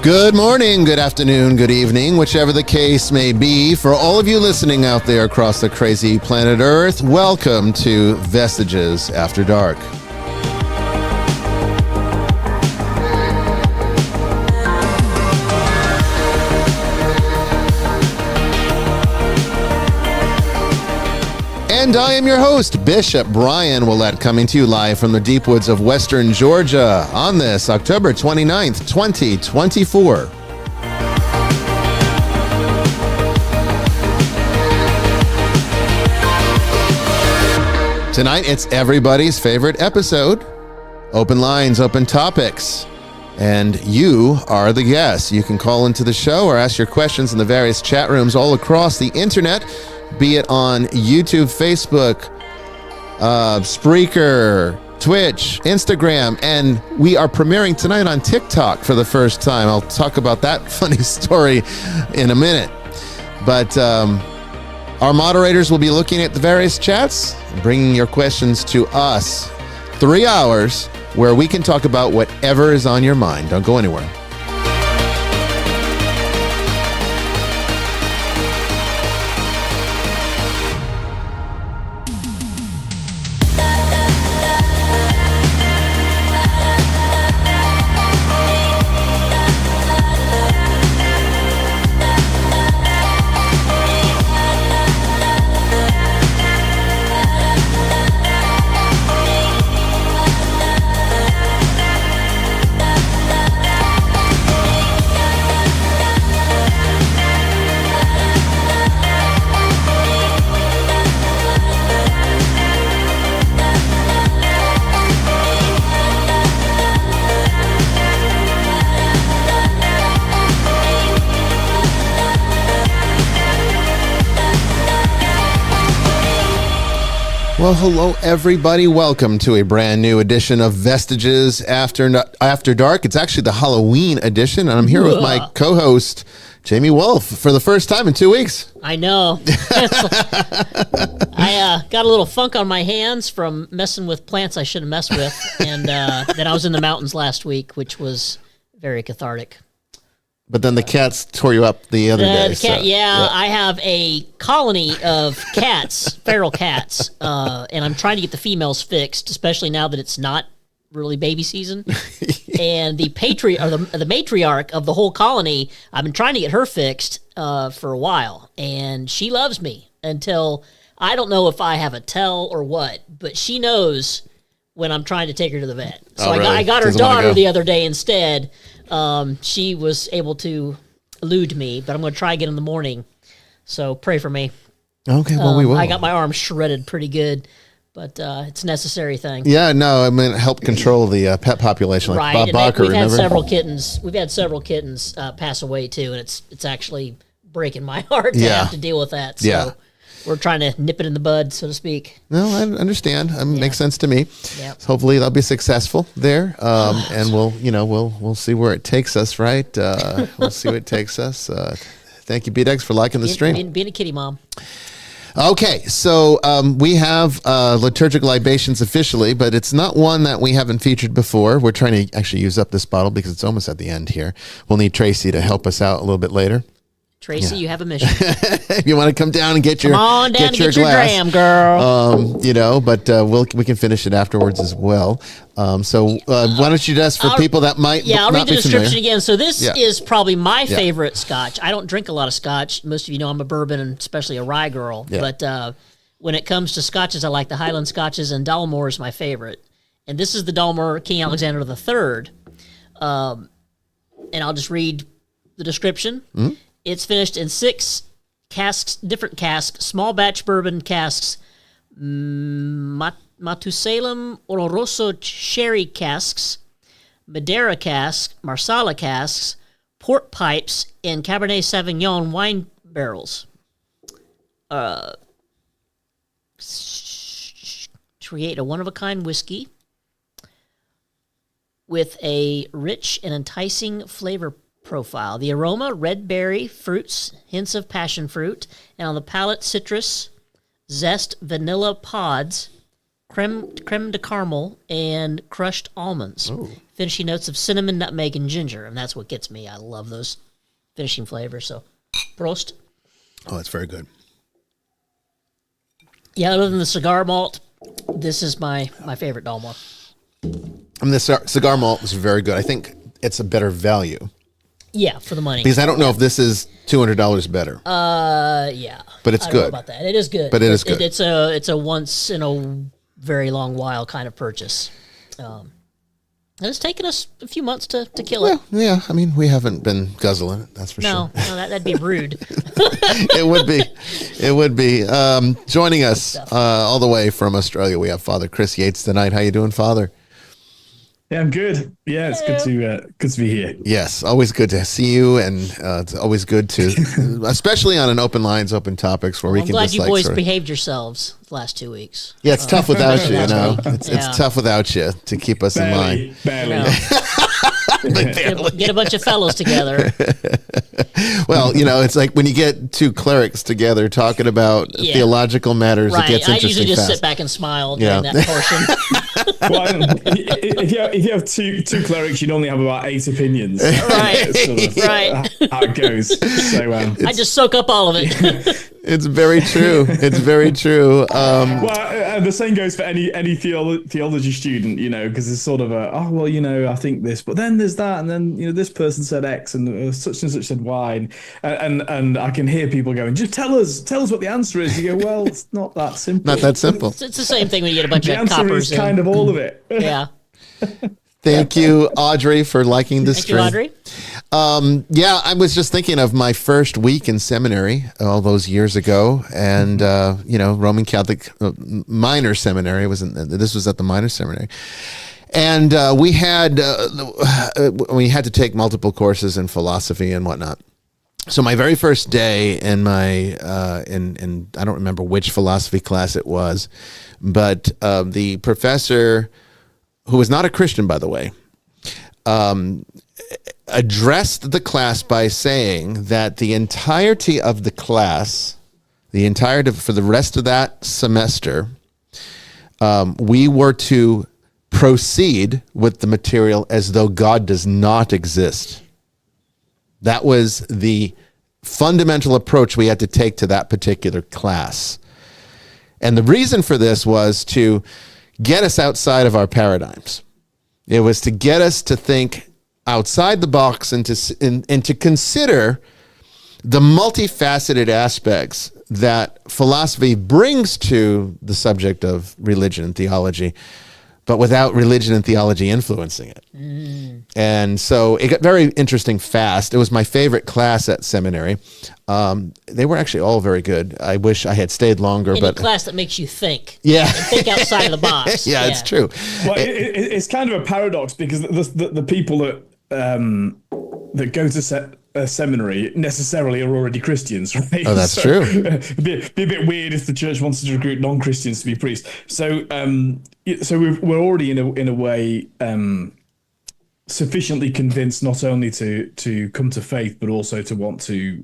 Good morning, good afternoon, good evening, whichever the case may be. For all of you listening out there across the crazy planet Earth, welcome to Vestiges After Dark. And I am your host, Bishop Bryan Willett, coming to you live from the deep woods of western Georgia on this October 29th, 2024. Tonight, it's everybody's favorite episode, Open Lines, Open Topics. And you are the guest. You can call into the show or ask your questions in the various chat rooms all across the internet, be it on YouTube, Facebook, Spreaker, Twitch, Instagram, and we are premiering tonight on TikTok for the first time. I'll talk about that funny story in a minute. But our moderators will be looking at the various chats, bringing your questions to us. 3 hours where we can talk about whatever is on your mind. Don't go anywhere. Well, hello, everybody. Welcome to a brand new edition of Vestiges After Dark. It's actually the Halloween edition, and I'm here with my co-host, Jamie Wolfe, for the first time in 2 weeks. I know. I got a little funk on my hands from messing with plants I shouldn't mess with, and then I was in the mountains last week, which was very cathartic. But then the cats tore you up the other day. Yeah, I have a colony of cats, feral cats, and I'm trying to get the females fixed, especially now that it's not really baby season. And the matriarch of the whole colony, I've been trying to get her fixed for a while, and she loves me until I don't know if I have a tell or what, but she knows when I'm trying to take her to the vet. So really? I got her daughter the other day instead. She was able to elude me, but I'm going to try again in the morning. So pray for me. Okay, well, we will. I got my arm shredded pretty good, but it's a necessary thing. Yeah, no, I mean, help control the pet population, like right. Bob Barker, We've remember? We've had several kittens pass away, too, and it's actually breaking my heart to have to deal with that. So we're trying to nip it in the bud, so to speak. No, I understand. Makes sense to me. Yep. So hopefully they'll be successful there, and we'll see where it takes us. Right? We'll see where it takes us. Thank you, BDEX, for liking the stream. Being a kitty mom. Okay, so we have liturgic libations officially, but it's not one that we haven't featured before. We're trying to actually use up this bottle because it's almost at the end here. We'll need Tracy to help us out a little bit later. Tracy, you have a mission. If you want to come down and get your glass, dram, girl. But we can finish it afterwards as well. So why don't you just for people that might I'll not read the be description familiar. again. So this is probably my favorite Scotch. I don't drink a lot of Scotch. Most of you know I'm a bourbon and especially a rye girl. Yeah. But when it comes to Scotches, I like the Highland Scotches, and Dalmore is my favorite. And this is the Dalmore King Alexander III. And I'll just read the description. Mm-hmm. It's finished in 6 casks, different casks, small batch bourbon casks, Matusalem Oloroso sherry casks, Madeira casks, Marsala casks, port pipes, and Cabernet Sauvignon wine barrels. Create a one-of-a-kind whiskey with a rich and enticing flavor profile. The aroma, red berry, fruits, hints of passion fruit, and on the palate, citrus, zest, vanilla pods, creme de caramel, and crushed almonds. Ooh. Finishing notes of cinnamon, nutmeg, and ginger, and that's what gets me. I love those finishing flavors. So, Prost. Oh, that's very good. Yeah, other than the cigar malt, this is my favorite Dalmor. And the cigar malt is very good. I think it's a better value. Yeah, for the money. Because I don't know if this is $200 better. Yeah. But it's I don't good. know about that. It is good. But it is good. It's a once in a very long while kind of purchase. And it's taken us a few months to kill it. Yeah, I mean, we haven't been guzzling it, that's for sure. No, that'd be rude. It would be. It would be. Joining us all the way from Australia, we have Father Chris Yates tonight. How you doing, Father? Yeah, I'm good. Yeah, it's good to be here. Yes, always good to see you, and it's always good to, especially on an open lines, open topics where we I'm can glad just you like boys sort of, behaved yourselves the last 2 weeks. Yeah, it's tough without you. You know, it's Yeah. tough without you to keep us in line. Barely. Get a bunch of fellows together. Well, you know, it's like when you get two clerics together talking about theological matters, Right. it gets I interesting usually just fast. sit back and smile during that portion. Well, if you have two clerics, you'd only have about 8 opinions. Right. Sort of Right. How it goes. So, I just soak up all of it. It's very true. It's very true. well, the same goes for any theology student, you know, because it's sort of I think this, but then there's that, and then this person said X, and such said Y, and I can hear people going, just tell us what the answer is. You go, well, it's not that simple. Not that simple. It's the same thing when you get a bunch The of answer coppers is kind of all of it. Yeah. Thank you, Audrey, for liking the stream. Thank you, Audrey. Yeah, I was just thinking of my first week in seminary all those years ago, and Roman Catholic minor seminary this was at the minor seminary, and we had to take multiple courses in philosophy and whatnot. So my very first day in my in I don't remember which philosophy class it was, but the professor, who was not a Christian, by the way, addressed the class by saying that the entirety of the class, for the rest of that semester, we were to proceed with the material as though God does not exist. That was the fundamental approach we had to take to that particular class. And the reason for this was to get us outside of our paradigms. It was to get us to think outside the box and to consider the multifaceted aspects that philosophy brings to the subject of religion and theology, but without religion and theology influencing it. And so it got very interesting fast. It was my favorite class at seminary. They were actually all very good. I wish I had stayed longer. Any but class that makes you think. Yeah. And think outside of the box. Yeah, it's true. Well, it's kind of a paradox, because the people that go to seminary necessarily are already Christians, right? Oh, that's true. It'd be a bit weird if the church wanted to recruit non-Christians to be priests. So we're already in a way sufficiently convinced not only to come to faith, but also to want to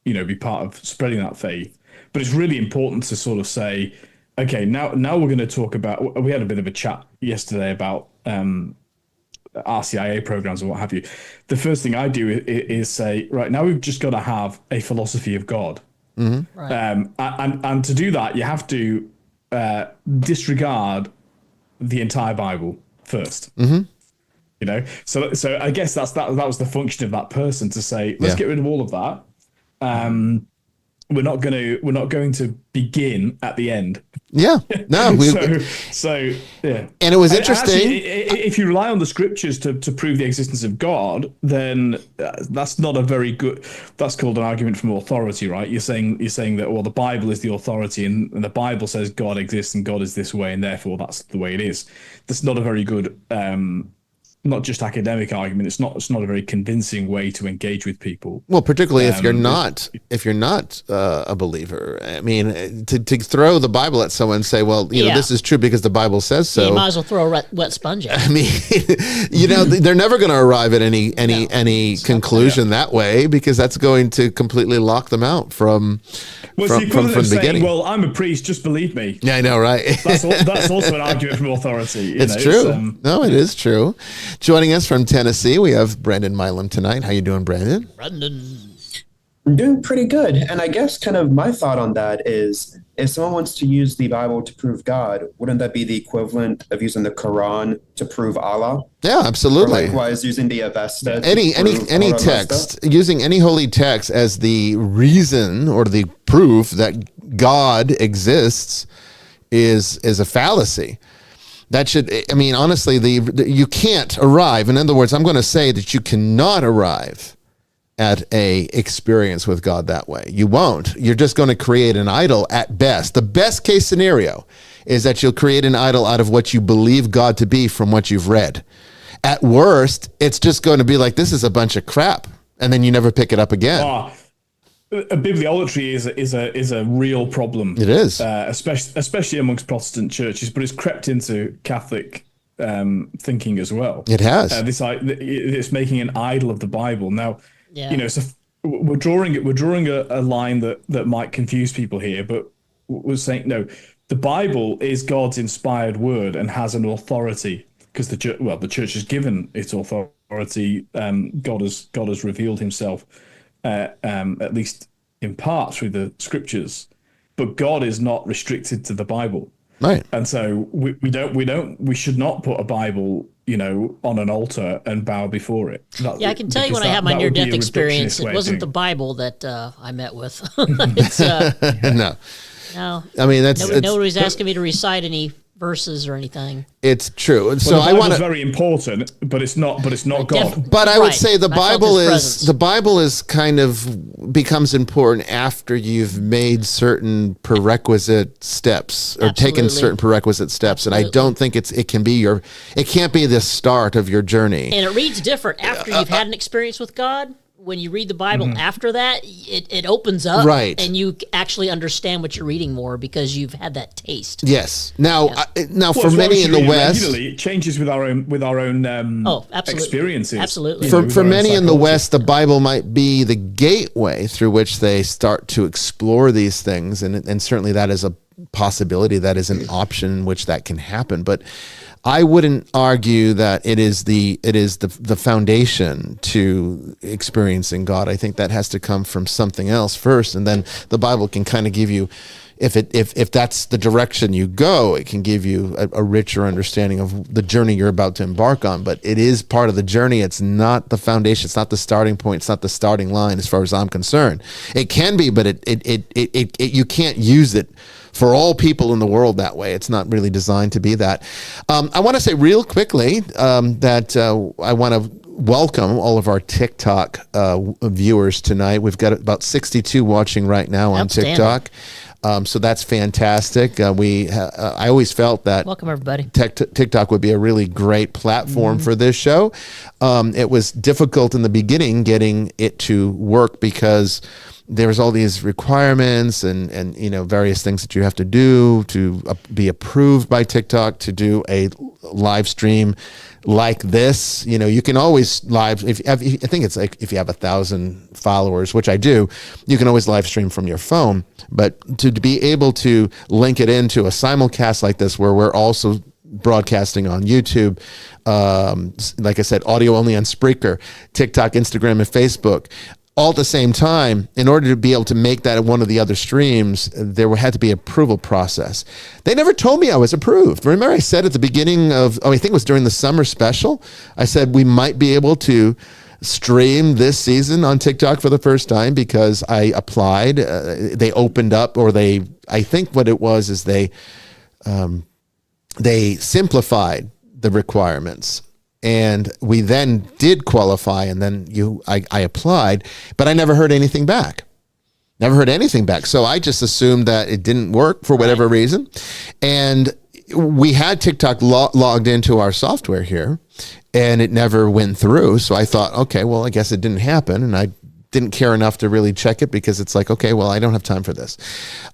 be part of spreading that faith. But it's really important to sort of say, okay, now we're going to talk about. We had a bit of a chat yesterday about RCIA programs and what have you. The first thing I do is say, right, now we've just got to have a philosophy of God. Mm-hmm. Right. And to do that, you have to disregard the entire Bible first. Mm-hmm. So I guess that was the function of that person, to say, let's get rid of all of that. We're not going to begin at the end. Yeah. No. So yeah. And it was interesting. Actually, if you rely on the scriptures to prove the existence of God, then that's not a very good. That's called an argument from authority, right? You're saying that the Bible is the authority, and the Bible says God exists and God is this way, and therefore that's the way it is. That's not a very good not just academic argument. It's not a very convincing way to engage with people. Well, particularly if you're not a believer. I mean, to throw the Bible at someone and say, well, you know, this is true because the Bible says so. You might as well throw a wet sponge at it. I mean, you know, they're never going to arrive at any conclusion that way, because that's going to completely lock them out from the beginning. Well, I'm a priest, just believe me. Yeah, I know, right? That's also an argument from authority. It's true. No, it is true. Joining us from Tennessee, we have Brandon Milam tonight. How you doing, Brandon? I'm doing pretty good. And I guess kind of my thought on that is, if someone wants to use the Bible to prove God, wouldn't that be the equivalent of using the Quran to prove Allah? Yeah, absolutely. Or likewise, using the Avesta. Any text, using any holy text as the reason or the proof that God exists is a fallacy. That should, I mean, honestly, you can't arrive. In other words, I'm going to say that you cannot arrive at a experience with God that way. You won't. You're just going to create an idol at best. The best case scenario is that you'll create an idol out of what you believe God to be from what you've read. At worst, it's just going to be like, this is a bunch of crap, and then you never pick it up again. Bibliolatry is a real problem. It is, especially amongst Protestant churches, but it's crept into Catholic thinking as well. It has. It's making an idol of the Bible now. Yeah. You know, so we're drawing a line that might confuse people here, but we're saying no. The Bible is God's inspired word and has an authority, because the church has given its authority. God has revealed Himself. At least in part through the scriptures, but God is not restricted to the Bible, right? And so we should not put a Bible, you know, on an altar and bow before it. I can tell you when I had my near-death experience, it wasn't the Bible that I met with. It's, no. I mean, nobody's asking me to recite any verses or anything. It's true. Well, so I want to very important, but it's not God. But I would say the Bible is kind of becomes important after you've made certain prerequisite steps or taken certain prerequisite steps. And I don't think it can't be the start of your journey. And it reads different after you've had an experience with God. When you read the Bible after that, it opens up, right, and you actually understand what you're reading more because you've had that taste. Yes. Now, for many in the West, it changes with our own experiences. Absolutely. For many in the West, the Bible might be the gateway through which they start to explore these things, and certainly that is a possibility. That is an option in which that can happen, but I wouldn't argue that it is the foundation to experiencing God. I think that has to come from something else first, and then the Bible can kind of give you, if that's the direction you go, it can give you a richer understanding of the journey you're about to embark on. But it is part of the journey. It's not the foundation. It's not the starting point. It's not the starting line, as far as I'm concerned. It can be, but it you can't use it for all people in the world that way. It's not really designed to be that. I want to say real quickly that I want to welcome all of our TikTok viewers tonight. We've got about 62 watching right now on TikTok. So that's fantastic. I always felt that welcome everybody. TikTok would be a really great platform for this show. It was difficult in the beginning getting it to work because there's all these requirements and various things that you have to do to be approved by TikTok to do a live stream like this. You can always live, I think it's like if you have 1,000 followers, which I do, you can always live stream from your phone. But to be able to link it into a simulcast like this, where we're also broadcasting on YouTube, like I said, audio only on Spreaker, TikTok, Instagram, and Facebook, all at the same time, in order to be able to make that one of the other streams, there had to be an approval process. They never told me I was approved. Remember I said at the beginning of, I think it was during the summer special, I said we might be able to stream this season on TikTok for the first time because I applied. They opened up, I think what it was is they simplified the requirements. And we then did qualify, and then I applied, but I never heard anything back. So I just assumed that it didn't work for whatever reason. And we had TikTok logged into our software here, and it never went through. So I thought, okay, well, I guess it didn't happen, and I didn't care enough to really check it because it's like, okay, well, I don't have time for this.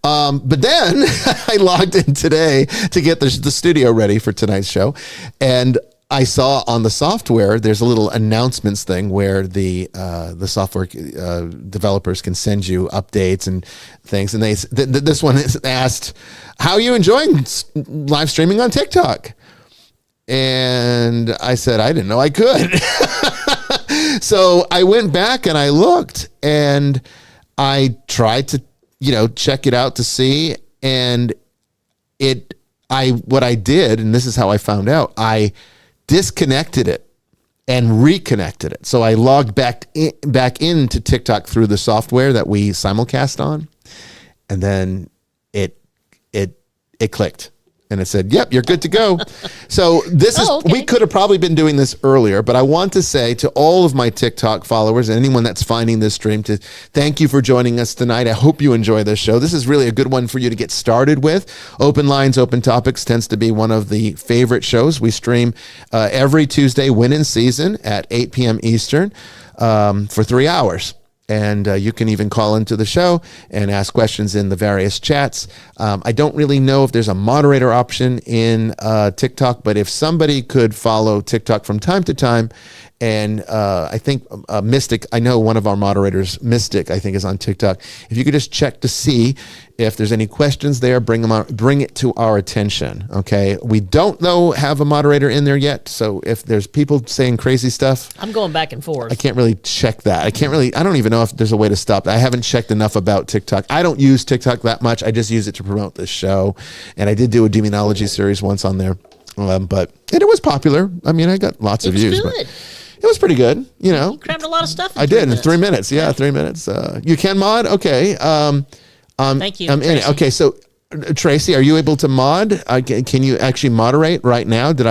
But then I logged in today to get the studio ready for tonight's show, and I saw on the software there's a little announcements thing where the software developers can send you updates and things, and this one is asked, "How are you enjoying live streaming on TikTok?" And I said I didn't know I could. So I went back and I looked and I tried to, check it out to see. And what I did, and this is how I found out, I disconnected it and reconnected it. So I logged back into TikTok through the software that we simulcast on. And then it clicked. And it said, yep, you're good to go. So we could have probably been doing this earlier, but I want to say to all of my TikTok followers and anyone that's finding this stream, to thank you for joining us tonight. I hope you enjoy this show. This is really a good one for you to get started with. Open Lines, Open Topics tends to be one of the favorite shows. We stream every Tuesday, Win in Season at 8 p.m. Eastern for 3 hours. And you can even call into the show and ask questions in the various chats. I don't really know if there's a moderator option in TikTok, but if somebody could follow TikTok from time to time, and I think Mystic, I know one of our moderators, Mystic, I think is on TikTok. If you could just check to see if there's any questions there, bring it to our attention, okay? We don't, though, have a moderator in there yet, so if there's people saying crazy stuff... I'm going back and forth. I can't really check that. I don't even know if there's a way to stop it. I haven't checked enough about TikTok. I don't use TikTok that much. I just use it to promote this show, and I did do a demonology series once on there, but it was popular. I mean, I got lots of views. Good. It was pretty good, You crammed a lot of stuff in I did in 3 minutes. Yeah, 3 minutes. You can mod? Okay. Thank you, I'm in it. Okay, so Tracy, are you able to mod? Can you actually moderate right now? Did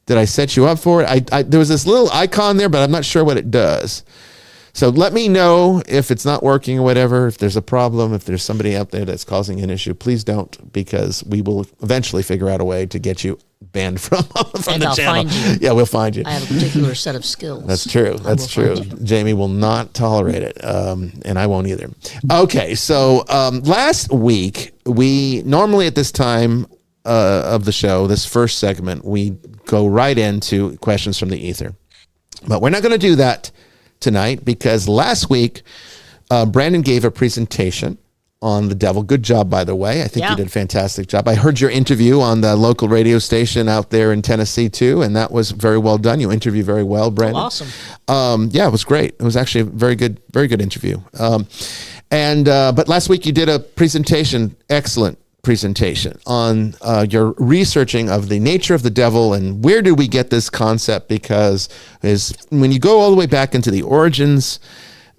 I set you up for it? There was this little icon there, but I'm not sure what it does. So let me know if it's not working or whatever, if there's a problem, if there's somebody out there that's causing an issue. Please don't, because we will eventually figure out a way to get you banned from and the I'll channel. Find you. Yeah, we'll find you. I have a particular set of skills. That's true. That's true. Jamie will not tolerate it, and I won't either. Okay, so last week, we normally at this time of the show, this first segment, we go right into questions from the ether. But we're not going to do that tonight because last week, Brandon gave a presentation on the devil. Good job, by the way. I think you did a fantastic job. I heard your interview on the local radio station out there in Tennessee too, and that was very well done. You interviewed very well, Brandon. Awesome. Yeah, it was great. It was actually a very good interview. But last week you did a presentation, excellent presentation on your researching of the nature of the devil and where do we get this concept, because when you go all the way back into the origins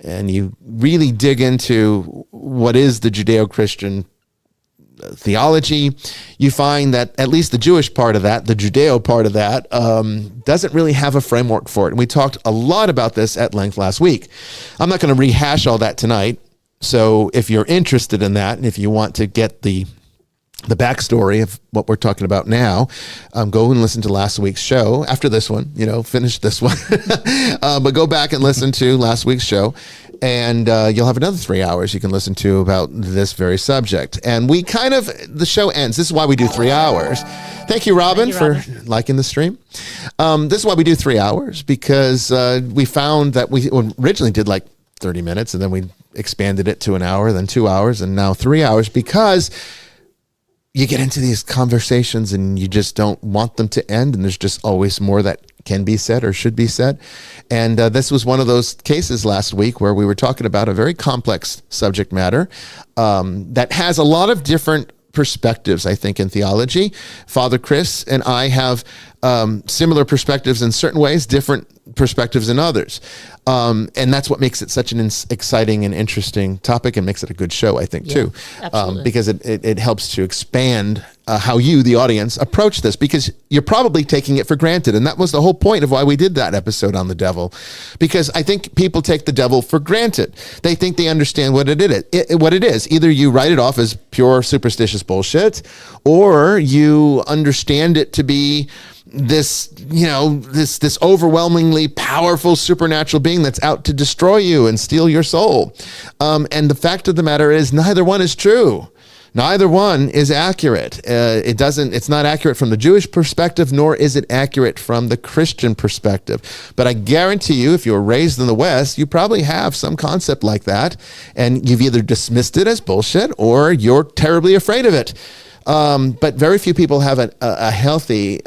and you really dig into what is the Judeo-Christian theology, you find that at least the Jewish part of that, the Judeo part of that, doesn't really have a framework for it. And we talked a lot about this at length last week. I'm not going to rehash all that tonight. So if you're interested in that, and if you want to get the backstory of what we're talking about now, go and listen to last week's show after this one, finish this one, but go back and listen to last week's show, and you'll have another 3 hours you can listen to about this very subject. And the show ends. This is why we do 3 hours. Thank you, Robin, for liking the stream. This is why we do 3 hours, because we found that we originally did like 30 minutes, and then we expanded it to an hour, then 2 hours, and now 3 hours, because you get into these conversations and you just don't want them to end, and there's just always more that can be said or should be said. And this was one of those cases last week where we were talking about a very complex subject matter that has a lot of different perspectives, I think, in theology. Father Chris and I have similar perspectives in certain ways, different perspectives in others. And that's what makes it such an exciting and interesting topic, and makes it a good show, I think, too. Absolutely. Because it helps to expand how you, the audience, approach this, because you're probably taking it for granted. And that was the whole point of why we did that episode on the devil, because I think people take the devil for granted. They think they understand what it is. Either you write it off as pure superstitious bullshit, or you understand it to be this overwhelmingly powerful supernatural being that's out to destroy you and steal your soul. And the fact of the matter is, neither one is true. Neither one is accurate. It's not accurate from the Jewish perspective, nor is it accurate from the Christian perspective. But I guarantee you, if you were raised in the West, you probably have some concept like that, and you've either dismissed it as bullshit or you're terribly afraid of it. But very few people have a healthy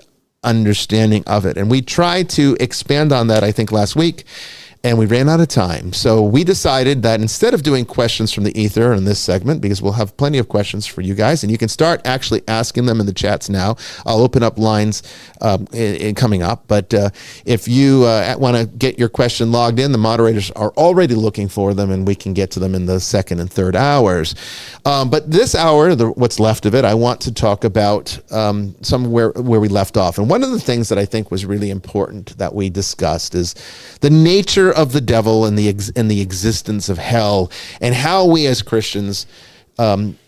understanding of it. And we tried to expand on that, I think, last week, and we ran out of time. So we decided that instead of doing questions from the ether in this segment, because we'll have plenty of questions for you guys, and you can start actually asking them in the chats now. I'll open up lines coming up. But if you want to get your question logged in, the moderators are already looking for them, and we can get to them in the second and third hours. But this hour, what's left of it, I want to talk about somewhere where we left off. And one of the things that I think was really important that we discussed is the nature of the devil and the existence of hell, and how we as Christians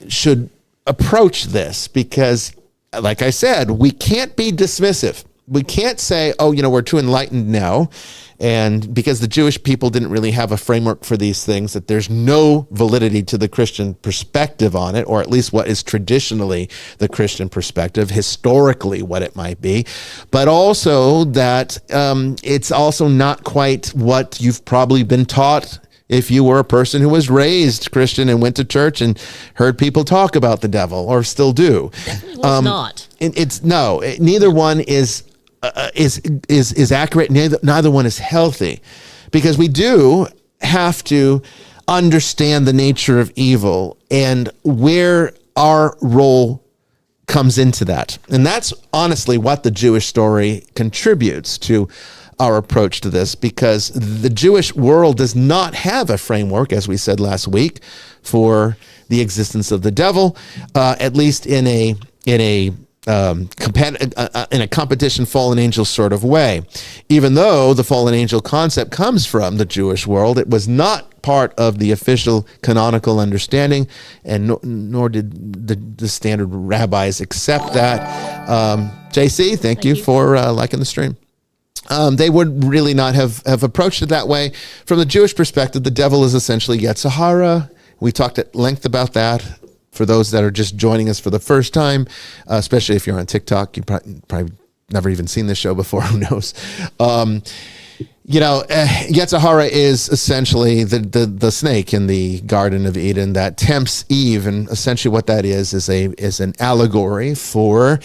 should approach this. Because, like I said, we can't be dismissive. We can't say, oh, we're too enlightened now. And because the Jewish people didn't really have a framework for these things, that there's no validity to the Christian perspective on it, or at least what is traditionally the Christian perspective, historically what it might be, but also that it's also not quite what you've probably been taught if you were a person who was raised Christian and went to church and heard people talk about the devil, or still do. Definitely was not. Neither one is accurate. Neither one is healthy, because we do have to understand the nature of evil and where our role comes into that. And that's honestly what the Jewish story contributes to our approach to this, because the Jewish world does not have a framework, as we said last week, for the existence of the devil, at least in a competition fallen angel sort of way. Even though the fallen angel concept comes from the Jewish world, it was not part of the official canonical understanding, and nor did the standard rabbis accept that. JC, thank you for liking the stream. They would really not have approached it that way. From the Jewish perspective, the devil is essentially Yetzirah. We talked at length about that. For those that are just joining us for the first time, especially if you're on TikTok, you've probably never even seen this show before, who knows? Yetzirah is essentially the snake in the Garden of Eden that tempts Eve, and essentially what that is an allegory for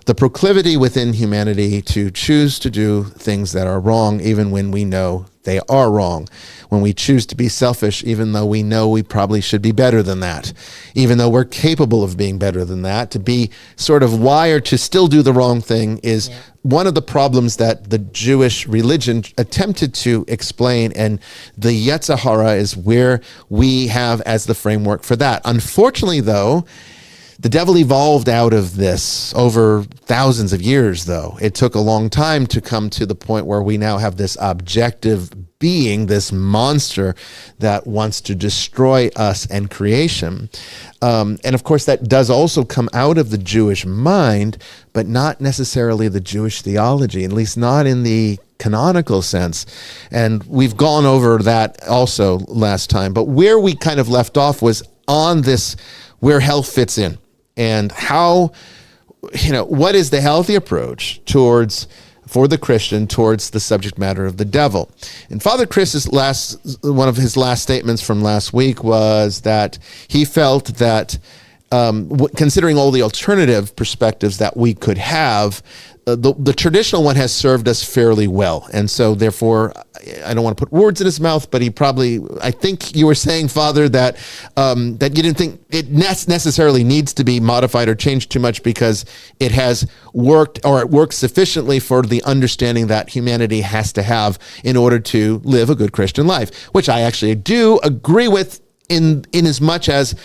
the proclivity within humanity to choose to do things that are wrong, even when we know they are wrong. When we choose to be selfish, even though we know we probably should be better than that, even though we're capable of being better than that, to be sort of wired to still do the wrong thing is one of the problems that the Jewish religion attempted to explain, and the Yetzirah is where we have as the framework for that. Unfortunately, though, the devil evolved out of this over thousands of years, though. It took a long time to come to the point where we now have this objective being, this monster that wants to destroy us and creation. And of course, that does also come out of the Jewish mind, but not necessarily the Jewish theology, at least not in the canonical sense. And we've gone over that also last time. But where we kind of left off was on this, where hell fits in. And how, what is the healthy approach for the Christian towards the subject matter of the devil? And Father Chris's one of his last statements from last week was that he felt that considering all the alternative perspectives that we could have, the traditional one has served us fairly well. And so therefore, I don't want to put words in his mouth, but I think you were saying, Father, that that you didn't think it necessarily needs to be modified or changed too much because it has worked, or it works sufficiently for the understanding that humanity has to have in order to live a good Christian life, which I actually do agree with in as much as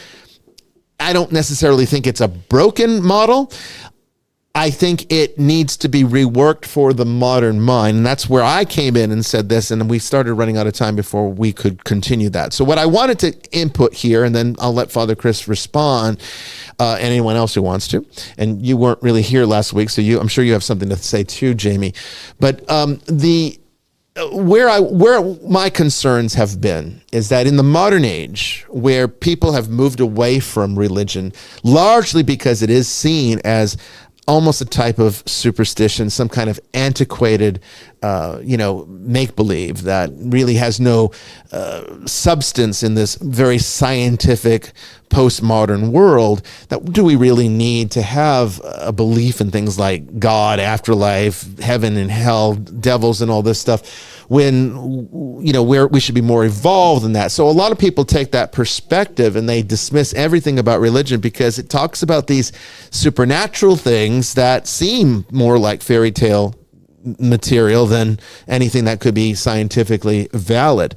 I don't necessarily think it's a broken model. I think it needs to be reworked for the modern mind. And that's where I came in and said this, and we started running out of time before we could continue that. So what I wanted to input here, and then I'll let Father Chris respond, and anyone else who wants to. And you weren't really here last week, so I'm sure you have something to say too, Jamie. But where my concerns have been is that in the modern age, where people have moved away from religion, largely because it is seen as almost a type of superstition, some kind of antiquated, make-believe that really has no substance in this very scientific postmodern world, that do we really need to have a belief in things like God, afterlife, heaven and hell, devils and all this stuff, when we should be more evolved than that. So a lot of people take that perspective and they dismiss everything about religion because it talks about these supernatural things that seem more like fairy tale material than anything that could be scientifically valid.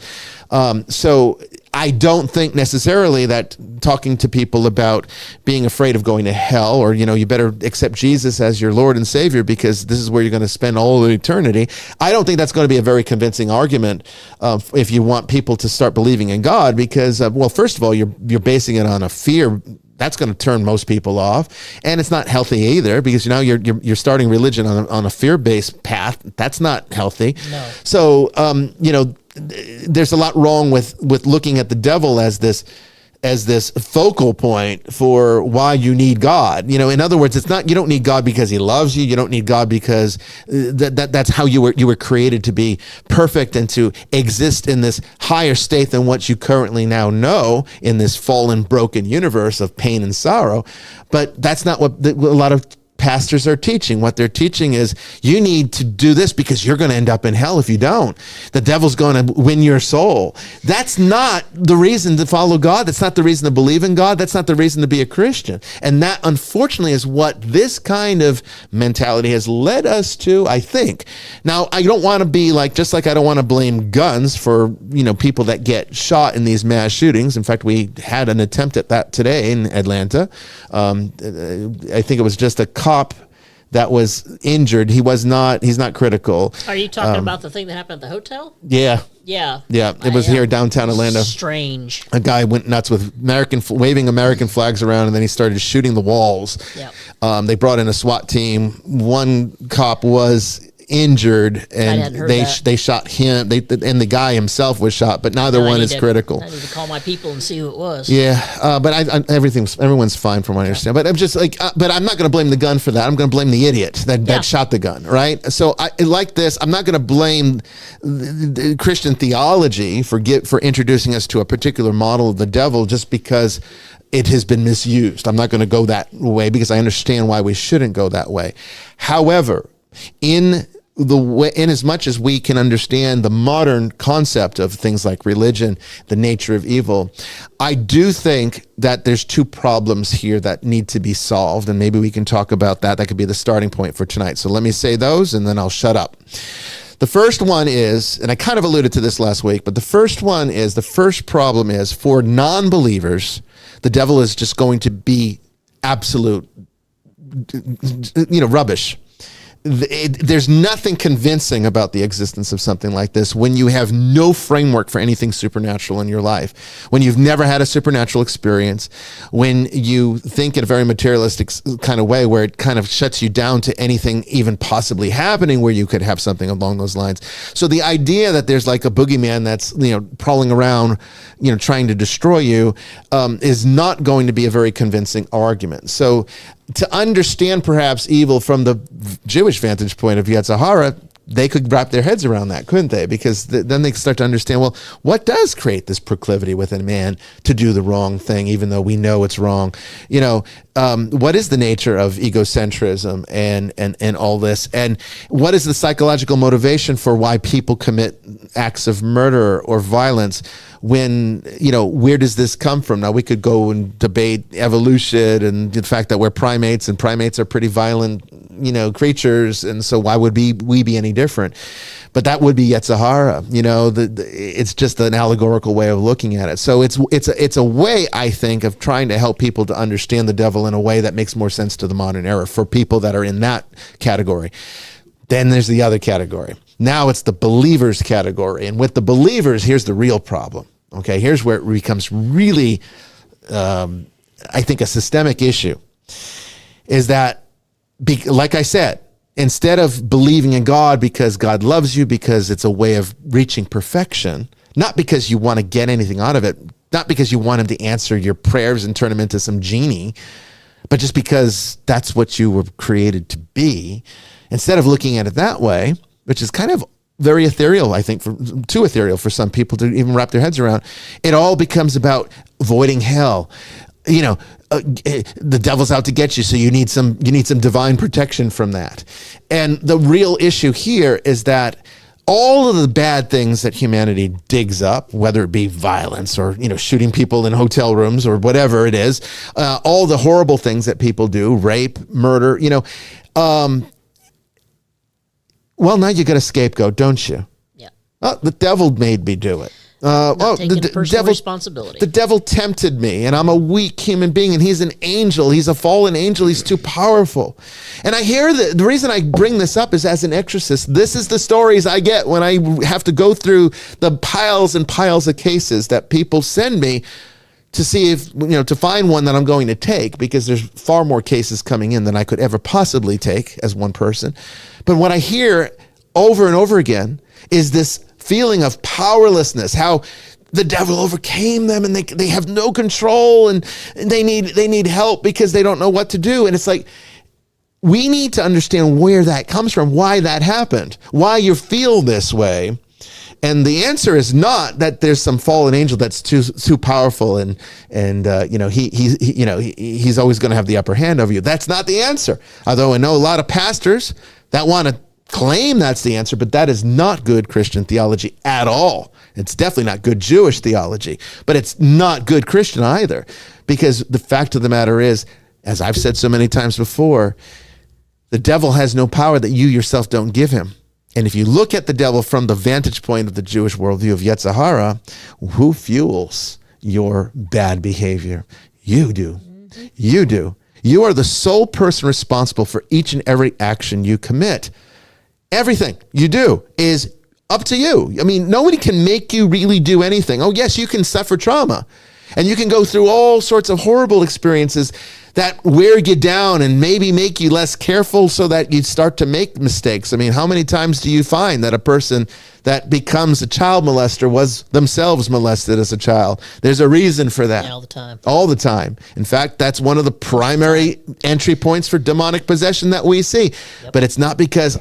So I don't think necessarily that talking to people about being afraid of going to hell, or, you better accept Jesus as your Lord and Savior because this is where you're going to spend all of eternity. I don't think that's going to be a very convincing argument if you want people to start believing in God, because, first of all, you're basing it on a fear. That's going to turn most people off, and it's not healthy either, because you're starting religion on a fear-based path. That's not healthy. No. So there's a lot wrong with looking at the devil as this focal point for why you need God. In other words, it's not, you don't need God because he loves you. You don't need God because that's how you were created, to be perfect and to exist in this higher state than what you currently now know in this fallen, broken universe of pain and sorrow. But that's not what a lot of pastors are teaching. What they're teaching is you need to do this because you're going to end up in hell if you don't. The devil's going to win your soul. That's not the reason to follow God. That's not the reason to believe in God. That's not the reason to be a Christian. And that, unfortunately, is what this kind of mentality has led us to, I think. Now, I don't want to be just like I don't want to blame guns for, people that get shot in these mass shootings. In fact, we had an attempt at that today in Atlanta. I think it was just a cop that was injured. He's not critical. Are you talking about the thing that happened at the hotel? Yeah. Yeah. It was here downtown Atlanta. Strange. A guy went nuts with waving American flags around, and then he started shooting the walls. Yeah. They brought in a SWAT team. One cop was injured, and they shot him. And the guy himself was shot, but neither one is critical. I need to call my people and see who it was. Yeah, but everyone's fine from what I understand. But I'm just but I'm not going to blame the gun for that. I'm going to blame the idiot that shot the gun, right? So like this, I'm not going to blame the Christian theology for introducing us to a particular model of the devil just because it has been misused. I'm not going to go that way because I understand why we shouldn't go that way. However, in as much as we can understand the modern concept of things like religion, the nature of evil, I do think that there's two problems here that need to be solved, and maybe we can talk about that. That could be the starting point for tonight. So let me say those, and then I'll shut up. The first one is, and I kind of alluded to this last week, but the first problem is for non-believers, the devil is just going to be absolute, rubbish. There's nothing convincing about the existence of something like this when you have no framework for anything supernatural in your life, when you've never had a supernatural experience, when you think in a very materialistic kind of way where it kind of shuts you down to anything even possibly happening where you could have something along those lines. So the idea that there's like a boogeyman that's, prowling around, trying to destroy you, is not going to be a very convincing argument. So to understand perhaps evil from the Jewish vantage point of Yetzirah, they could wrap their heads around that, couldn't they? Because then they start to understand, well, what does create this proclivity within man to do the wrong thing, even though we know it's wrong? What is the nature of egocentrism and all this? And what is the psychological motivation for why people commit acts of murder or violence? When, where does this come from? Now, we could go and debate evolution and the fact that we're primates, and primates are pretty violent, creatures. And so why would we be any different? But that would be Yetzirah. It's just an allegorical way of looking at it. So it's a way, I think, of trying to help people to understand the devil in a way that makes more sense to the modern era for people that are in that category. Then there's the other category. Now it's the believers category. And with the believers, here's the real problem. Okay, here's where it becomes really, I think, a systemic issue. Is that, like I said, instead of believing in God because God loves you, because it's a way of reaching perfection, not because you want to get anything out of it, not because you want him to answer your prayers and turn him into some genie, but just because that's what you were created to be, instead of looking at it that way, which is kind of very ethereal, I think, too ethereal for some people to even wrap their heads around, it all becomes about avoiding hell. The devil's out to get you, so you need some divine protection from that. And the real issue here is that all of the bad things that humanity digs up, whether it be violence or shooting people in hotel rooms or whatever it is, all the horrible things that people do, rape, murder, well, now you got a scapegoat, don't you? Yeah. Oh, the devil made me do it. Taking personal responsibility. The devil tempted me, and I'm a weak human being, and he's an angel. He's a fallen angel. He's too powerful. And I hear the reason I bring this up is, as an exorcist, this is the stories I get when I have to go through the piles and piles of cases that people send me to see if, to find one that I'm going to take, because there's far more cases coming in than I could ever possibly take as one person. But what I hear over and over again is this feeling of powerlessness, how the devil overcame them and they have no control, and they need help because they don't know what to do. And it's like, we need to understand where that comes from, why that happened, why you feel this way. And the answer is not that there's some fallen angel that's too powerful and he's always going to have the upper hand over you. That's not the answer. Although I know a lot of pastors that want to claim that's the answer, but that is not good Christian theology at all. It's definitely not good Jewish theology, but it's not good Christian either, because the fact of the matter is, as I've said so many times before, the devil has no power that you yourself don't give him. And if you look at the devil from the vantage point of the Jewish worldview of Yetzirah, who fuels your bad behavior? You do. You do. You are the sole person responsible for each and every action you commit. Everything you do is up to you. I mean, nobody can make you really do anything. Oh, yes, you can suffer trauma, and you can go through all sorts of horrible experiences that wear you down and maybe make you less careful so that you start to make mistakes. I mean, how many times do you find that a person that becomes a child molester was themselves molested as a child? There's a reason for that. Yeah, all the time. All the time. In fact, that's one of the primary entry points for demonic possession that we see. Yep. But it's not because,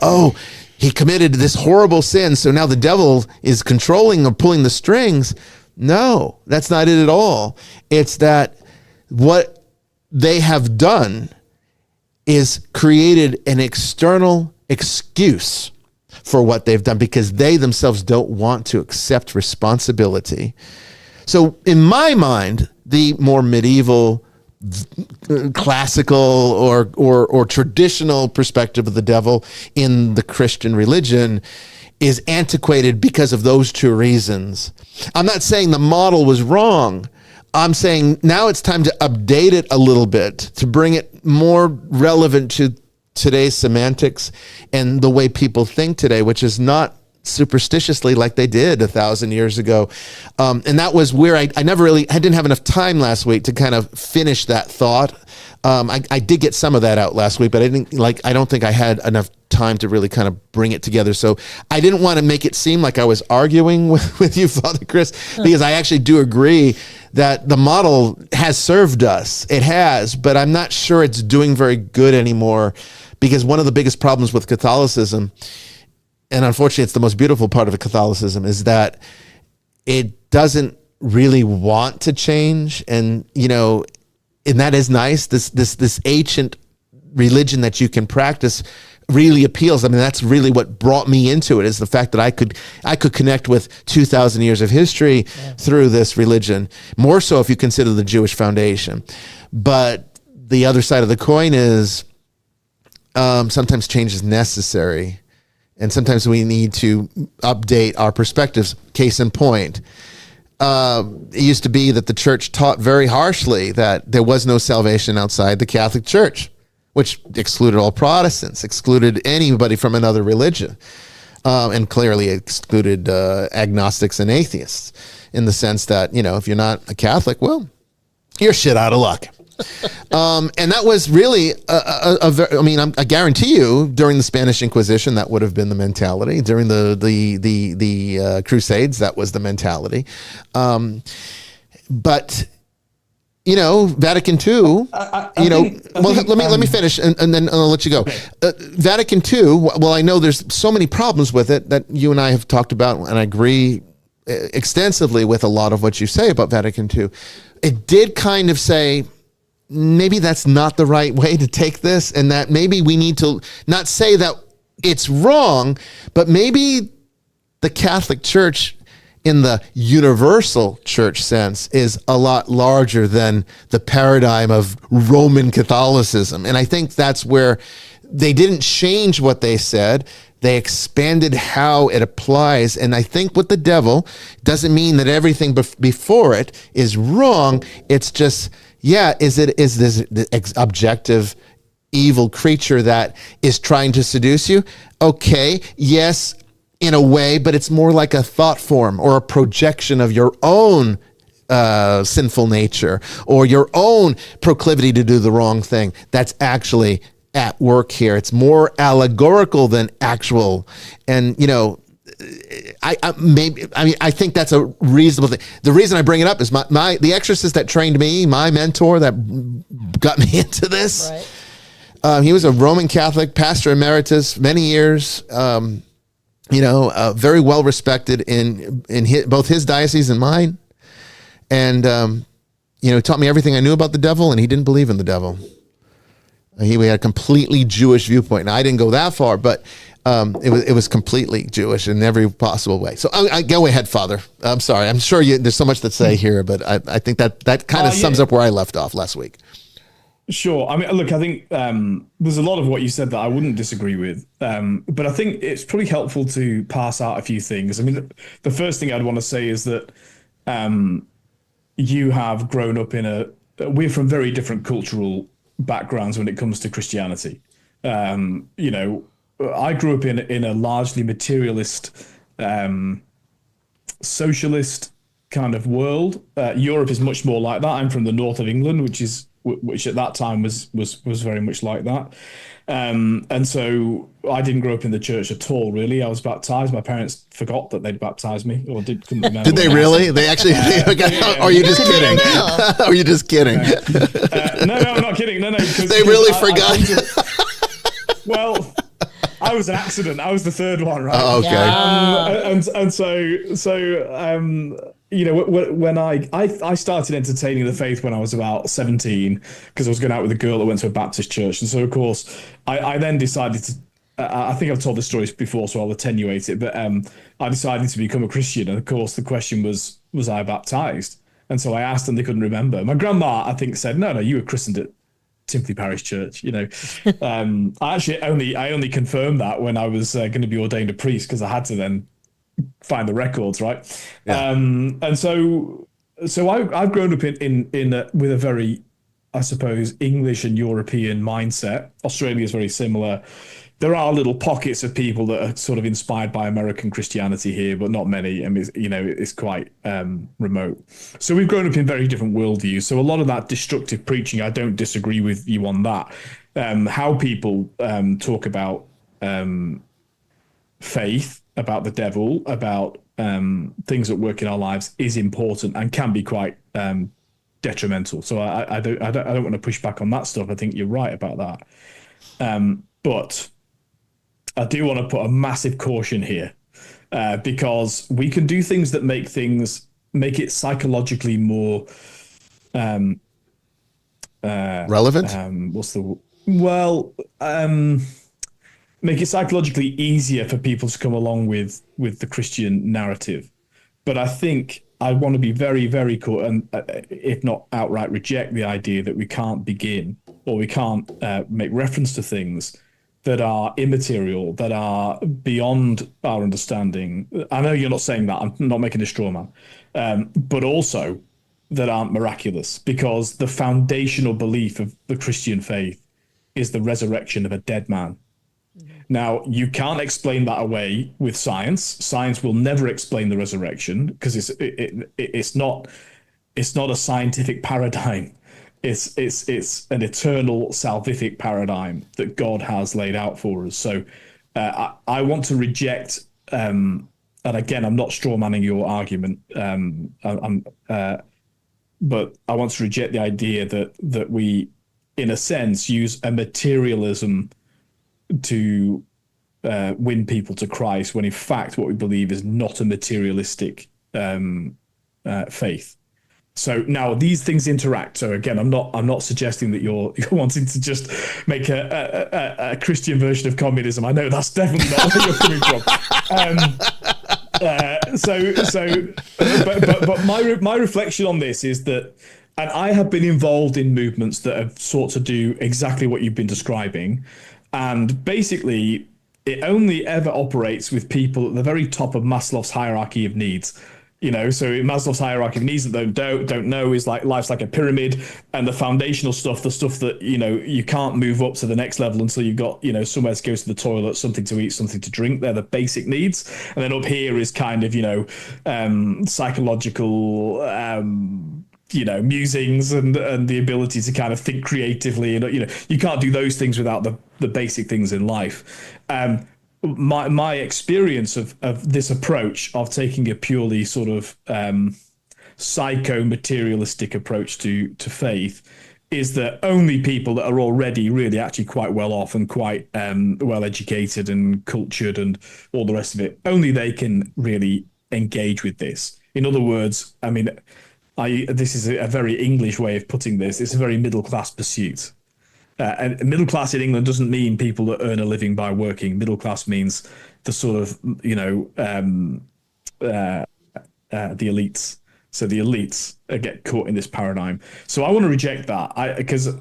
he committed this horrible sin, so now the devil is controlling or pulling the strings. No, that's not it at all. It's that what they have done is created an external excuse for what they've done, because they themselves don't want to accept responsibility. So in my mind, the more medieval, classical or traditional perspective of the devil in the Christian religion is antiquated because of those two reasons. I'm not saying the model was wrong. I'm saying now it's time to update it a little bit to bring it more relevant to today's semantics and the way people think today, which is not superstitiously like they did 1,000 years ago. And that was where I didn't have enough time last week to kind of finish that thought. I did get some of that out last week, but I don't think I had enough time to really kind of bring it together. So I didn't want to make it seem like I was arguing with you, Father Chris, because I actually do agree that the model has served us. It has, but I'm not sure it's doing very good anymore, because one of the biggest problems with Catholicism, and unfortunately, it's the most beautiful part of Catholicism, is that it doesn't really want to change. And, and that is nice. This ancient religion that you can practice really appeals. I mean, that's really what brought me into it, is the fact that I could connect with 2,000 years of history through this religion, more so if you consider the Jewish foundation. But the other side of the coin is sometimes change is necessary, and sometimes we need to update our perspectives. Case in point, it used to be that the church taught very harshly that there was no salvation outside the Catholic Church, which excluded all Protestants, excluded anybody from another religion, and clearly excluded agnostics and atheists, in the sense that, if you're not a Catholic, well, you're shit out of luck. And that was really I guarantee you, during the Spanish Inquisition, that would have been the mentality. During the Crusades, that was the mentality. But Vatican II, let me finish and then I'll let you go. Okay. Vatican II, well, I know there's so many problems with it that you and I have talked about, and I agree extensively with a lot of what you say about Vatican II. It did kind of say, maybe that's not the right way to take this, and that maybe we need to not say that it's wrong, but maybe the Catholic Church, in the universal church sense, is a lot larger than the paradigm of Roman Catholicism. And I think that's where they didn't change what they said. They expanded how it applies. And I think with the devil, doesn't mean that everything before it is wrong. It's just, is this objective evil creature that is trying to seduce you? Okay, yes, in a way, but it's more like a thought form or a projection of your own sinful nature or your own proclivity to do the wrong thing. That's actually at work here. It's more allegorical than actual. And, I think that's a reasonable thing. The reason I bring it up is the exorcist that trained me, my mentor that got me into this. Right. He was a Roman Catholic pastor emeritus, many years. Very well respected in both his diocese and mine. And, taught me everything I knew about the devil, and he didn't believe in the devil. He had a completely Jewish viewpoint. And I didn't go that far, but it was completely Jewish in every possible way. So I go ahead, Father. I'm sorry. I'm sure there's so much to say here, but I think that kind of sums up where I left off last week. Sure. I mean, look, I think there's a lot of what you said that I wouldn't disagree with. But I think it's pretty helpful to pass out a few things. I mean, the first thing I'd want to say is that you have grown up we're from very different cultural backgrounds when it comes to Christianity. I grew up in a largely materialist, socialist kind of world. Europe is much more like that. I'm from the north of England, which at that time was very much like that. And so I didn't grow up in the church at all, really. I was baptized. My parents forgot that they'd baptized me, or couldn't remember. Did they really? They actually? Are you just kidding? Are you just kidding? No, I'm not kidding. No. They really forgot. Well, I was an accident. I was the third one, right? Oh, okay. When I started entertaining the faith when I was about 17, because I was going out with a girl that went to a Baptist church. And so, of course, I then decided to, I think I've told this story before, so I'll attenuate it. But I decided to become a Christian. And of course, the question was I baptized? And so I asked and they couldn't remember. My grandma, I think, said, no, you were christened at Timothy Parish Church. I only confirmed that when I was going to be ordained a priest, because I had to then find the records, right? Yeah. And so I've grown up with a very, I suppose, English and European mindset. Australia is very similar. There are little pockets of people that are sort of inspired by American Christianity here, but not many. I mean, it's quite remote. So we've grown up in very different worldviews. So a lot of that destructive preaching, I don't disagree with you on that. How people talk about faith, about the devil, about things that work in our lives is important and can be quite detrimental. So I don't want to push back on that stuff. I think you're right about that. But I do want to put a massive caution here, because we can do things that make it psychologically more Relevant? Make it psychologically easier for people to come along with the Christian narrative. But I think I want to be very, very clear, and if not outright reject the idea that we can't begin or we can't make reference to things that are immaterial, that are beyond our understanding. I know you're not saying that. I'm not making a straw man, but also that aren't miraculous, because the foundational belief of the Christian faith is the resurrection of a dead man. Now, you can't explain that away with science. Science will never explain the resurrection, because it's not a scientific paradigm. It's an eternal salvific paradigm that God has laid out for us. So I want to reject, and again, I'm not straw manning your argument. But I want to reject the idea that we, in a sense, use a materialism to win people to Christ, when in fact what we believe is not a materialistic faith. So now these things interact. So again, I'm not suggesting that you're wanting to just make a Christian version of communism. I know that's definitely not where you're coming from. But my reflection on this is that, and I have been involved in movements that have sought to do exactly what you've been describing, and basically it only ever operates with people at the very top of Maslow's hierarchy of needs. So Maslow's hierarchy of needs, that don't know, is like life's like a pyramid, and the foundational stuff, the stuff that you can't move up to the next level until you've got somewhere to go to the toilet, something to eat, something to drink. They're the basic needs, and then up here is kind of psychological musings and the ability to kind of think creatively, and you can't do those things without the basic things in life. My experience of this approach of taking a purely sort of psycho-materialistic approach to faith is that only people that are already really actually quite well off and quite well educated and cultured and all the rest of it, only they can really engage with this. In other words, I mean, this is a very English way of putting this. It's a very middle-class pursuit. And middle class in England doesn't mean people that earn a living by working. Middle class means the sort of, the elites. So the elites get caught in this paradigm. So I want to reject that, because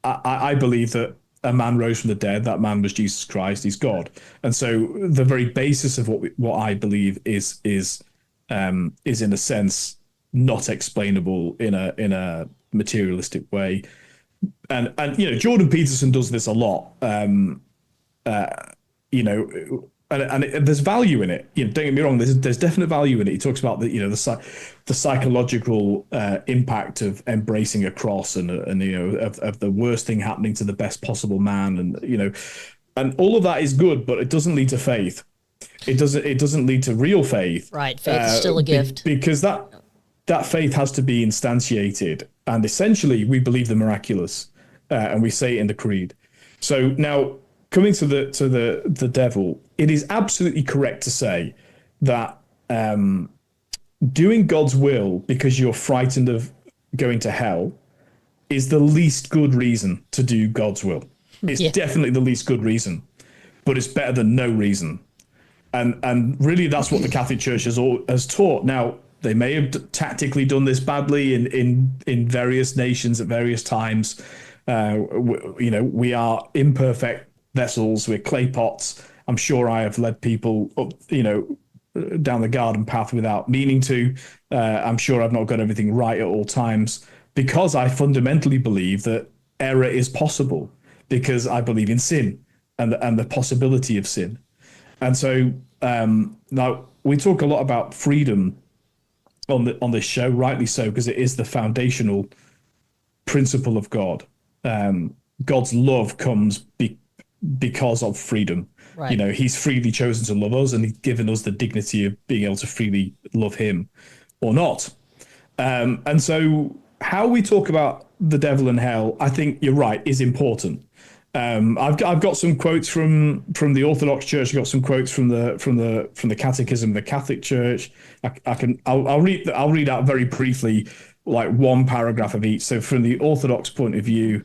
I believe that a man rose from the dead. That man was Jesus Christ. He's God. And so the very basis of what I believe is in a sense not explainable in a materialistic way. And Jordan Peterson does this a lot, and there's value in it. Don't get me wrong. There's definite value in it. He talks about the psychological impact of embracing a cross and of the worst thing happening to the best possible man, and all of that is good, but it doesn't lead to faith. It doesn't lead to real faith. Right, faith is still a gift, because that faith has to be instantiated. And essentially, we believe the miraculous, and we say it in the creed. So now, coming to the devil, it is absolutely correct to say that doing God's will because you're frightened of going to hell is the least good reason to do God's will. It's definitely the least good reason, but it's better than no reason. And really, that's what the Catholic Church has taught. Now, they may have tactically done this badly in various nations at various times. We are imperfect vessels. We're clay pots. I'm sure I have led people up, down the garden path without meaning to. I'm sure I've not got everything right at all times, because I fundamentally believe that error is possible, because I believe in sin and the possibility of sin. And so now we talk a lot about freedom on this show, rightly so, because it is the foundational principle of God. God's love comes because of freedom. Right. He's freely chosen to love us, and he's given us the dignity of being able to freely love him or not. And so how we talk about the devil and hell, I think you're right, is important. I've got some quotes from the Orthodox Church. I've got some quotes from the Catechism of the Catholic Church. I'll read out very briefly, like one paragraph of each. So from the Orthodox point of view,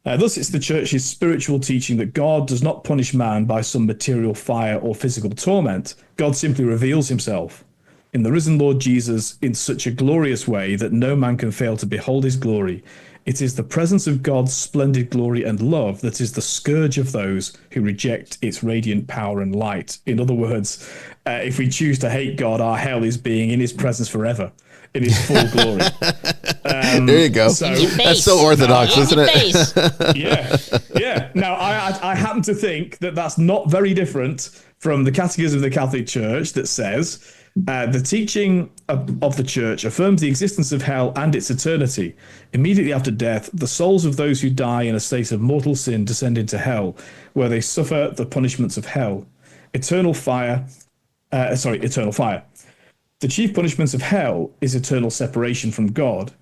thus it's the Church's spiritual teaching that God does not punish man by some material fire or physical torment. God simply reveals himself in the risen Lord Jesus in such a glorious way that no man can fail to behold his glory. It is the presence of God's splendid glory and love that is the scourge of those who reject its radiant power and light. In other words, if we choose to hate God, our hell is being in his presence forever, in his full glory. There you go. That's so orthodox, isn't it? Yeah. Now, I happen to think that that's not very different from the Catechism of the Catholic Church that says, the teaching of the Church affirms the existence of hell and its eternity. Immediately after death, the souls of those who die in a state of mortal sin descend into hell, where they suffer the punishments of hell. Eternal fire. The chief punishments of hell is eternal separation from God,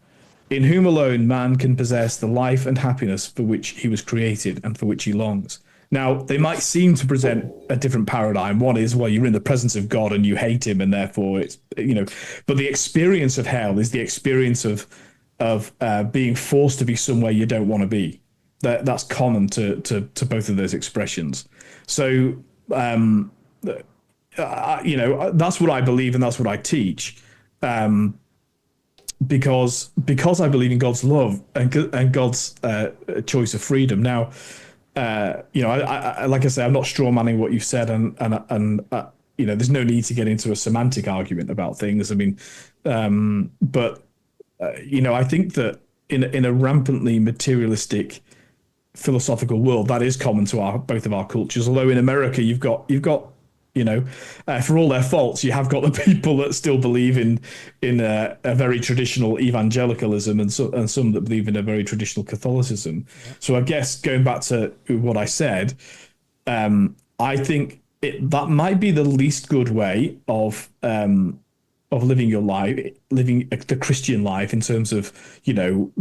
in whom alone man can possess the life and happiness for which he was created and for which he longs. Now, they might seem to present a different paradigm. One is, well, you're in the presence of God and you hate him, and therefore it's, but the experience of hell is the experience of being forced to be somewhere you don't want to be. That's common to both of those expressions. So, that's what I believe and that's what I teach. Because I believe in God's love and God's choice of freedom. Now, I like I say, I'm not straw manning what you've said, and there's no need to get into a semantic argument about things. I mean, I think that in a rampantly materialistic philosophical world, that is common to both of our cultures. Although in America, you've got for all their faults, you have got the people that still believe in a very traditional evangelicalism and some that believe in a very traditional Catholicism. Yeah. So I guess going back to what I said, I think that might be the least good way of living your life, living the Christian life, in terms of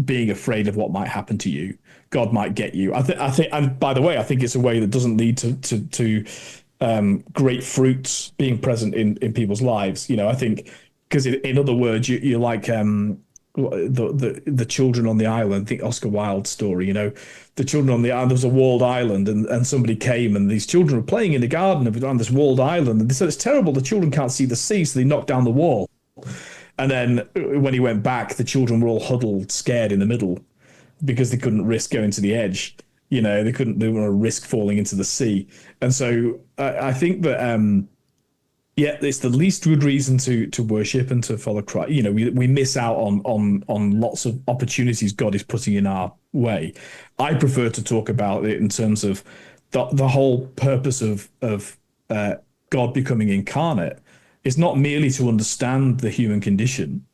being afraid of what might happen to you. God might get you. I think, and by the way, I think it's a way that doesn't lead to great fruits being present in people's lives. I think, because in other words, you're like the children on the island. I think Oscar Wilde's story, the children on the island, there was a walled island, and somebody came, and these children were playing in the garden on this walled island, and they said, it's terrible, the children can't see the sea, so they knocked down the wall. And then when he went back, the children were all huddled, scared in the middle, because they couldn't risk going to the edge. They didn't want to risk falling into the sea. And so I think that, it's the least good reason to worship and to follow Christ. We miss out on lots of opportunities God is putting in our way. I prefer to talk about it in terms of the whole purpose of God becoming incarnate is not merely to understand the human condition,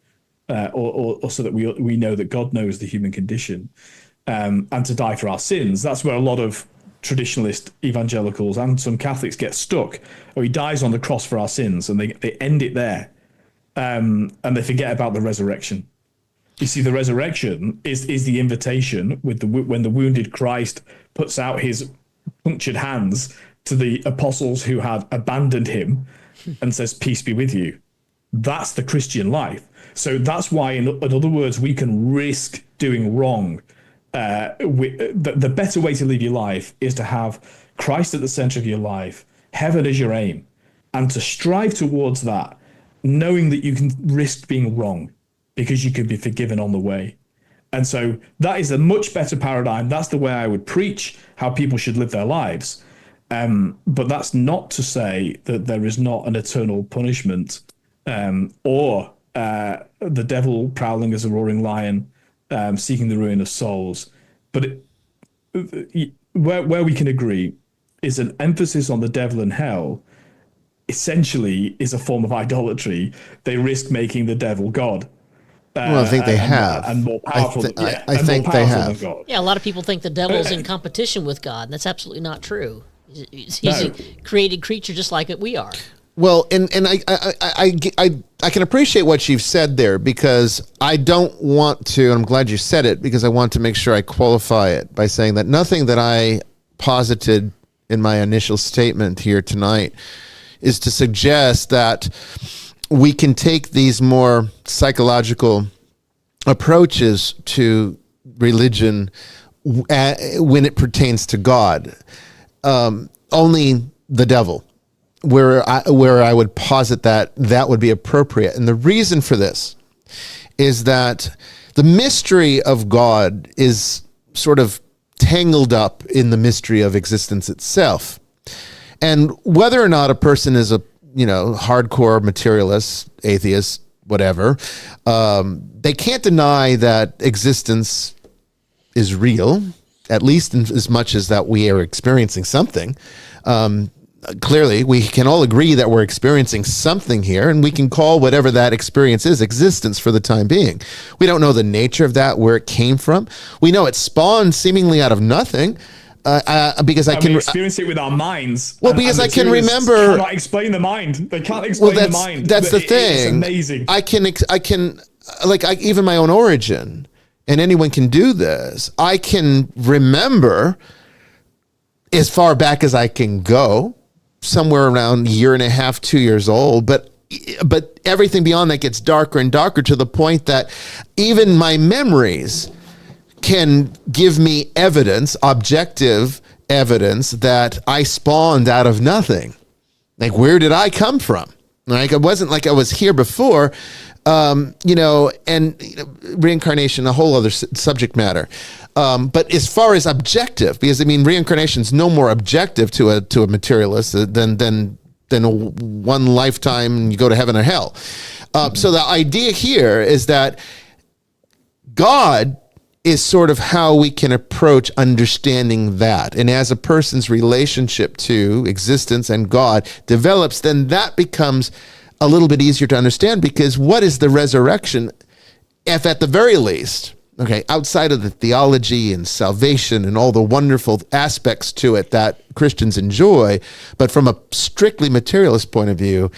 or so that we know that God knows the human condition, and to die for our sins. That's where a lot of traditionalist evangelicals and some Catholics get stuck. He dies on the cross for our sins, and they end it there, and they forget about the resurrection. You see, the resurrection is the invitation when the wounded Christ puts out his punctured hands to the apostles who had abandoned him and says, "Peace be with you." That's the Christian life. So that's why, in other words, we can risk doing wrong. The better way to live your life is to have Christ at the center of your life, heaven as your aim, and to strive towards that, knowing that you can risk being wrong because you can be forgiven on the way. And so that is a much better paradigm. That's the way I would preach how people should live their lives. But that's not to say that there is not an eternal punishment, or the devil prowling as a roaring lion, seeking the ruin of souls. But where we can agree is an emphasis on the devil and hell essentially is a form of idolatry. They risk making the devil God. Well, I think they have. And more powerful, I think they have. Than God. Yeah, a lot of people think the devil's in competition with God, and that's absolutely not true. He's a created creature just like we are. Well, and I can appreciate what you've said there, because I don't want to, and I'm glad you said it, because I want to make sure I qualify it by saying that nothing that I posited in my initial statement here tonight is to suggest that we can take these more psychological approaches to religion when it pertains to God. Only the devil, where I would posit that would be appropriate. And the reason for this is that the mystery of God is sort of tangled up in the mystery of existence itself. And whether or not a person is a, hardcore materialist, atheist, whatever, they can't deny that existence is real, at least in as much as that we are experiencing something. Clearly, we can all agree that we're experiencing something here, and we can call whatever that experience is existence for the time being. We don't know the nature of that, where it came from. We know it spawned seemingly out of nothing, because I can experience it with our minds. Well, because I can remember. Cannot explain the mind. They can't explain the mind. That's the thing. It's amazing. I can even my own origin, and anyone can do this. I can remember as far back as I can go, somewhere around a year and a half, 2 years old, but everything beyond that gets darker and darker, to the point that even my memories can give me evidence, objective evidence, that I spawned out of nothing. Like, where did I come from? Like, it wasn't like I was here before, and reincarnation, a whole other subject matter. But as far as objective, because reincarnation is no more objective to a materialist than one lifetime and you go to heaven or hell. So the idea here is that God is sort of how we can approach understanding that. And as a person's relationship to existence and God develops, then that becomes a little bit easier to understand, because what is the resurrection, if at the very least, okay, outside of the theology and salvation and all the wonderful aspects to it that Christians enjoy, but from a strictly materialist point of view,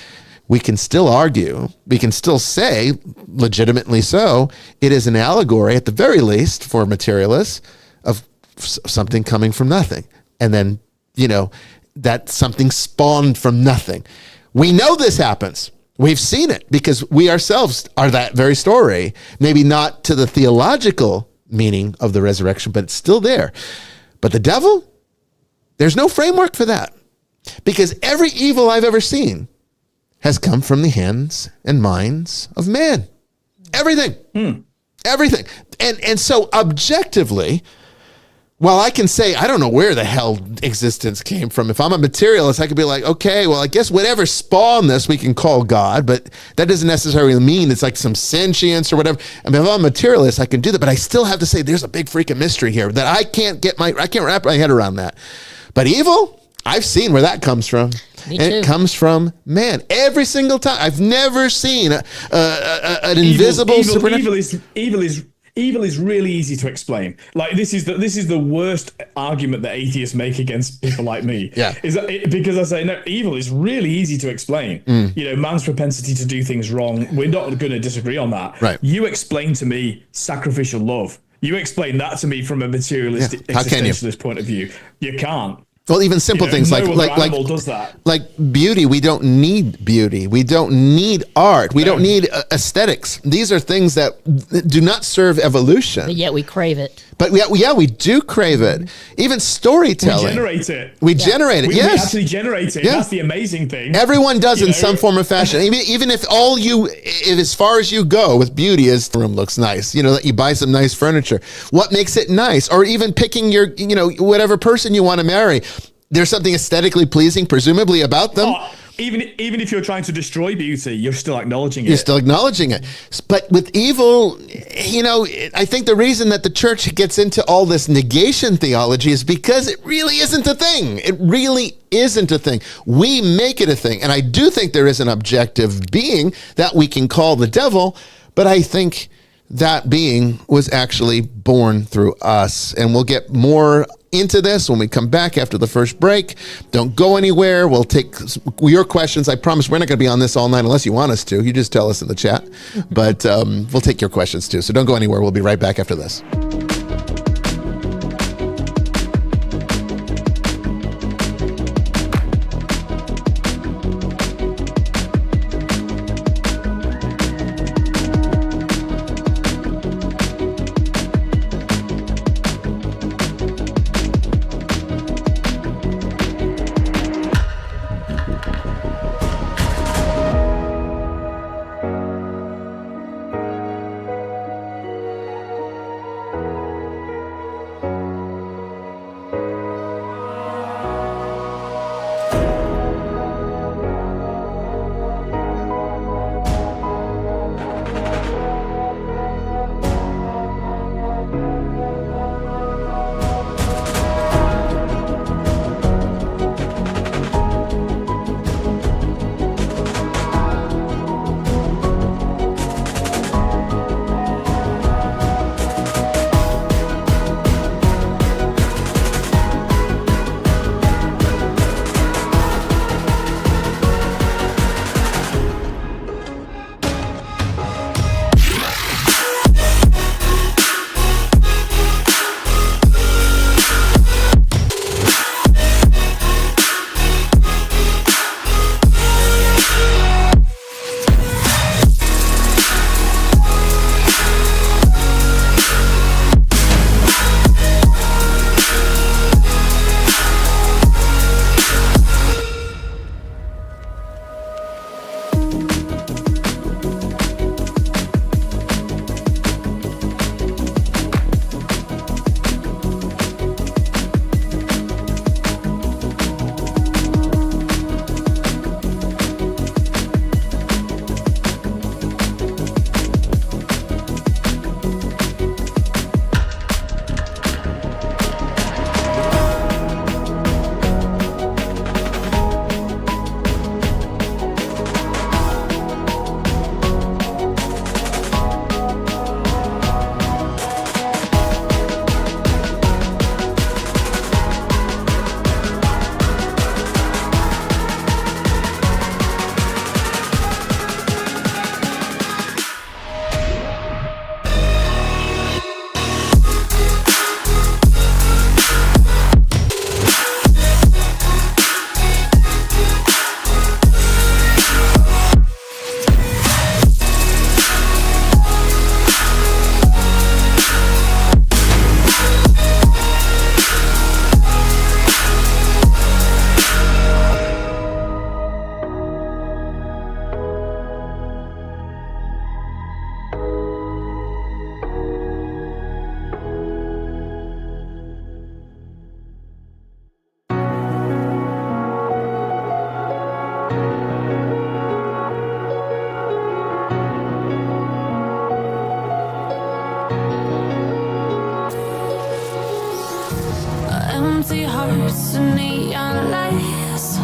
we can still argue, we can still say, legitimately so, it is an allegory, at the very least, for materialists, of something coming from nothing. And then, that something spawned from nothing. We know this happens. We've seen it, because we ourselves are that very story. Maybe not to the theological meaning of the resurrection, but it's still there. But the devil, there's no framework for that, because every evil I've ever seen has come from the hands and minds of man. Everything. Everything. And so objectively, well, I can say, I don't know where the hell existence came from. If I'm a materialist, I could be like, okay, well, I guess whatever spawned this, we can call God, but that doesn't necessarily mean it's like some sentience or whatever. If I'm a materialist, I can do that, but I still have to say there's a big freaking mystery here that I can't wrap my head around that. But evil, I've seen where that comes from. Me and too. It comes from man every single time. I've never seen an invisible supernatural. Evil is really easy to explain. Like, this is the worst argument that atheists make against people like me. Yeah. Because I say, no, evil is really easy to explain. Man's propensity to do things wrong. We're not going to disagree on that. Right. You explain to me sacrificial love. You explain that to me from a materialistic How can you? existentialist point of view. You can't. Well, even simple things no like animal does that. Like beauty. We don't need beauty. We don't need art. We don't need aesthetics. These are things that do not serve evolution. But yet we crave it. But we do crave it. Even storytelling. We generate it. We generate it. We Yes. actually generate it. Yeah. That's the amazing thing. Everyone does in some form or fashion. Even if as far as you go with beauty is the room looks nice, that you buy some nice furniture. What makes it nice? Or even picking your, whatever person you want to marry. There's something aesthetically pleasing, presumably, about them. Even if you're trying to destroy beauty, you're still acknowledging it. You're still acknowledging it. But with evil, I think the reason that the church gets into all this negation theology is because it really isn't a thing. It really isn't a thing. We make it a thing. And I do think there is an objective being that we can call the devil, but I think that being was actually born through us. And we'll get more into this when we come back after the first break. Don't go anywhere. We'll take your questions. I promise we're not going to be on this all night unless you want us to. You just tell us in the chat. But we'll take your questions too. So don't go anywhere. We'll be right back after this. empty hearts and neon lights.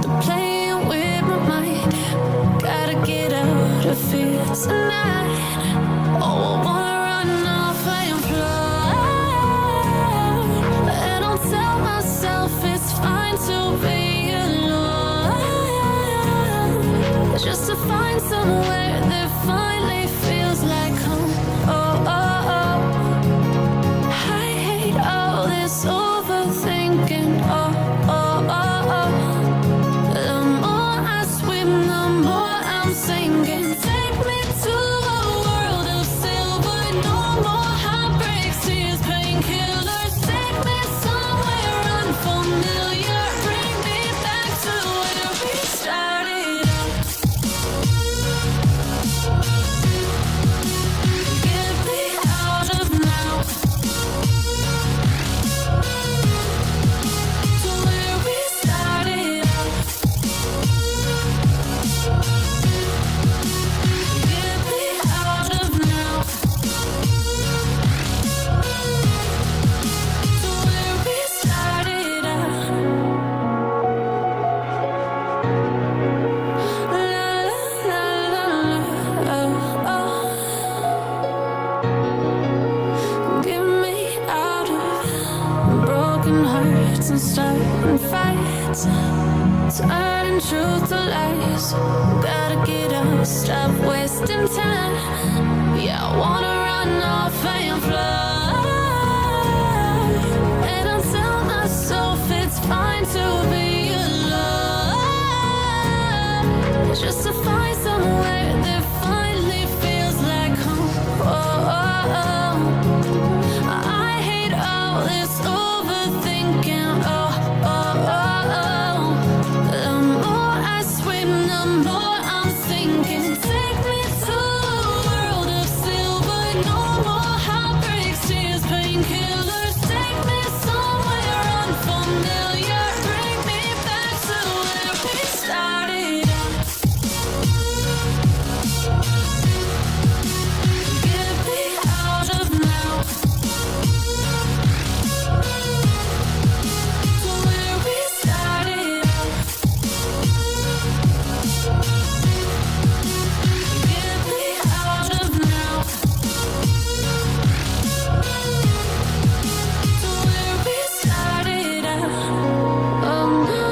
They're playing with my mind. Gotta get out of here tonight. Oh, I wanna run off and fly. And I'll tell myself it's fine to be alone. Just to find somewhere that finally feels like home. Oh, oh, oh. I hate all this overthinking. Oh, oh, oh, oh. The more I swim, the more I'm sinking. Take me to a world of silver. No more heartbreaks, tears, painkillers. Take me somewhere unfamiliar. Bring me back to where we started out. Get me out of now. dance and starting fights, turning truth to lies. Gotta get up, stop wasting time. Yeah, I wanna run off and fly. And I tell myself it's fine to be alone, just to find somewhere that finally feels like home. I hate all this overthinking. The more I swim, the more I'm sinking. Take me to a world of silver, no more heartbreaks, tears, painkillers. Take me somewhere unfamiliar, bring me back to where we started out. Get me out of now, to where we started out. Get me out of now, to where we started out. Oh no.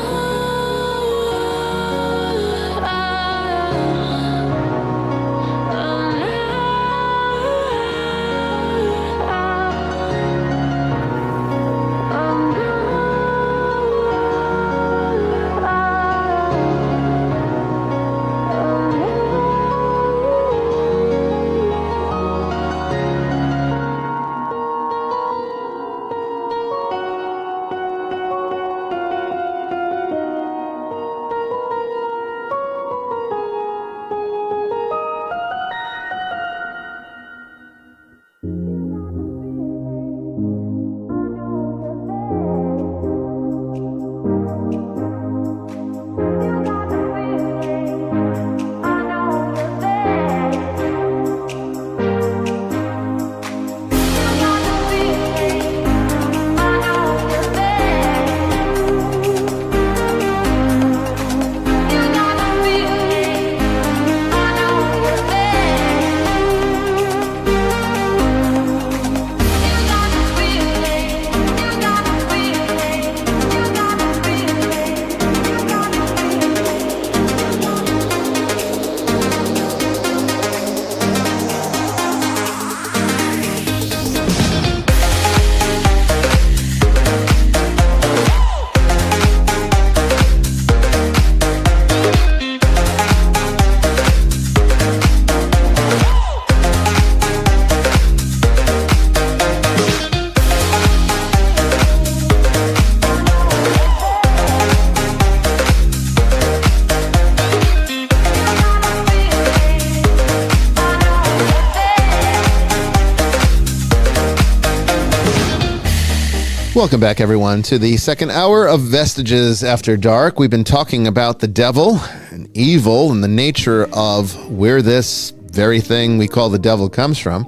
Welcome back, everyone, to the second hour of Vestiges After Dark. We've been talking about the devil and evil and the nature of where this very thing we call the devil comes from.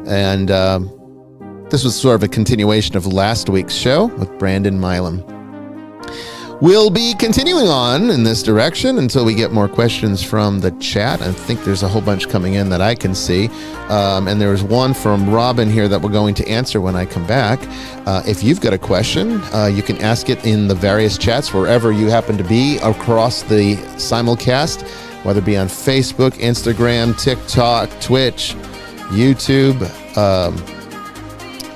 And this was sort of a continuation of last week's show with Brandon Milam. We'll be continuing on in this direction until we get more questions from the chat. I think there's a whole bunch coming in that I can see. And there's one from Robin here that we're going to answer when I come back. If you've got a question, you can ask it in the various chats wherever you happen to be across the simulcast, whether it be on Facebook, Instagram, TikTok, Twitch, YouTube,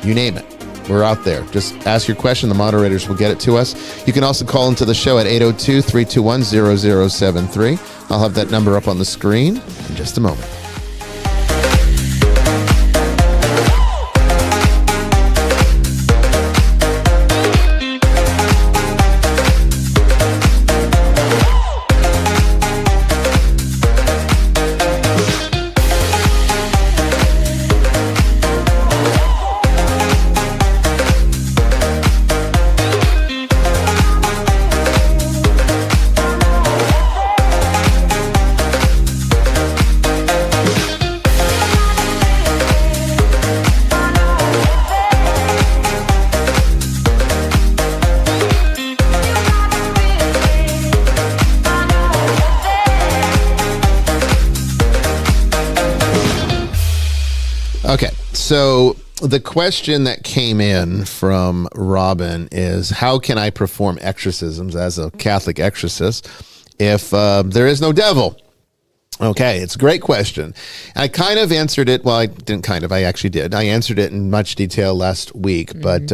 you name it. We're out there. Just ask your question. The moderators will get it to us. You can also call into the show at 802-321-0073. I'll have that number up on the screen in just a moment. So the question that came in from Robin is, how can I perform exorcisms as a Catholic exorcist if there is no devil? Okay, it's a great question. I kind of answered it. Well, I didn't kind of. I actually did. I answered it in much detail last week, but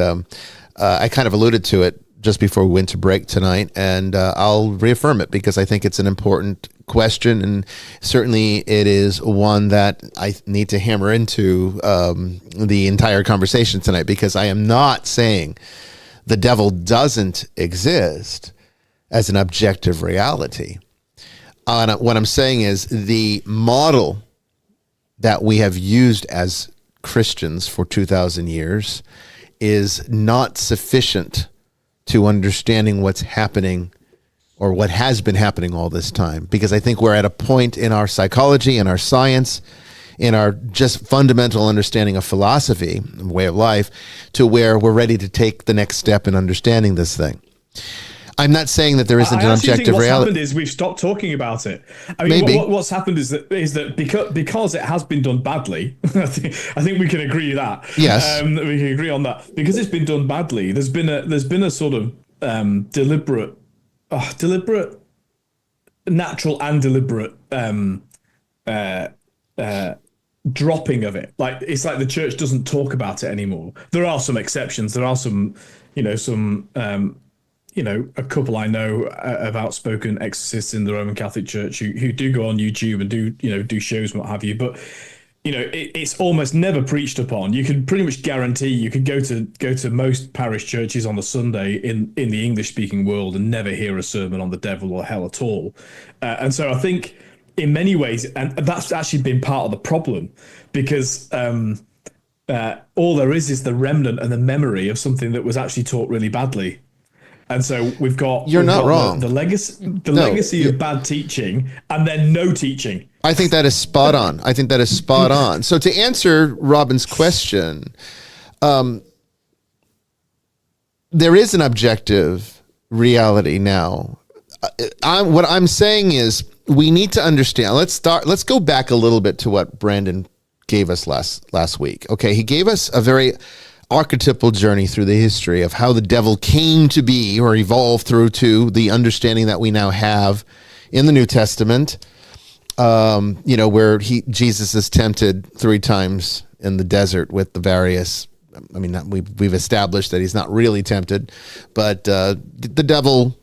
I kind of alluded to it just before we went to break tonight, and I'll reaffirm it because I think it's an important question, and certainly it is one that I need to hammer into the entire conversation tonight, because I am not saying the devil doesn't exist as an objective reality. What I'm saying is the model that we have used as Christians for 2,000 years is not sufficient to understanding what's happening or what has been happening all this time. Because I think we're at a point in our psychology, in our science, in our just fundamental understanding of philosophy, way of life, to where we're ready to take the next step in understanding this thing. I'm not saying that there isn't an objective reality. What's happened is we've stopped talking about it. I mean, what's happened is that because it has been done badly, I think we can agree that. Yes, we can agree on that. Because it's been done badly, there's been a sort of deliberate, natural and deliberate dropping of it. Like, it's like the church doesn't talk about it anymore. There are some exceptions. There are some, a couple I know of outspoken exorcists in the Roman Catholic Church who do go on YouTube and do shows and what have you. But it's almost never preached upon. You can pretty much guarantee you could go to most parish churches on a Sunday in the English speaking world and never hear a sermon on the devil or hell at all. And so I think in many ways, and that's actually been part of the problem, because all there is the remnant and the memory of something that was actually taught really badly. And so we've got wrong. The legacy of bad teaching, and then no teaching. I think that is spot on. So to answer Robin's question, there is an objective reality now. What I'm saying is we need to understand. Let's go back a little bit to what Brandon gave us last week. Okay, he gave us a very archetypal journey through the history of how the devil came to be or evolved through to the understanding that we now have in the New Testament, where Jesus is tempted 3 times in the desert with the various, we've established that he's not really tempted, but the devil,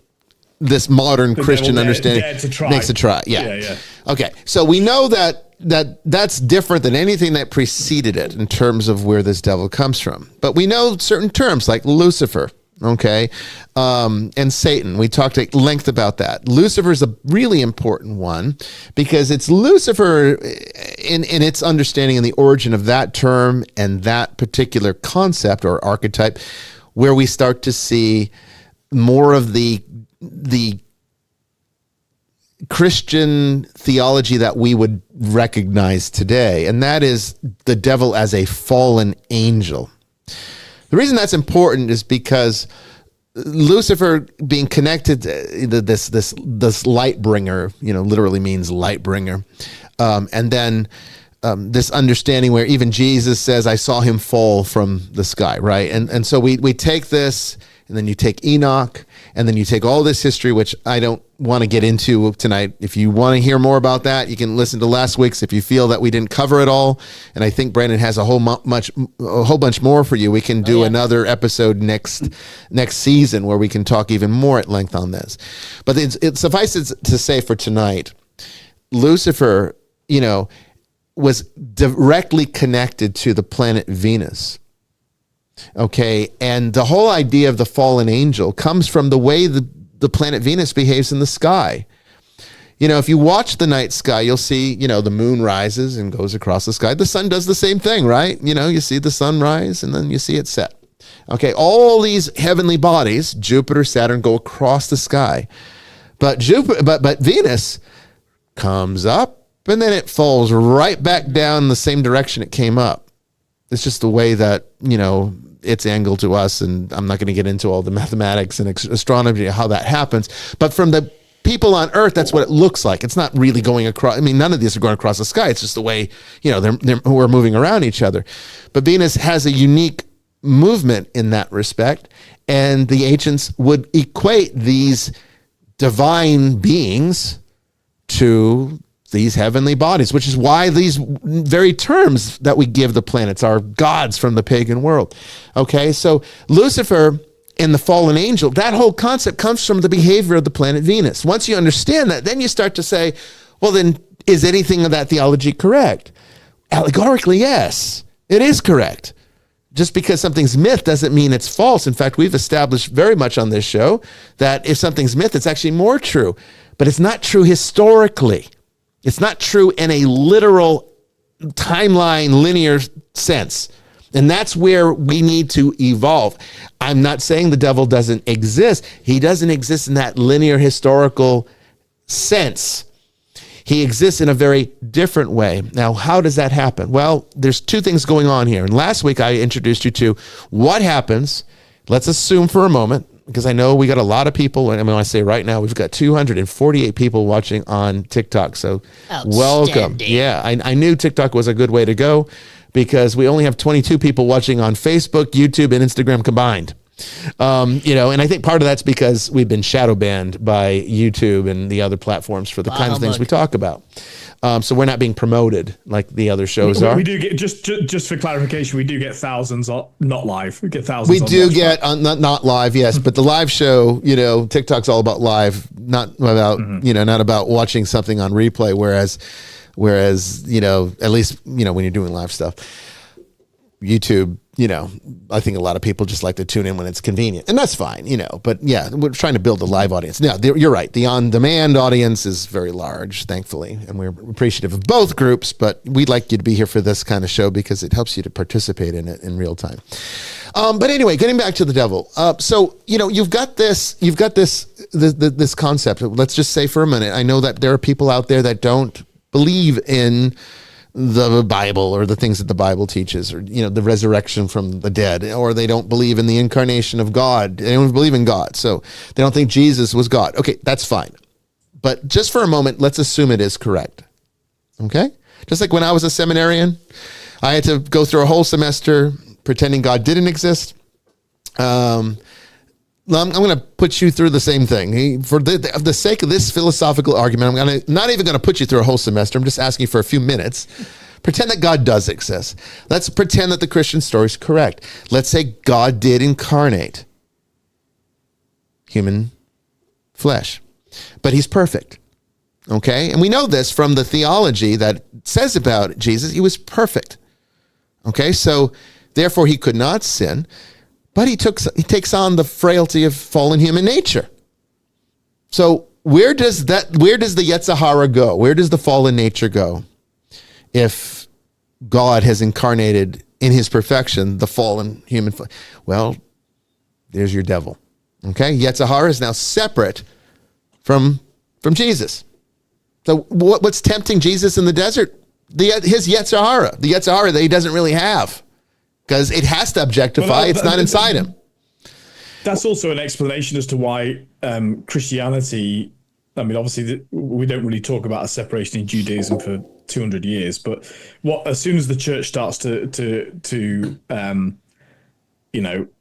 this modern Christian understanding, makes a try. Yeah. Okay, so we know that's different than anything that preceded it in terms of where this devil comes from. But we know certain terms like Lucifer, okay, and Satan. We talked at length about that. Lucifer is a really important one because it's Lucifer in its understanding and the origin of that term and that particular concept or archetype where we start to see more of the Christian theology that we would recognize today, and that is the devil as a fallen angel. The reason that's important is because Lucifer being connected to this light bringer, literally means light bringer, and then this understanding where even Jesus says, "I saw him fall from the sky," right? And so we take this, and then you take Enoch, and then you take all this history, which I don't want to get into tonight. If you want to hear more about that, you can listen to last week's if you feel that we didn't cover it all. And I think Brandon has a whole bunch more for you. We can do another episode next season where we can talk even more at length on this. But it suffices to say for tonight, Lucifer, was directly connected to the planet Venus. Okay, and the whole idea of the fallen angel comes from the way the planet Venus behaves in the sky. If you watch the night sky, you'll see, the moon rises and goes across the sky. The sun does the same thing, right? You see the sun rise and then you see it set. Okay, all these heavenly bodies, Jupiter, Saturn, go across the sky. But Venus comes up and then it falls right back down the same direction it came up. It's just the way that, it's angled to us, and I'm not going to get into all the mathematics and astronomy, how that happens. But from the people on Earth, that's what it looks like. It's not really going across. I mean, none of these are going across the sky. It's just the way, we're moving around each other. But Venus has a unique movement in that respect. And the ancients would equate these divine beings to these heavenly bodies, which is why these very terms that we give the planets are gods from the pagan world. Okay, so Lucifer and the fallen angel, that whole concept comes from the behavior of the planet Venus. Once you understand that, then you start to say, well, then is anything of that theology correct? Allegorically, yes, it is correct. Just because something's myth doesn't mean it's false. In fact, we've established very much on this show that if something's myth, it's actually more true. But it's not true historically. It's not true in a literal timeline, linear sense. And that's where we need to evolve. I'm not saying the devil doesn't exist. He doesn't exist in that linear historical sense. He exists in a very different way. Now, how does that happen? Well, there's two things going on here. And last week I introduced you to what happens. Let's assume for a moment, because I know we got a lot of people. And I mean, I say right now, we've got 248 people watching on TikTok. So welcome. Yeah, I knew TikTok was a good way to go because we only have 22 people watching on Facebook, YouTube, and Instagram combined. And I think part of that's because we've been shadow banned by YouTube and the other platforms for the kind of things we talk about. So we're not being promoted like the other shows are. We do get just for clarification, we do get thousands not live. We get thousands. We do get not live, yes, but the live show, TikTok's all about live, not about not about watching something on replay. Whereas at least when you're doing live stuff, YouTube. I think a lot of people just like to tune in when it's convenient, and that's fine, but yeah, we're trying to build a live audience. Now, you're right. The on-demand audience is very large, thankfully, and we're appreciative of both groups, but we'd like you to be here for this kind of show because it helps you to participate in it in real time. But anyway, getting back to the devil. So, you've got this concept. Let's just say for a minute, I know that there are people out there that don't believe in the Bible or the things that the Bible teaches, or the resurrection from the dead, or they don't believe in the incarnation of God. They don't believe in God, so they don't think Jesus was God. Okay, that's fine. But just for a moment, let's assume it is correct. Okay? Just like when I was a seminarian, I had to go through a whole semester pretending God didn't exist. I'm going to put you through the same thing. For the sake of this philosophical argument, I'm not even going to put you through a whole semester. I'm just asking you for a few minutes. Pretend that God does exist. Let's pretend that the Christian story is correct. Let's say God did incarnate human flesh, but he's perfect. Okay? And we know this from the theology that says about Jesus, he was perfect. Okay? So therefore he could not sin. But he takes on the frailty of fallen human nature. So where does the Yetzer Hara go? Where does the fallen nature go? If God has incarnated in his perfection the fallen human, well, there's your devil. Okay, Yetzer Hara is now separate from Jesus. So what's tempting Jesus in the desert? His Yetzer Hara, the Yetzer Hara that he doesn't really have. Because it has to objectify. It's not inside him. That's also an explanation as to why Christianity, I mean, obviously we don't really talk about a separation in Judaism for 200 years, but as soon as the church starts to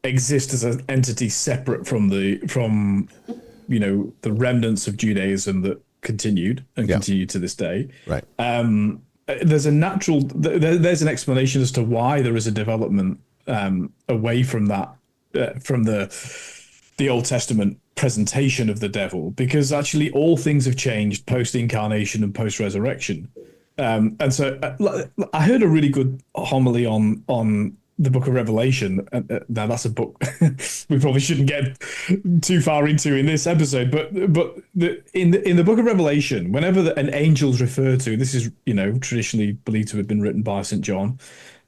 exist as an entity separate from the remnants of Judaism that continued and continue to this day. Right. There's an explanation as to why there is a development away from that, from the Old Testament presentation of the devil, because actually all things have changed post-incarnation and post-resurrection. And so I heard a really good homily on the book of Revelation. Now that's a book we probably shouldn't get too far into in this episode, but in the book of Revelation, whenever an angel is referred to, this is traditionally believed to have been written by St. John.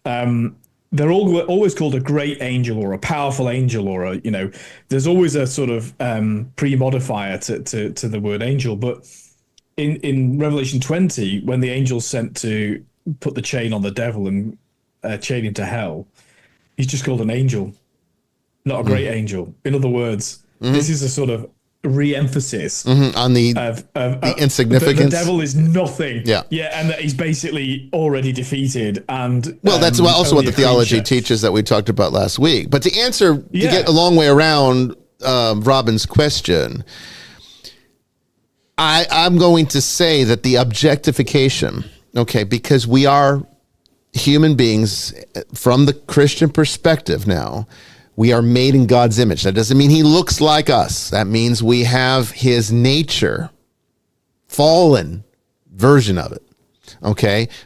They're always called a great angel or a powerful angel, or there's always a sort of pre-modifier to the word angel. But in Revelation 20, when the angel's sent to put the chain on the devil and chain him to hell, he's just called an angel, not a great angel. In other words, this is a sort of re-emphasis on the insignificance. The devil is nothing. Yeah, and that he's basically already defeated. And that's also what the theology creature. teaches that we talked about last week. But to answer, to get a long way around Robin's question, I'm going to say that the objectification, because we are human beings from the Christian perspective now. We are made in God's image. That doesn't mean he looks like us. That means we have his nature, fallen version of it,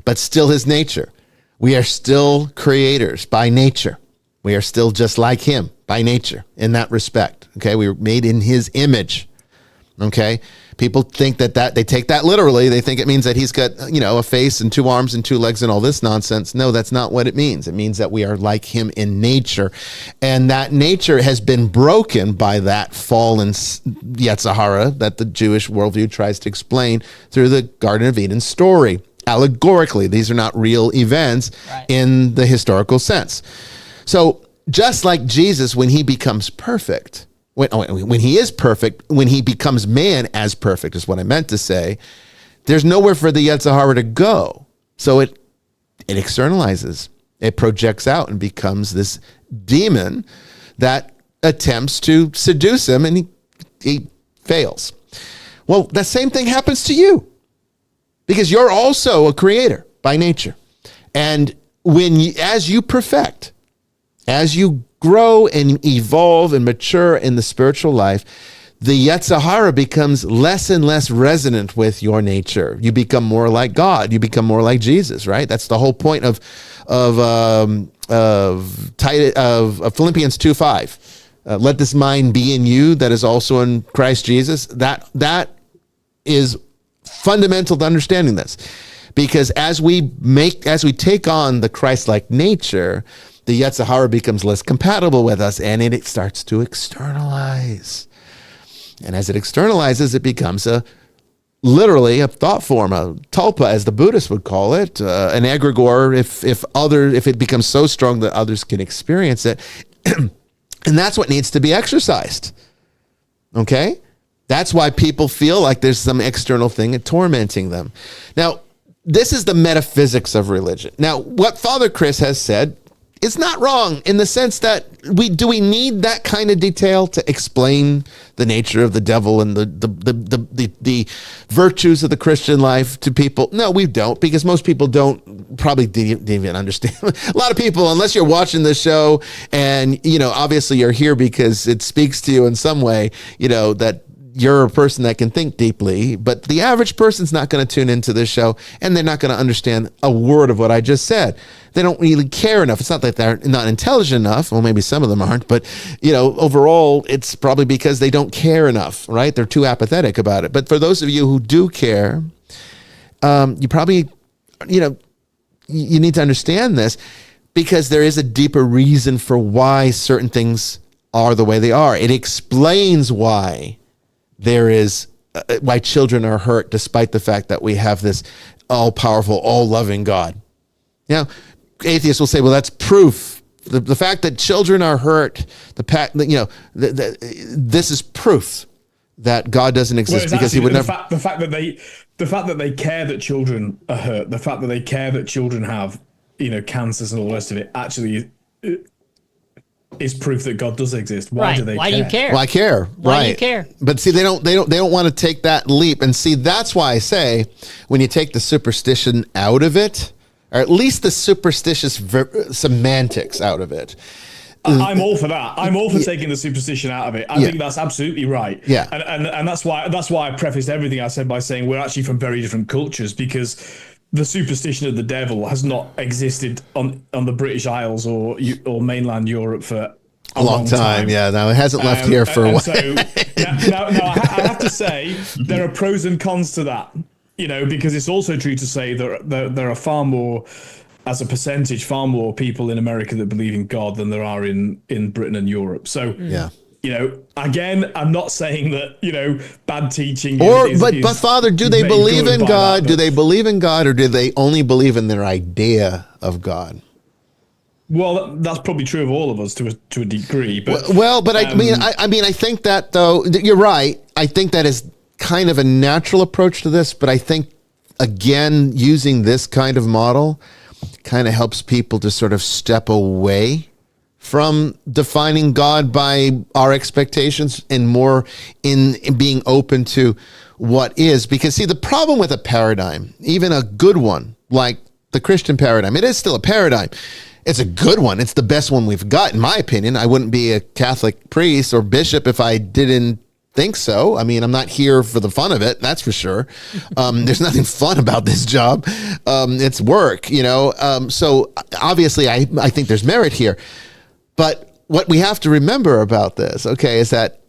but still his nature. We are still creators by nature. We are still just like him by nature in that respect, We were made in his image, People think that they take that literally. They think it means that he's got, a face and 2 arms and 2 legs and all this nonsense. No, that's not what it means. It means that we are like him in nature. And that nature has been broken by that fallen Yetzer Hara that the Jewish worldview tries to explain through the Garden of Eden story. Allegorically, these are not real events in the historical sense. So just like Jesus, when he becomes perfect, when he is perfect, when he becomes man as perfect is what I meant to say, there's nowhere for the Yetzer Hara to go. So it externalizes, it projects out and becomes this demon that attempts to seduce him, and he fails. Well, the same thing happens to you because you're also a creator by nature. And as you perfect, as you grow and evolve and mature in the spiritual life, the Yetzer Hara becomes less and less resonant with your nature. You become more like God. You become more like Jesus, right? That's the whole point of Philippians 2:5. Let this mind be in you that is also in Christ Jesus. That is fundamental to understanding this, because as we take on the Christ-like nature, the Yetzer Hara becomes less compatible with us, and it starts to externalize. And as it externalizes, it becomes literally a thought form, a tulpa, as the Buddhists would call it, an egregore. If it becomes so strong that others can experience it, and that's what needs to be exercised. That's why people feel like there's some external thing tormenting them. Now, this is the metaphysics of religion. Now, what Father Chris has said is not wrong in the sense that we need that kind of detail to explain the nature of the devil and the virtues of the Christian life to people. No, we don't, because most people probably didn't even understand. A lot of people, unless you're watching this show and, obviously you're here because it speaks to you in some way, that you're a person that can think deeply, but the average person's not going to tune into this show, and they're not going to understand a word of what I just said. They don't really care enough. It's not that they're not intelligent enough. Well, maybe some of them aren't, but overall, it's probably because they don't care enough, right? They're too apathetic about it. But for those of you who do care, you probably, you need to understand this, because there is a deeper reason for why certain things are the way they are. It explains why why children are hurt, despite the fact that we have this all-powerful, all-loving God. Now, atheists will say, well, that's proof. The fact that children are hurt, this is proof that God doesn't exist, because he would never. The fact that they care that children are hurt, the fact that they care that children have, cancers and all the rest of it, actually is proof that God does exist. Why do they care? Why do you care? Why care? Why do you care? But see, they don't want to take that leap. And see, that's why I say, when you take the superstition out of it, or at least the superstitious semantics out of it. I'm all for that. I'm all for taking the superstition out of it. I think that's absolutely right. Yeah. And that's why I prefaced everything I said by saying we're actually from very different cultures, because the superstition of the devil has not existed on the British Isles or mainland Europe for a long time. Yeah, no, it hasn't left here for a while. So now I have to say there are pros and cons to that, because it's also true to say there are far more, as a percentage, far more people in America that believe in God than there are in Britain and Europe. So yeah. Again, I'm not saying that, bad teaching but Father, do they believe in God? Do they believe in God, or do they only believe in their idea of God? Well, that's probably true of all of us to a degree. But but I think that though you're right. I think that is kind of a natural approach to this. But I think again, using this kind of model kind of helps people to sort of step away from defining God by our expectations and more in being open to what is. Because see, the problem with a paradigm, even a good one like the Christian paradigm, it is still a paradigm. It's a good one. It's the best one we've got, in my opinion. I wouldn't be a Catholic priest or bishop if I didn't think so. I mean, I'm not here for the fun of it, that's for sure. There's nothing fun about this job. It's work, you know. So obviously, I think there's merit here. But what we have to remember about this, okay, is that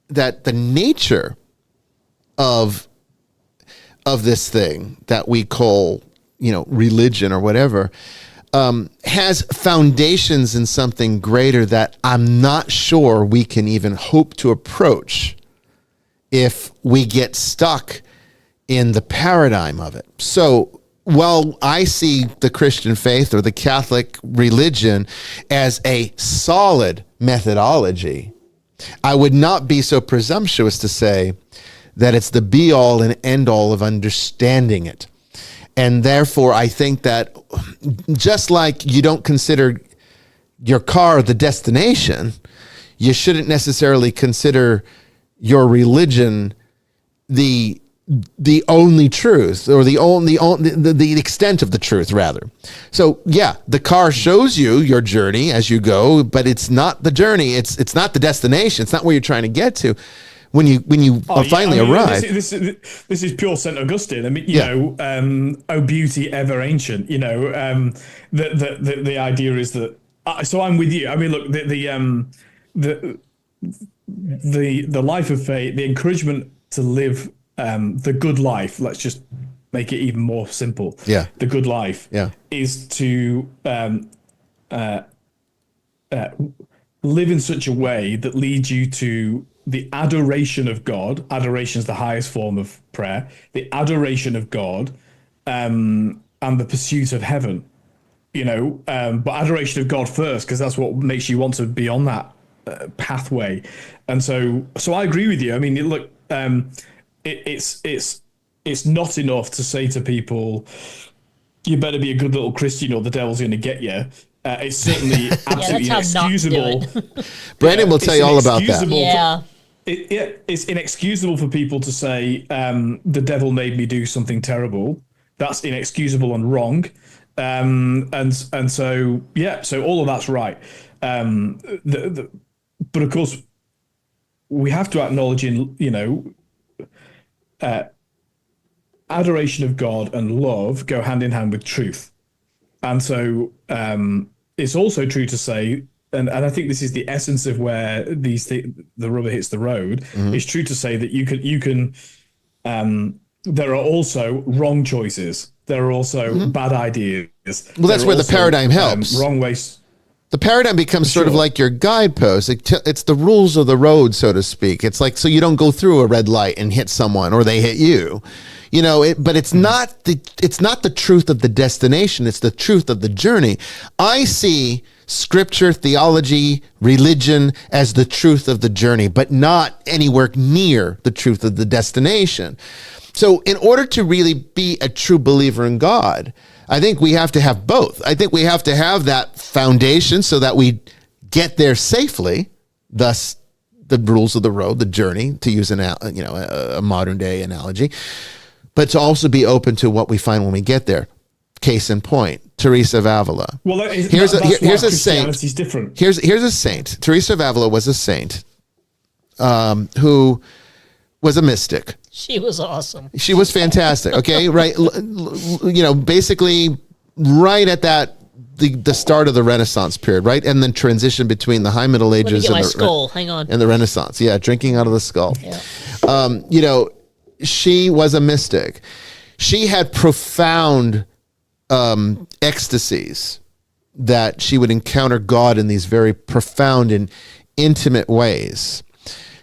the nature of this thing that we call, you know, religion or whatever, has foundations in something greater that I'm not sure we can even hope to approach if we get stuck in the paradigm of it. So while I see the Christian faith or the Catholic religion as a solid methodology, I would not be so presumptuous to say that it's the be all and end all of understanding it. And therefore, I think that just like you don't consider your car the destination, you shouldn't necessarily consider your religion the only truth, or the extent of the truth, rather. So yeah, the car shows you your journey as you go, but it's not the journey. It's not the destination. It's not where you're trying to get to. When you finally arrive, this is pure Saint Augustine. I mean, you know, "O beauty ever ancient." You know, the idea is that. So I'm with you. I mean, look, the life of faith, the encouragement to live the good life. Let's just make it even more simple. Yeah, the good life. Yeah, is to live in such a way that leads you to the adoration of God. Adoration is the highest form of prayer. The adoration of God, and the pursuit of heaven. You know, but adoration of God first, because that's what makes you want to be on that pathway. And so I agree with you. I mean, look, it's not enough to say to people, "You better be a good little Christian, or the devil's going to get you." It's certainly absolutely inexcusable. Brandon will tell you all about that. Yeah. It's inexcusable for people to say, "The devil made me do something terrible." That's inexcusable and wrong. And so all of that's right. But of course, we have to acknowledge, adoration of God and love go hand in hand with truth. And so it's also true to say, and I think this is the essence of where the rubber hits the road. Mm-hmm. It's true to say that you can there are also wrong choices. There are also bad ideas. Well, that's where the paradigm helps. Wrong ways. The paradigm becomes sort of like your guidepost. It's the rules of the road, so to speak. It's like, so you don't go through a red light and hit someone, or they hit you. You know, but it's not the truth of the destination. It's the truth of the journey. I see scripture, theology, religion as the truth of the journey, but not anywhere near the truth of the destination. So in order to really be a true believer in God, I think we have to have both. I think we have to have that foundation so that we get there safely, thus the rules of the road, the journey, to use a modern day analogy, but to also be open to what we find when we get there. Case in point, Teresa of Avila. Well, here's a saint. Different. Here's a saint. Teresa of Avila was a saint who was a mystic. She was awesome. She was fantastic. Okay, right. Basically, right at the start of the Renaissance period, right, and then transition between the High Middle Ages and the Renaissance. Yeah, drinking out of the skull. Yeah. She was a mystic. She had profound ecstasies that she would encounter God in these very profound and intimate ways.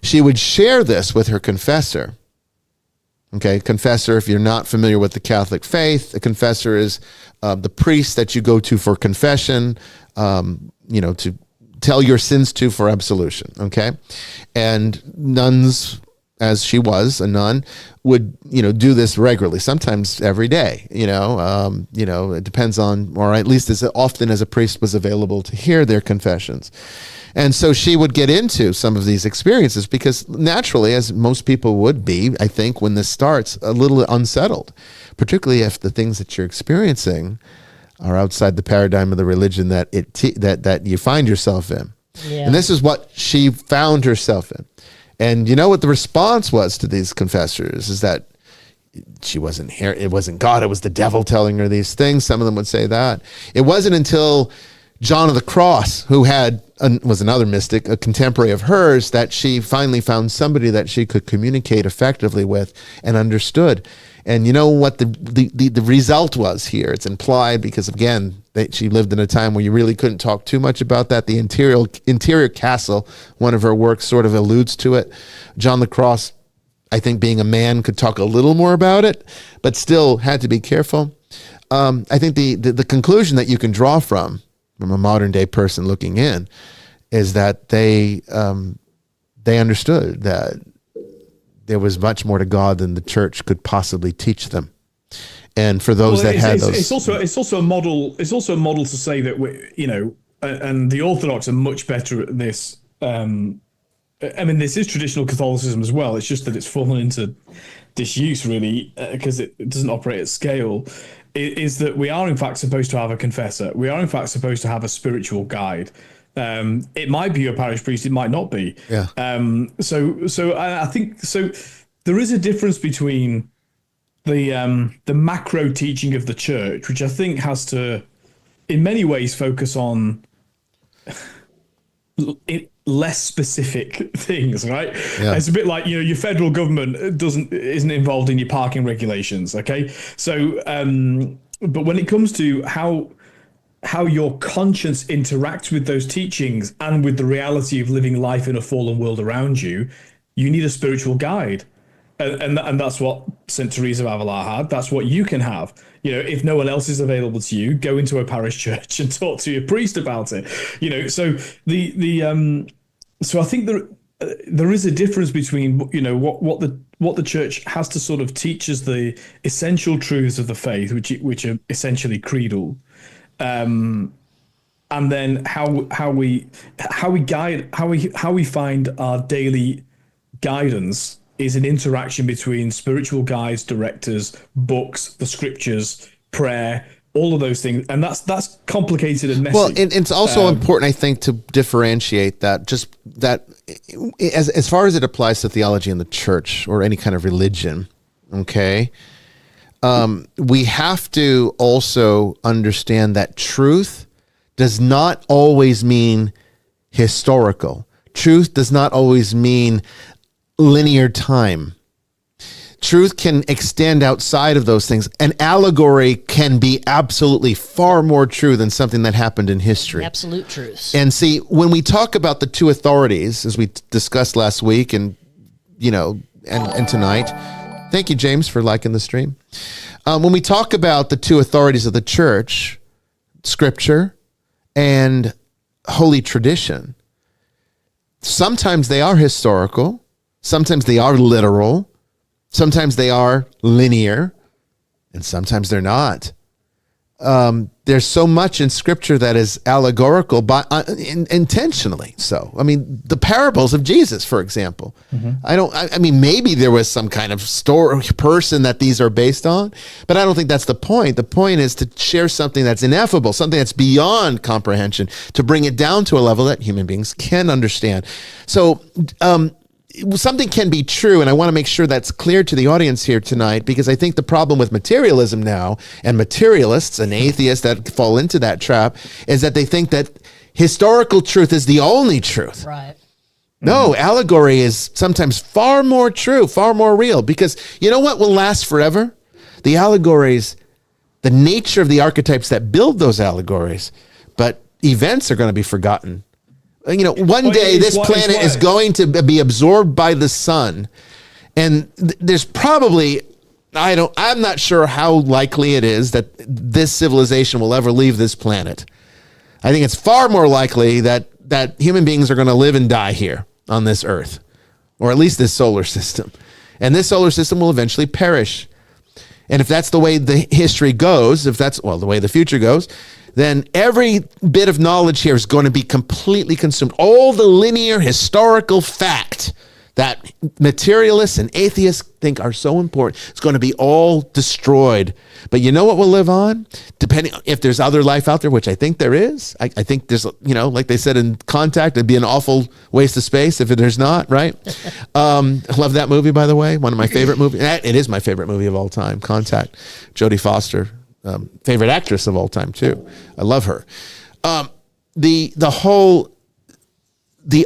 She would share this with her confessor. Okay, confessor, if you're not familiar with the Catholic faith, a confessor is the priest that you go to for confession, to tell your sins to for absolution, okay? And nuns, as she was a nun, would, do this regularly, sometimes every day, it depends on, or at least as often as a priest was available to hear their confessions. And so she would get into some of these experiences because naturally, as most people would be, I think, when this starts, a little unsettled, particularly if the things that you're experiencing are outside the paradigm of the religion that that you find yourself in. Yeah. And this is what she found herself in. And you know what the response was to these confessors is that she wasn't here. It wasn't God. It was the devil telling her these things. Some of them would say that. It wasn't until John of the Cross, who was another mystic, a contemporary of hers, that she finally found somebody that she could communicate effectively with and understood. And you know what the result was here? It's implied because, again, she lived in a time where you really couldn't talk too much about that. The interior castle, one of her works sort of alludes to it. John the Cross, I think being a man, could talk a little more about it, but still had to be careful. I think the conclusion that you can draw from a modern day person looking in is that they understood that there was much more to God than the church could possibly teach them. And for those it's also a model. It's also a model to say that and the Orthodox are much better at this. This is traditional Catholicism as well. It's just that it's fallen into disuse, really, because it doesn't operate at scale. Is that we are in fact supposed to have a confessor. We are in fact supposed to have a spiritual guide. It might be your parish priest. It might not be. Yeah. So I think so. There is a difference between the macro teaching of the church, which I think has to, in many ways, focus on less specific things, right? Yeah. It's a bit like, your federal government isn't involved in your parking regulations. Okay. So, but when it comes to how your conscience interacts with those teachings and with the reality of living life in a fallen world around you, you need a spiritual guide. And that's what St. Teresa of Avila had. That's what you can have. If no one else is available to you, go into a parish church and talk to your priest about it. So so I think there is a difference between what the church has to sort of teach as the essential truths of the faith, which are essentially creedal, and then how we find our daily guidance is an interaction between spiritual guides, directors, books, the scriptures, prayer, all of those things. And that's complicated and messy. Well, and it's also important, I think, to differentiate that, just that as far as it applies to theology in the church or any kind of religion, okay, we have to also understand that truth does not always mean historical. Truth does not always mean linear time. Truth can extend outside of those things. An allegory can be absolutely far more true than something that happened in history. Absolute truth. And see, when we talk about the two authorities, as we discussed last week and tonight, thank you, James, for liking the stream. When we talk about the two authorities of the church, scripture and holy tradition, sometimes they are historical. Sometimes they are literal, sometimes they are linear, and sometimes they're not. There's so much in scripture that is allegorical, but intentionally so. I mean, the parables of Jesus, for example. Mm-hmm. Maybe there was some kind of story person that these are based on, but I don't think that's the point. The point is to share something that's ineffable, something that's beyond comprehension, to bring it down to a level that human beings can understand. So, something can be true, and I want to make sure that's clear to the audience here tonight, because I think the problem with materialism now, and materialists and atheists that fall into that trap, is that they think that historical truth is the only truth. Right. No, allegory is sometimes far more true, far more real, because you know what will last forever? The allegories, the nature of the archetypes that build those allegories, but events are going to be forgotten. One day this planet is going to be absorbed by the sun, And there's probably, I'm not sure how likely it is that this civilization will ever leave this planet. I think it's far more likely that human beings are going to live and die here on this earth, or at least this solar system. And this solar system will eventually perish. And if that's the way the history goes, if that's, well, the way the future goes, then every bit of knowledge here is going to be completely consumed. All the linear historical fact that materialists and atheists think are so important, it's going to be all destroyed. But you know what will live on? Depending if there's other life out there, which I think there is. I think there's, like they said in Contact, it'd be an awful waste of space if there's not, right? I love that movie, by the way. One of my favorite movies. It is my favorite movie of all time, Contact. Jodie Foster, favorite actress of all time, too. I love her. The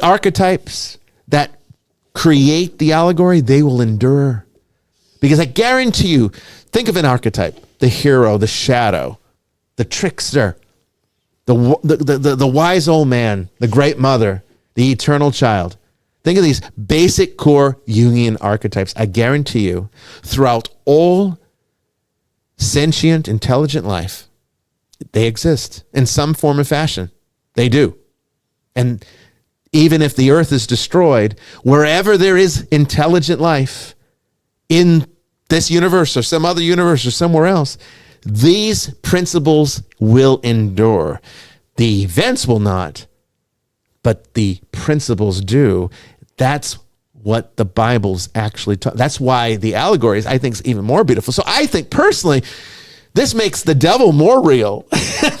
archetypes that create the allegory, they will endure. Because I guarantee you, think of an archetype: the hero, the shadow, the trickster, the wise old man, the great mother, the eternal child. Think of these basic core Jungian archetypes. I guarantee you, throughout all sentient, intelligent life, they exist in some form or fashion. They do. And even if the earth is destroyed, wherever there is intelligent life in this universe or some other universe or somewhere else, these principles will endure. The events will not, but the principles do. That's what the Bible's actually taught. That's why the allegories, I think, is even more beautiful. So I think personally, this makes the devil more real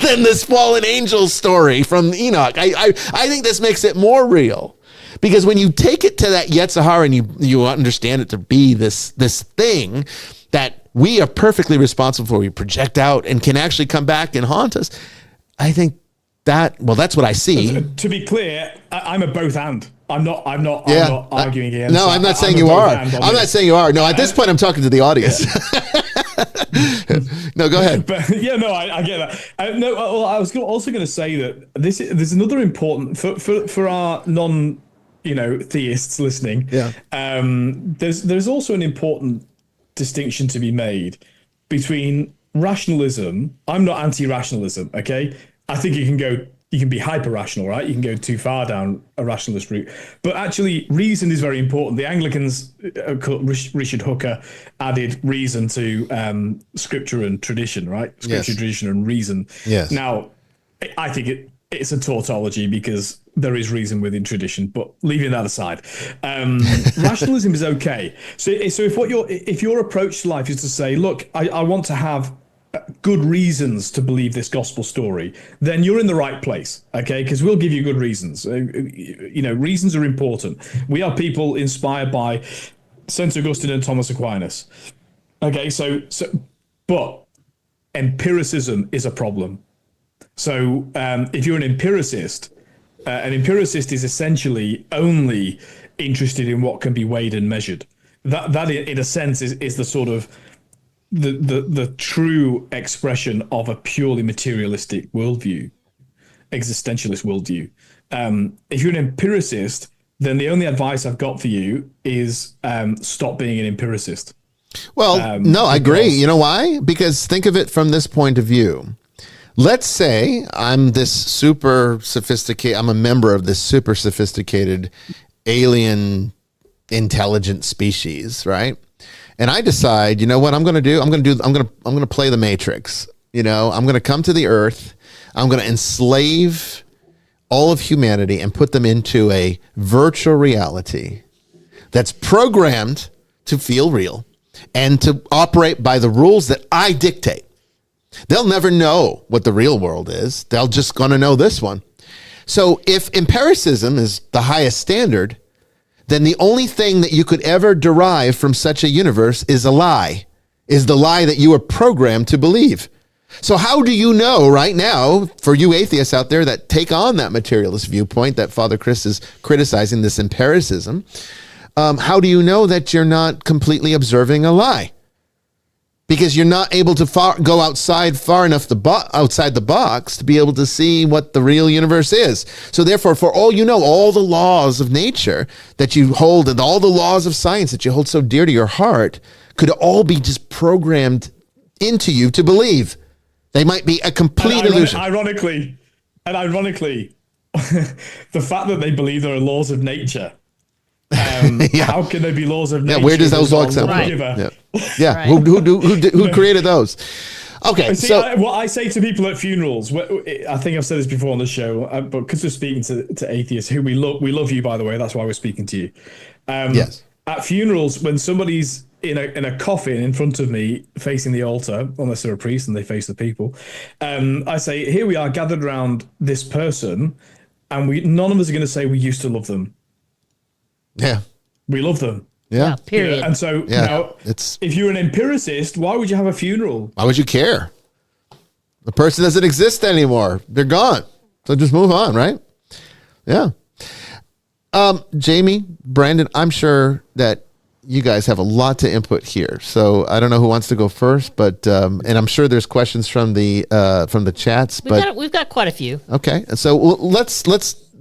than this fallen angel story from Enoch. I think this makes it more real, because when you take it to that Yetzirah and you understand it to be this thing that we are perfectly responsible for, we project out and can actually come back and haunt us. I think that's what I see. To be clear, I'm a both and. I'm not arguing against. No, I'm not saying you are. I'm not saying you are. No, at this point, I'm talking to the audience. Yeah. No, go ahead. But yeah, no, I get that. I was also going to say that there's another important for our theists listening. Yeah. There's also an important distinction to be made between rationalism. I'm not anti-rationalism. Okay, I think you can be hyper-rational, right? You can go too far down a rationalist route. But actually, reason is very important. The Anglicans, Richard Hooker, added reason to scripture and tradition, right? Scripture, yes. Tradition, and reason. Yes. Now, I think it's a tautology because there is reason within tradition, but leaving that aside, rationalism is okay. So if your approach to life is to say, look, I want to have good reasons to believe this gospel story, then you're in the right place, okay? Because we'll give you good reasons. Reasons are important. We are people inspired by St. Augustine and Thomas Aquinas. Okay, but empiricism is a problem. So if you're an empiricist is essentially only interested in what can be weighed and measured. That in a sense is the sort of the true expression of a purely materialistic worldview, existentialist worldview. If you're an empiricist, then the only advice I've got for you is stop being an empiricist. Well, no, I agree. You know why? Because think of it from this point of view. Let's say I'm I'm a member of this super sophisticated alien intelligent species, right? And I decide, you know what I'm going to do? I'm going to play the Matrix. I'm going to come to the earth. I'm going to enslave all of humanity and put them into a virtual reality that's programmed to feel real and to operate by the rules that I dictate. They'll never know what the real world is. They'll just going to know this one. So if empiricism is the highest standard, then the only thing that you could ever derive from such a universe is a lie, is the lie that you are programmed to believe. So how do you know right now, for you atheists out there that take on that materialist viewpoint that Father Chris is criticizing, this empiricism, how do you know that you're not completely observing a lie? because you're not able to go outside far enough outside the box to be able to see what the real universe is. So therefore, for all you know, all the laws of nature that you hold and all the laws of science that you hold so dear to your heart could all be just programmed into you to believe. They might be a complete illusion. Ironically, the fact that they believe there are laws of nature. How can there be laws of nature? Yeah, where does those laws come from? Yeah. Right. Who created those? Okay, so what I say to people at funerals, I think I've said this before on the show, but because we're speaking to atheists, who we love you, by the way. That's why we're speaking to you. Yes. At funerals, when somebody's in a coffin in front of me, facing the altar, unless they're a priest and they face the people, I say, here we are gathered around this person, and none of us are going to say we used to love them. Yeah. We love them. Yeah. Period. And so now, if you're an empiricist, why would you have a funeral? Why would you care? The person doesn't exist anymore. They're gone. So just move on, right? Yeah. Jamie, Brandon, I'm sure that you guys have a lot to input here. So I don't know who wants to go first, but and I'm sure there's questions from the chats. We've got quite a few. Okay. So let's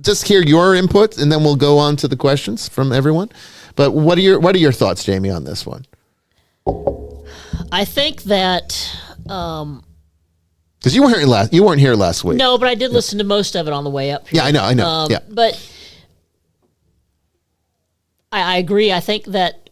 just hear your input, and then we'll go on to the questions from everyone. But what are your thoughts, Jamie, on this one? I think that because you weren't here last week. No, but I did listen to most of it on the way up here. Yeah, I know. Yeah, but I agree. I think that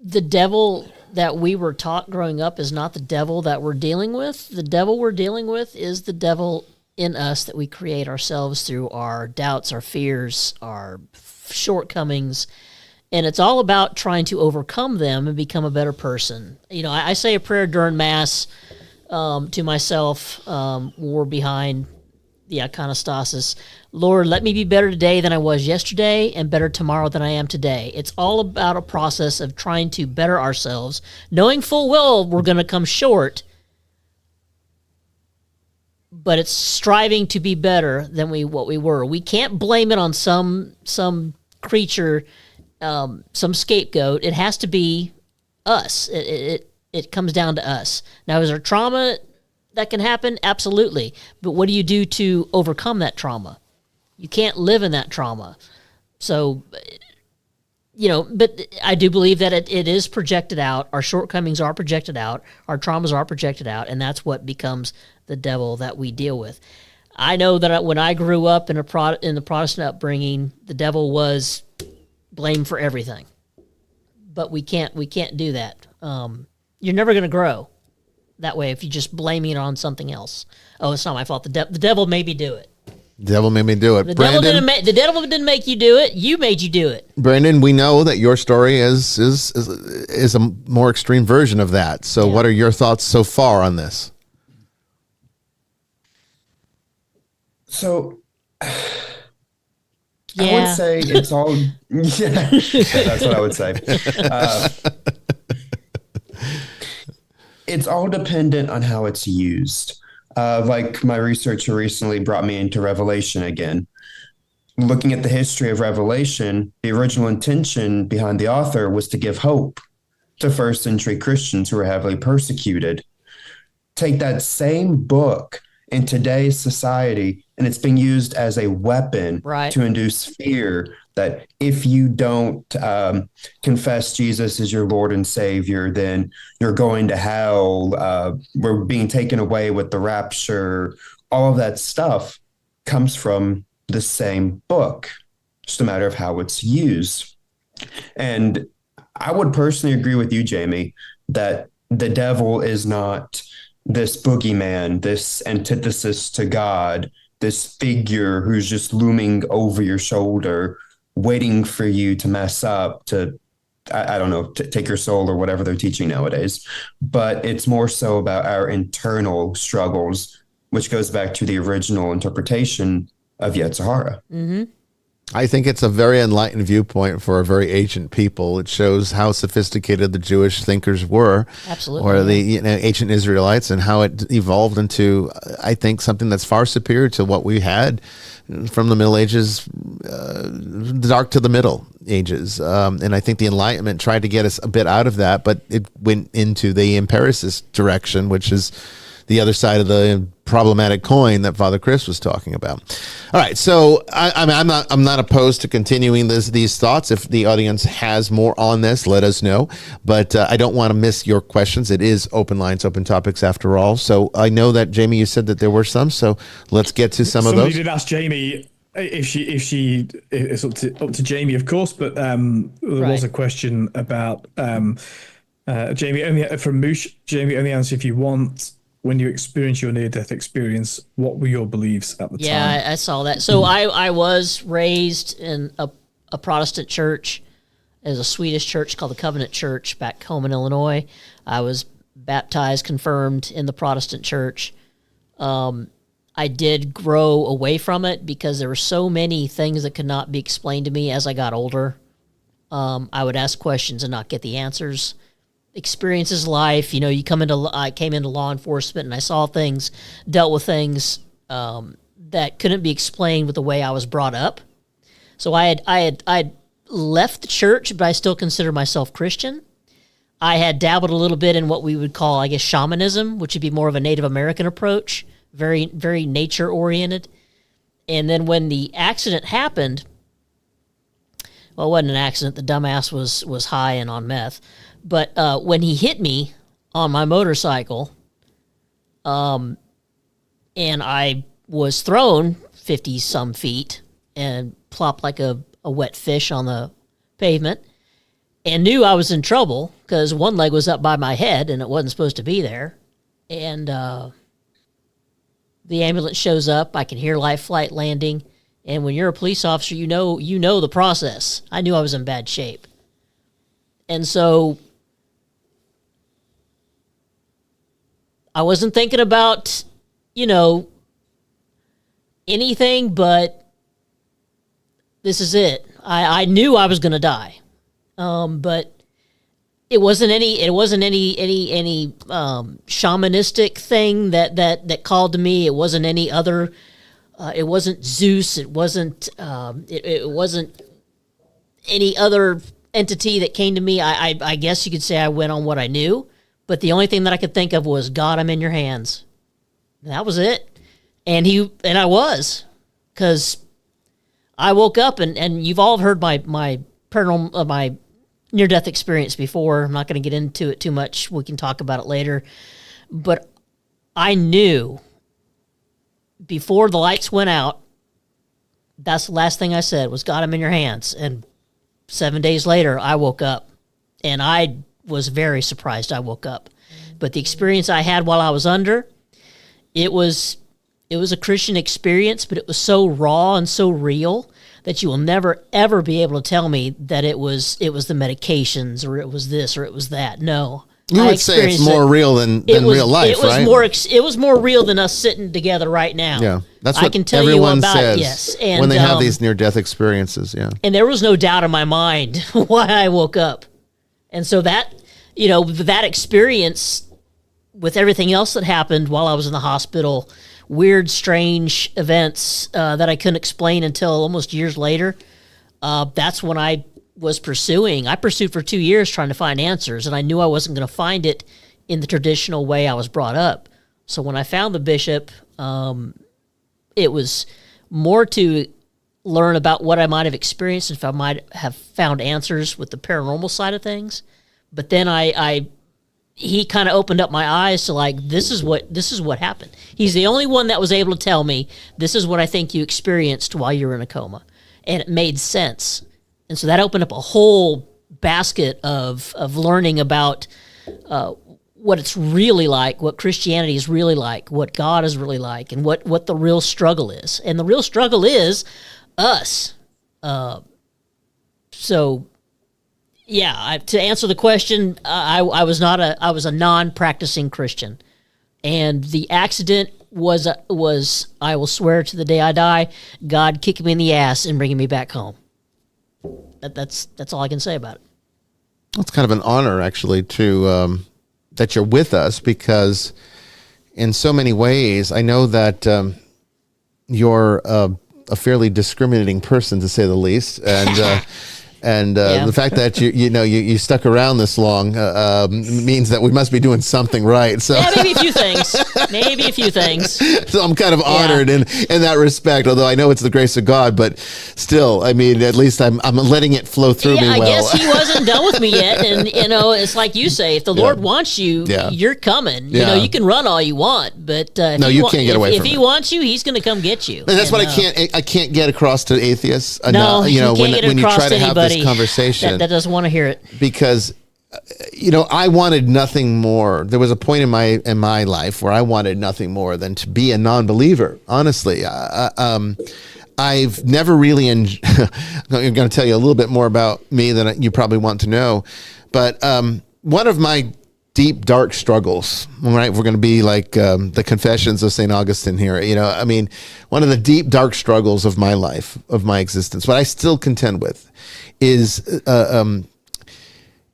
the devil that we were taught growing up is not the devil that we're dealing with. The devil we're dealing with is the devil in us that we create ourselves through our doubts, our fears, our shortcomings. And it's all about trying to overcome them and become a better person. You know, I say a prayer during Mass to myself when we're behind the iconostasis. Lord, let me be better today than I was yesterday and better tomorrow than I am today. It's all about a process of trying to better ourselves, knowing full well we're going to come short, but it's striving to be better than what we were. We can't blame it on some creature, some scapegoat. It has to be us. It comes down to us. Now, is there trauma that can happen? Absolutely. But what do you do to overcome that trauma? You can't live in that trauma. So, but I do believe that it is projected out. Our shortcomings are projected out. Our traumas are projected out. And that's what becomes the devil that we deal with. I know that when I grew up in the Protestant upbringing, the devil was blamed for everything. But we can't do that. You're never going to grow that way if you just blaming it on something else. Oh, it's not my fault. The devil made me do it. The devil made me do it. The devil didn't make you do it. You made you do it. Brandon, we know that your story is a more extreme version of that. So what are your thoughts so far on this? So I would say it's all that's what I would say. It's all dependent on how it's used. Like my researcher recently brought me into Revelation again. Looking at the history of Revelation, the original intention behind the author was to give hope to first century Christians who were heavily persecuted. Take that same book in today's society, and it's being used as a weapon to induce fear that if you don't confess Jesus as your Lord and Savior, then you're going to hell. We're being taken away with the rapture. All of that stuff comes from the same book, just a matter of how it's used. And I would personally agree with you, Jamie, that the devil is not this boogeyman, this antithesis to God, this figure who's just looming over your shoulder, waiting for you to mess up, to, I don't know, to take your soul or whatever they're teaching nowadays. But it's more so about our internal struggles, which goes back to the original interpretation of Yetzirah. Mm-hmm. I think it's a very enlightened viewpoint for a very ancient people. It shows how sophisticated the Jewish thinkers were, absolutely, or the ancient Israelites, and how it evolved into, I think, something that's far superior to what we had from the Middle Ages, dark to the middle. Ages. And I think the Enlightenment tried to get us a bit out of that, but it went into the empiricist direction, which is the other side of the problematic coin that Father Chris was talking about. All right, so I'm not opposed to continuing these thoughts. If the audience has more on this, let us know. But I don't want to miss your questions. It is open lines, open topics after all. So I know that, Jamie, you said that there were some. So let's get to some of those. Somebody did ask Jamie if it's up to Jamie, of course. But there was a question about Jamie from Moosh. Jamie, only answer if you want. When you experience your near-death experience, what were your beliefs at the time? Yeah, I saw that. So I was raised in a Protestant church. There's a Swedish church called the Covenant Church back home in Illinois. I was baptized, confirmed in the Protestant church. I did grow away from it because there were so many things that could not be explained to me as I got older. I would ask questions and not get the answers. Experiences life, I came into law enforcement and I saw things, dealt with things that couldn't be explained with the way I was brought up. So I had left the church, but I still consider myself Christian. I had dabbled a little bit in what we would call, I guess, shamanism, which would be more of a Native American approach, very, very nature oriented. And then when the accident happened, well, it wasn't an accident. The dumbass was high and on meth. But when he hit me on my motorcycle, and I was thrown 50-some feet and plopped like a wet fish on the pavement, and knew I was in trouble because one leg was up by my head and it wasn't supposed to be there. And the ambulance shows up. I can hear life flight landing. And when you're a police officer, you know the process. I knew I was in bad shape. And so I wasn't thinking about, anything, but this is it. I knew I was going to die. But it wasn't any shamanistic thing that called to me. It wasn't any other, it wasn't Zeus. It wasn't, it wasn't any other entity that came to me. I guess you could say I went on what I knew. But the only thing that I could think of was, God, I'm in your hands. And that was it. And I was, because I woke up and you've all heard my paranormal, my near-death experience before. I'm not going to get into it too much. We can talk about it later. But I knew before the lights went out, that's the last thing I said was, God, I'm in your hands. And 7 days later, I woke up. And I was very surprised I woke up. But the experience I had while I was under, it was a Christian experience, but it was so raw and so real that you will never, ever be able to tell me that it was the medications or it was this or it was that. No. You would say it's more real than real life, right? It was more real than us sitting together right now. Yeah, that's what I can tell everyone you about, says yes. And, when they have these near-death experiences, yeah. And there was no doubt in my mind why I woke up. And so that, that experience with everything else that happened while I was in the hospital, weird, strange events that I couldn't explain until almost years later, that's when I was pursuing. I pursued for 2 years trying to find answers, and I knew I wasn't going to find it in the traditional way I was brought up. So when I found the bishop, it was more to learn about what I might have experienced, if I might have found answers with the paranormal side of things. But then he kind of opened up my eyes to, like, this is what happened. He's the only one that was able to tell me, this is what I think you experienced while you were in a coma. And it made sense. And so that opened up a whole basket of learning about what it's really like, what Christianity is really like, what God is really like, and what the real struggle is. And the real struggle is us. So, yeah, to answer the question, I was a non-practicing Christian. And the accident was, I will swear to the day I die, God kicking me in the ass and bringing me back home. That's all I can say about it. It's kind of an honor, actually, to that you're with us, because in so many ways, I know that you're a fairly discriminating person, to say the least, and And the fact that you stuck around this long means that we must be doing something right. So yeah, maybe a few things. Maybe a few things. So I'm kind of honored in that respect, although I know it's the grace of God, but still, I mean, at least I'm letting it flow through me well. I guess he wasn't done with me yet. And, it's like you say, if the Lord wants you, you're coming. Yeah. You can run all you want, but no, you can't get away from it. If he wants you, he's going to come get you. And that's what I can't get across to atheists. No, when you try to have this conversation that doesn't want to hear it, because I wanted nothing more. There was a point in my life where I wanted nothing more than to be a non-believer. Honestly, I've never really. I'm going to tell you a little bit more about me than you probably want to know, but one of my deep, dark struggles, right? We're going to be like the Confessions of St. Augustine here. One of the deep, dark struggles of my life, of my existence, what I still contend with is I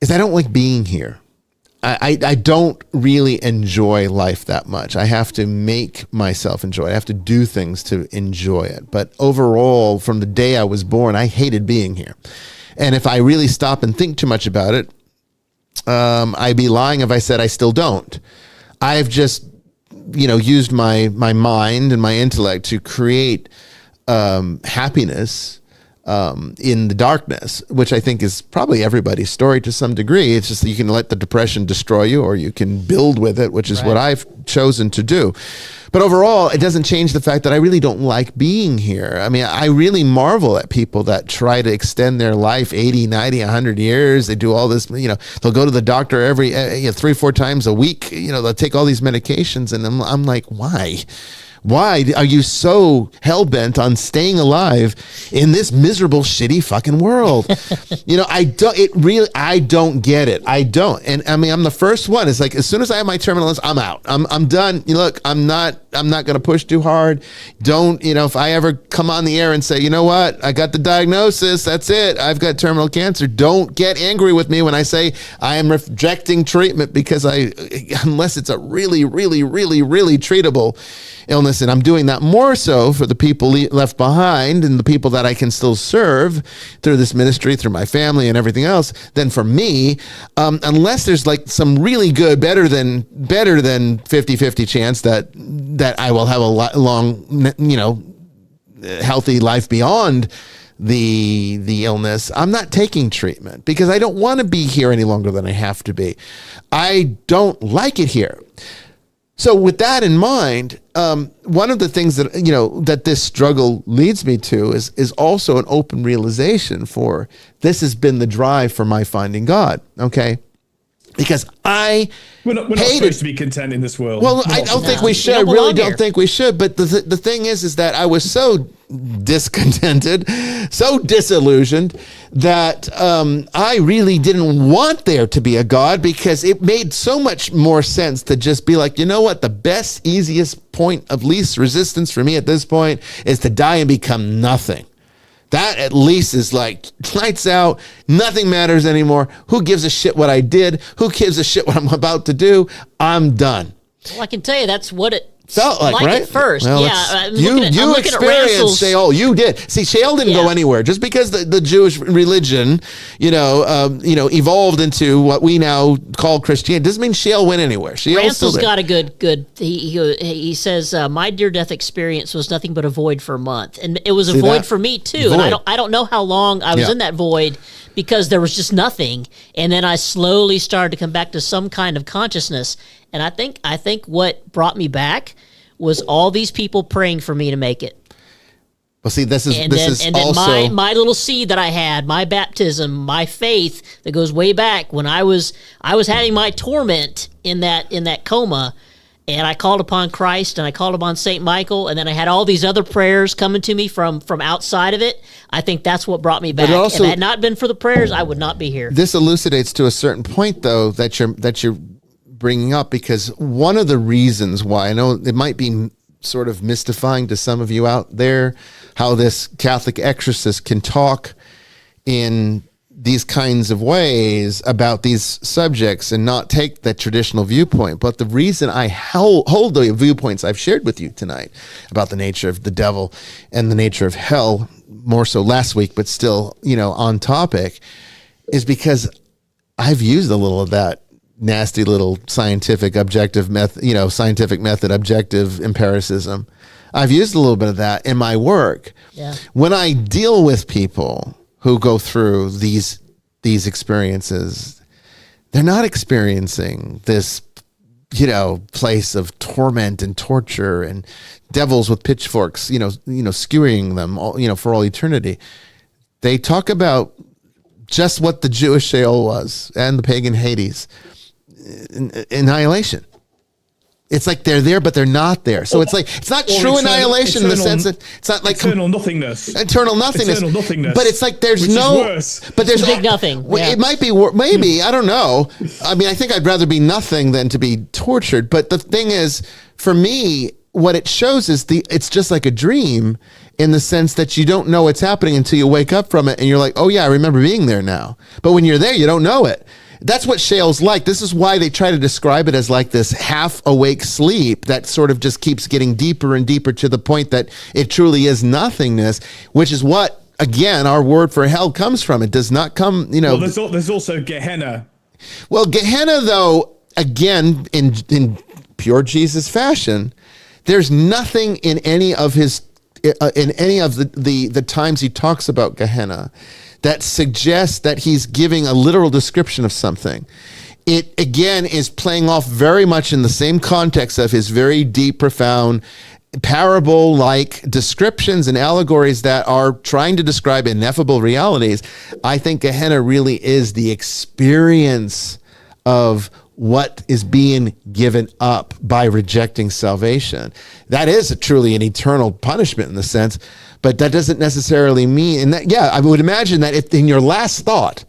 don't like being here. I don't really enjoy life that much. I have to make myself enjoy it. I have to do things to enjoy it. But overall, from the day I was born, I hated being here. And if I really stop and think too much about it, I'd be lying if I said I still don't. I've just, used my mind and my intellect to create happiness in the darkness, which I think is probably everybody's story to some degree. It's just that you can let the depression destroy you, or you can build with it, which is what I've chosen to do. But overall, it doesn't change the fact that I really don't like being here. I mean, I really marvel at people that try to extend their life 80, 90, 100 years. They do all this, they'll go to the doctor every 3-4 times a week. They'll take all these medications, and I'm like, why? Why are you so hell-bent on staying alive in this miserable, shitty fucking world? I don't get it. I don't. And I mean, I'm the first one. It's like, as soon as I have my terminal illness, I'm out. I'm done. Look, I'm not going to push too hard. Don't, if I ever come on the air and say, you know what, I got the diagnosis, that's it, I've got terminal cancer, don't get angry with me when I say I am rejecting treatment, because unless it's a really, really, really, really treatable illness, and I'm doing that more so for the people left behind and the people that I can still serve through this ministry, through my family and everything else, than for me, unless there's like some really good, better than 50-50 chance that I will have a long, healthy life beyond the illness, I'm not taking treatment, because I don't want to be here any longer than I have to be. I don't like it here. So with that in mind, one of the things that, that this struggle leads me to is also an open realization for this has been the drive for my finding God. Okay. Because we're not supposed to be content in this world. Well, I don't think we should. I really don't think we should. But the thing is that I was so discontented, so disillusioned, that I really didn't want there to be a God, because it made so much more sense to just be like, you know what, the best, easiest point of least resistance for me at this point is to die and become nothing. That at least is like lights out. Nothing matters anymore. Who gives a shit what I did? Who gives a shit what I'm about to do? I'm done. Well, I can tell you that's what it felt like, right? At first. Well, you experienced Sheol. You did. See, Sheol didn't go anywhere. Just because the Jewish religion, evolved into what we now call Christianity, doesn't mean Sheol went anywhere. Ransel's got a good. He says, my near-death experience was nothing but a void for a month, and it was a void for me too. Void. And I don't know how long I was in that void, because there was just nothing, and then I slowly started to come back to some kind of consciousness. And I think what brought me back was all these people praying for me to make it. Well, see, this is also my little seed that I had, my baptism, my faith that goes way back when I was having my torment in that coma, and I called upon Christ and I called upon Saint Michael, and then I had all these other prayers coming to me from outside of it. I think that's what brought me back. If it had not been for the prayers, I would not be here. This elucidates to a certain point, though, that you're bringing up, because one of the reasons why, I know it might be sort of mystifying to some of you out there, how this Catholic exorcist can talk in these kinds of ways about these subjects and not take that traditional viewpoint. But the reason I hold the viewpoints I've shared with you tonight about the nature of the devil and the nature of hell, more so last week, but still, on topic, is because I've used a little of that nasty little scientific objective method, scientific method, objective empiricism. I've used a little bit of that in my work. Yeah. When I deal with people who go through these experiences, they're not experiencing this, place of torment and torture and devils with pitchforks, skewering them all, for all eternity. They talk about just what the Jewish Sheol was and the pagan Hades, annihilation. It's like they're there, but they're not there. So it's not true annihilation in the sense that it's not like eternal nothingness. Eternal nothingness. But it's like there's but there's big nothing. Yeah. It might be maybe, I don't know. I mean, I think I'd rather be nothing than to be tortured. But the thing is, for me, what it shows is it's just like a dream in the sense that you don't know what's happening until you wake up from it and you're like, oh yeah, I remember being there now. But when you're there, you don't know it. That's what Sheol's like. This is why they try to describe it as like this half awake sleep that sort of just keeps getting deeper and deeper to the point that it truly is nothingness, which is what, again, our word for hell comes from. It does not come, Well, there's also Gehenna. Well, Gehenna, though, again, in pure Jesus fashion, there's nothing in any of the times he talks about Gehenna that suggests that he's giving a literal description of something. It, again, is playing off very much in the same context of his very deep, profound, parable-like descriptions and allegories that are trying to describe ineffable realities. I think Gehenna really is the experience of what is being given up by rejecting salvation. That is truly an eternal punishment in the sense, but that doesn't necessarily mean, and that, yeah, I would imagine that if in your last thought,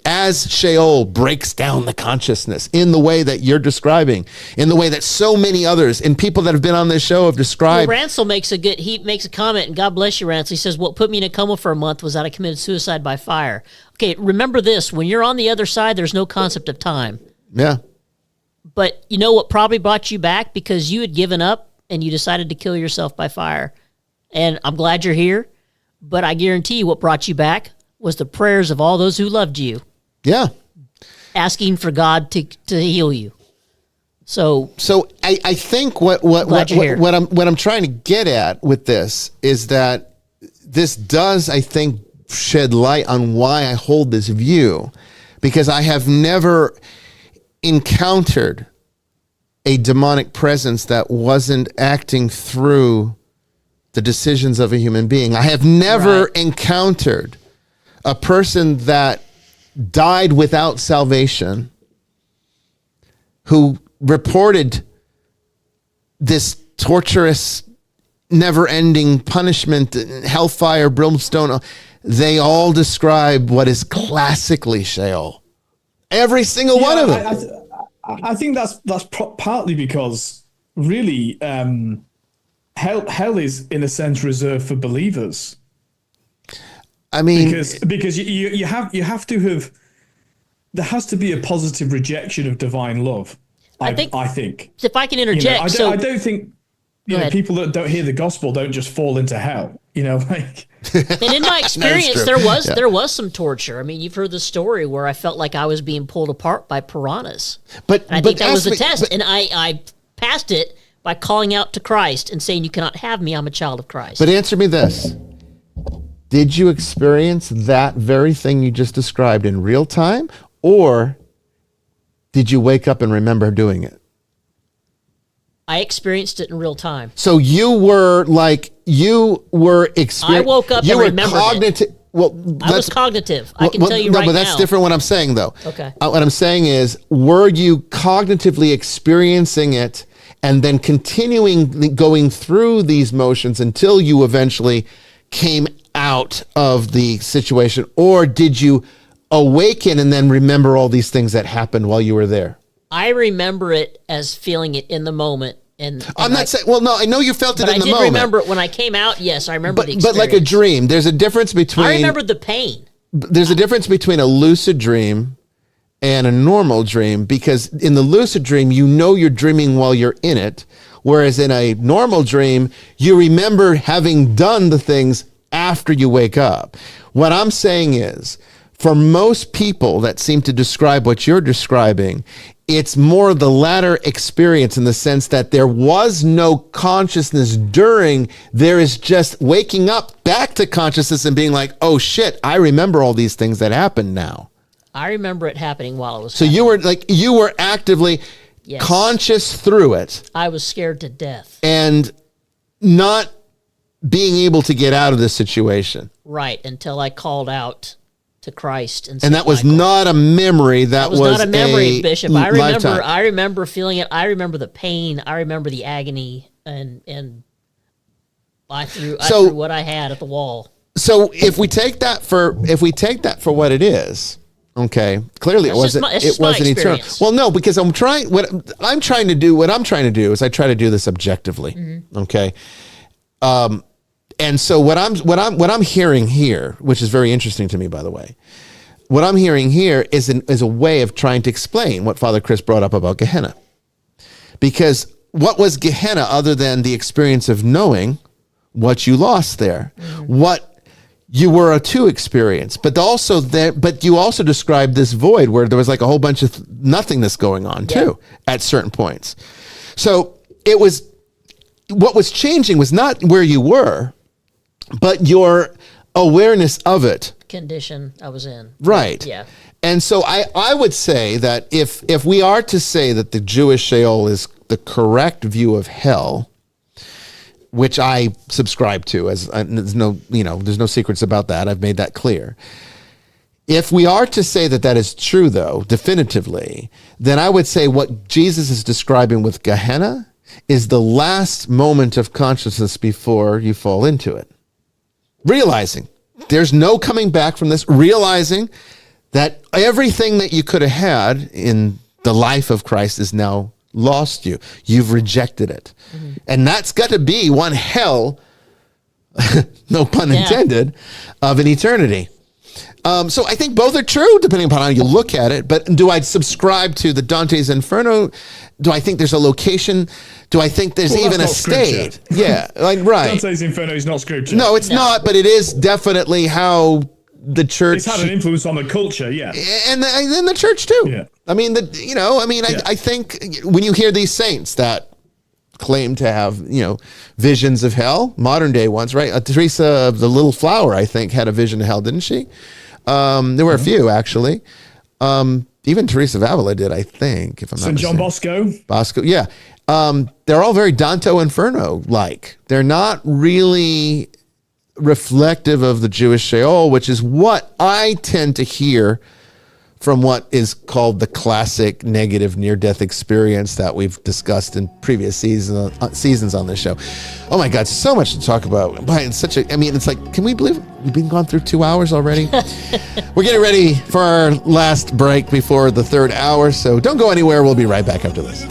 as Sheol breaks down the consciousness in the way that you're describing, in the way that so many others and people that have been on this show have described. Well, Ransel makes a comment, and God bless you, Ransel. He says, what put me in a coma for a month was that I committed suicide by fire. Okay, remember this, when you're on the other side, there's no concept of time. Yeah. But you know what probably brought you back? Because you had given up and you decided to kill yourself by fire. And I'm glad you're here, but I guarantee you what brought you back was the prayers of all those who loved you. Yeah. Asking for God to heal you. So I think what I'm trying to get at with this is that this does, I think, shed light on why I hold this view, because I have never encountered a demonic presence that wasn't acting through the decisions of a human being. I have never encountered a person that died without salvation who reported this torturous, never-ending punishment, hellfire, brimstone. They all describe what is classically Sheol. Every single one of them. I think that's partly because really hell is in a sense reserved for believers. I mean, because you have to have, there has to be a positive rejection of divine love. I think if I can interject, I don't think people that don't hear the gospel don't just fall into hell. Like. And in my experience, there was some torture. I mean, you've heard the story where I felt like I was being pulled apart by piranhas. And I think that was the test, and I passed it by calling out to Christ and saying, "You cannot have me. I'm a child of Christ." But answer me this. Did you experience that very thing you just described in real time, or did you wake up and remember doing it? I experienced it in real time. So you were experiencing. I woke up and remembered cognitive. it. Well, I was cognitive. I can tell you right now. No, but that's different. What I'm saying, though. Okay. What I'm saying is, were you cognitively experiencing it and then continuing going through these motions until you eventually came out of the situation, or did you awaken and then remember all these things that happened while you were there? I remember it as feeling it in the moment. And I'm not saying, well, no, I know you felt it in the moment. But I did remember it when I came out. Yes, I remember the experience. But like a dream, there's a difference between... I remember the pain. There's a difference between a lucid dream and a normal dream, because in the lucid dream, you know you're dreaming while you're in it, whereas in a normal dream, you remember having done the things after you wake up. What I'm saying is, for most people that seem to describe what you're describing, it's more the latter experience in the sense that there was no consciousness during, there is just waking up back to consciousness and being like, oh shit, I remember all these things that happened now. I remember it happening while it was So happening. you were actively Yes. conscious through it I was scared to death. and not being able to get out of this situation. Right, until I called out to Christ and said, And that was Michael. not a memory. That was not a memory, a Bishop. lifetime. I remember feeling it. I remember the pain. I remember the agony, and I threw what I had at the wall. So if we take that for what it is, okay, clearly That's it wasn't just my- it's it wasn't my eternal. experience. Well, no, because what I'm trying to do is I try to do this objectively. Mm-hmm. Okay. And so what I'm hearing here, which is very interesting to me, by the way, what I'm hearing here is a way of trying to explain what Father Chris brought up about Gehenna. Because what was Gehenna other than the experience of knowing what you lost there, what you were to experience, but you also described this void where there was like a whole bunch of nothingness going on too at certain points. So what was changing was not where you were, but your awareness of it. Condition I was in. Right. Yeah. And so I would say that if we are to say that the Jewish Sheol is the correct view of hell, which I subscribe to, as there's no secrets about that. I've made that clear. If we are to say that that is true, though, definitively, then I would say what Jesus is describing with Gehenna is the last moment of consciousness before you fall into it. Realizing there's no coming back from this, realizing that everything that you could have had in the life of Christ is now lost you. You've rejected it. Mm-hmm. And that's got to be one hell, no pun intended, of an eternity. So I think both are true, depending upon how you look at it. But do I subscribe to the Dante's Inferno? Do I think there's a location? Do I think there's even a state? Yeah, right. Dante's Inferno is not scripture. No, it's not, but it is definitely how the church... It's had an influence on the culture, yeah. And the church, too. Yeah. I mean, I think when you hear these saints that claim to have, visions of hell, modern day ones, right? Teresa of the Little Flower, I think, had a vision of hell, didn't she? There were a few, actually. Even Teresa of Avila did, I think, if I'm not St. John mistaken. Bosco, yeah. They're all very Dante Inferno-like. They're not really reflective of the Jewish Sheol, which is what I tend to hear from what is called the classic negative near-death experience that we've discussed in previous seasons on this show. Oh my God, so much to talk about. It's like, can we believe we've been gone through 2 hours already? We're getting ready for our last break before the third hour, so don't go anywhere. We'll be right back after this.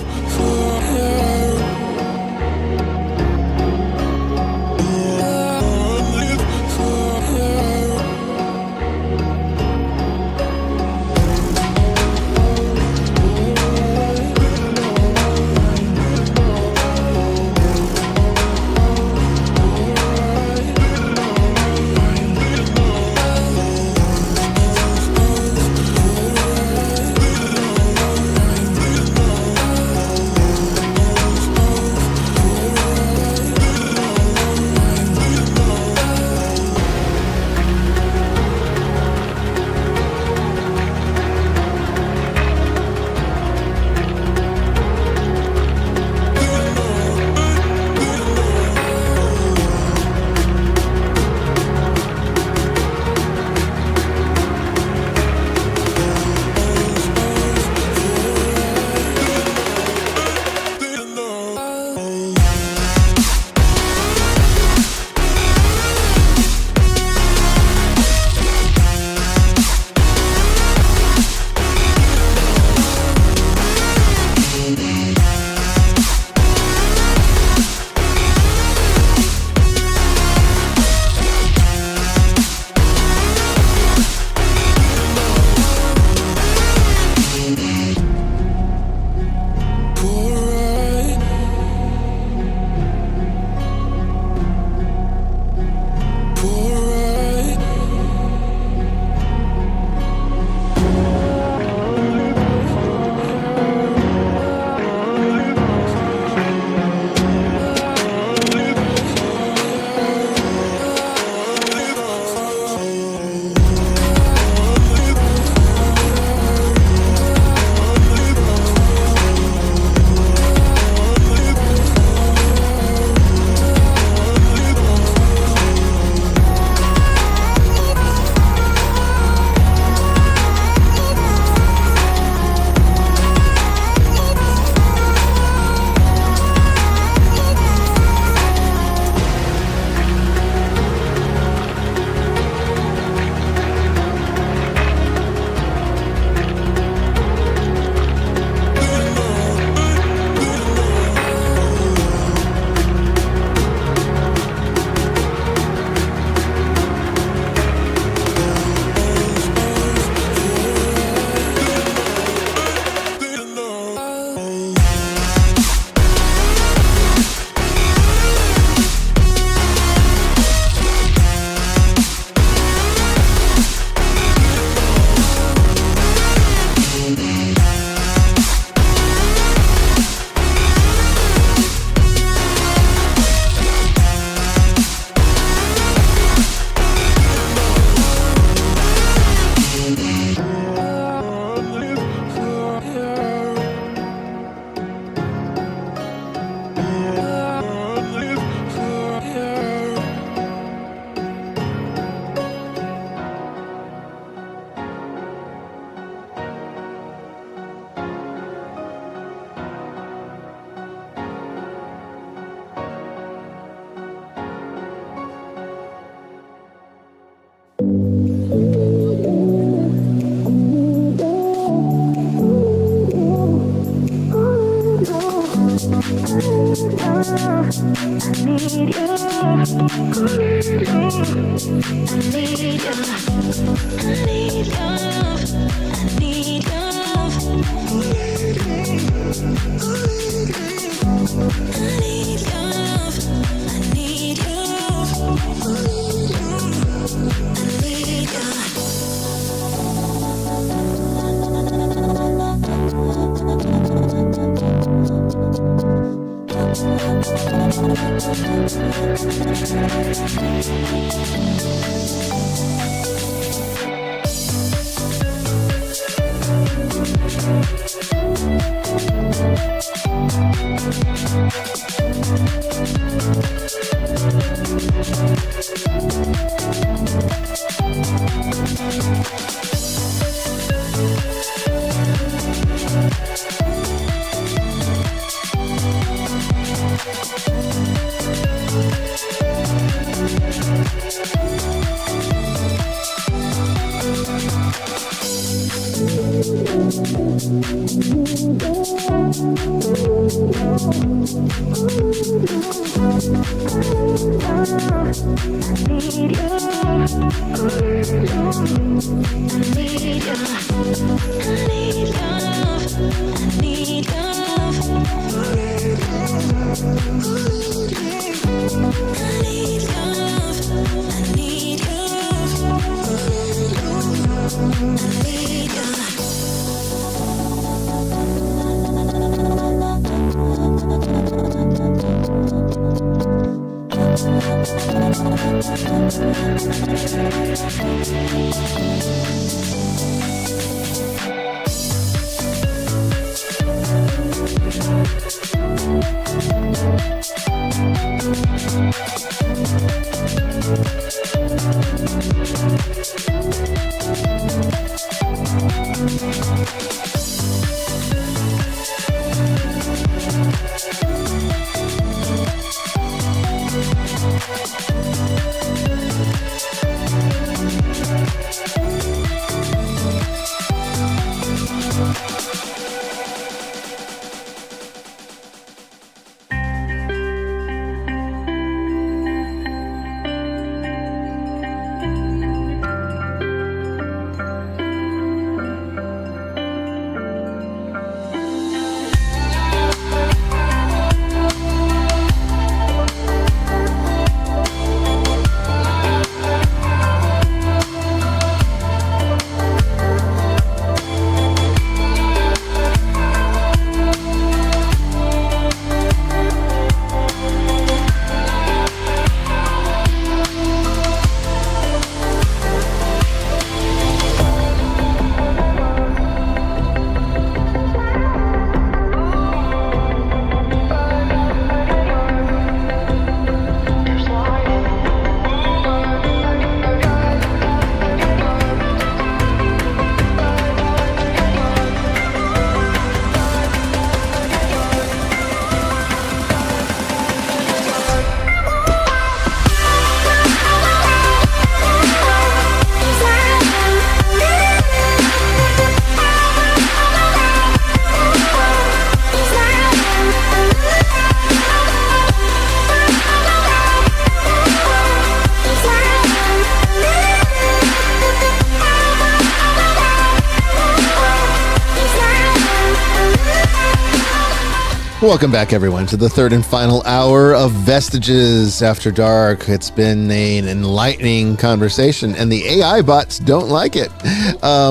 Welcome back, everyone, to the third and final hour of Vestiges After Dark. It's been an enlightening conversation, and the AI bots don't like it.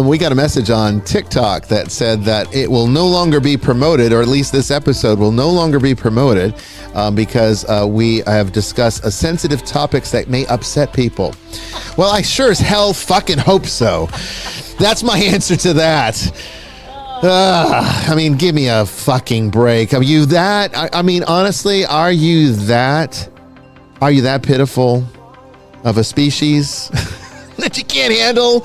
We got a message on TikTok that said that it will no longer be promoted, or at least this episode will no longer be promoted because we have discussed sensitive topics that may upset people. Well, I sure as hell fucking hope so. That's my answer to that. I mean, give me a fucking break. Are you that? I mean, honestly, are you that pitiful of a species that you can't handle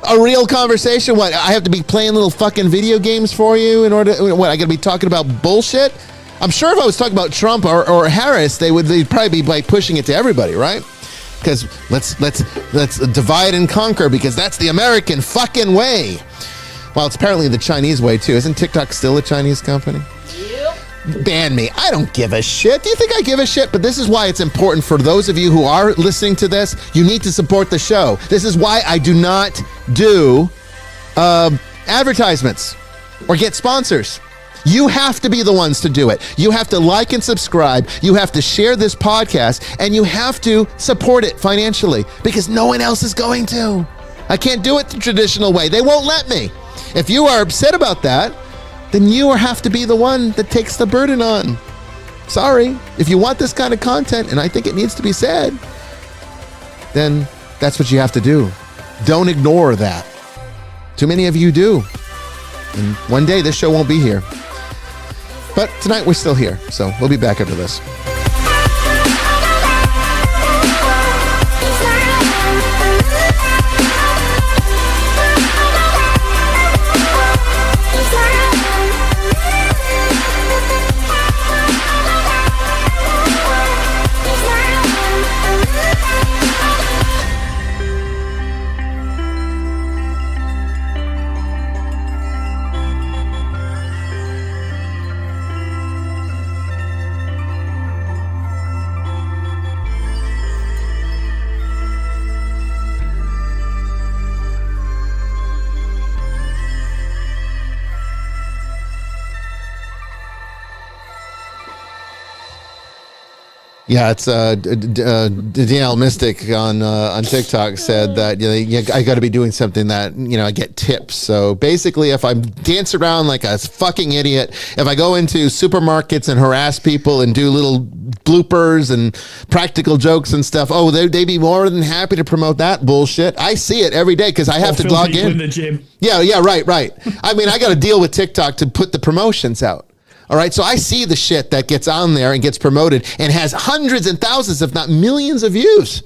a real conversation? What, I have to be playing little fucking video games for you in order to, what, I gotta be talking about bullshit? I'm sure if I was talking about Trump or Harris, they'd probably be like pushing it to everybody, right? Because let's divide and conquer, because that's the American fucking way. Well, it's apparently the Chinese way, too. Isn't TikTok still a Chinese company? Yep. Ban me. I don't give a shit. Do you think I give a shit? But this is why it's important for those of you who are listening to this. You need to support the show. This is why I do not do advertisements or get sponsors. You have to be the ones to do it. You have to like and subscribe. You have to share this podcast, and you have to support it financially, because no one else is going to. I can't do it the traditional way. They won't let me. If you are upset about that, then you have to be the one that takes the burden on. Sorry. If you want this kind of content, and I think it needs to be said, then that's what you have to do. Don't ignore that. Too many of you do. And one day this show won't be here. But tonight we're still here, so we'll be back after this. Yeah, it's Danielle Mystic on TikTok said that I got to be doing something that I get tips. So basically, if I dance around like a fucking idiot, if I go into supermarkets and harass people and do little bloopers and practical jokes and stuff, they'd be more than happy to promote that bullshit. I see it every day because I have to log in the gym. Yeah, right. I mean, I got to deal with TikTok to put the promotions out. All right, so I see the shit that gets on there and gets promoted and has hundreds and thousands, if not millions of views.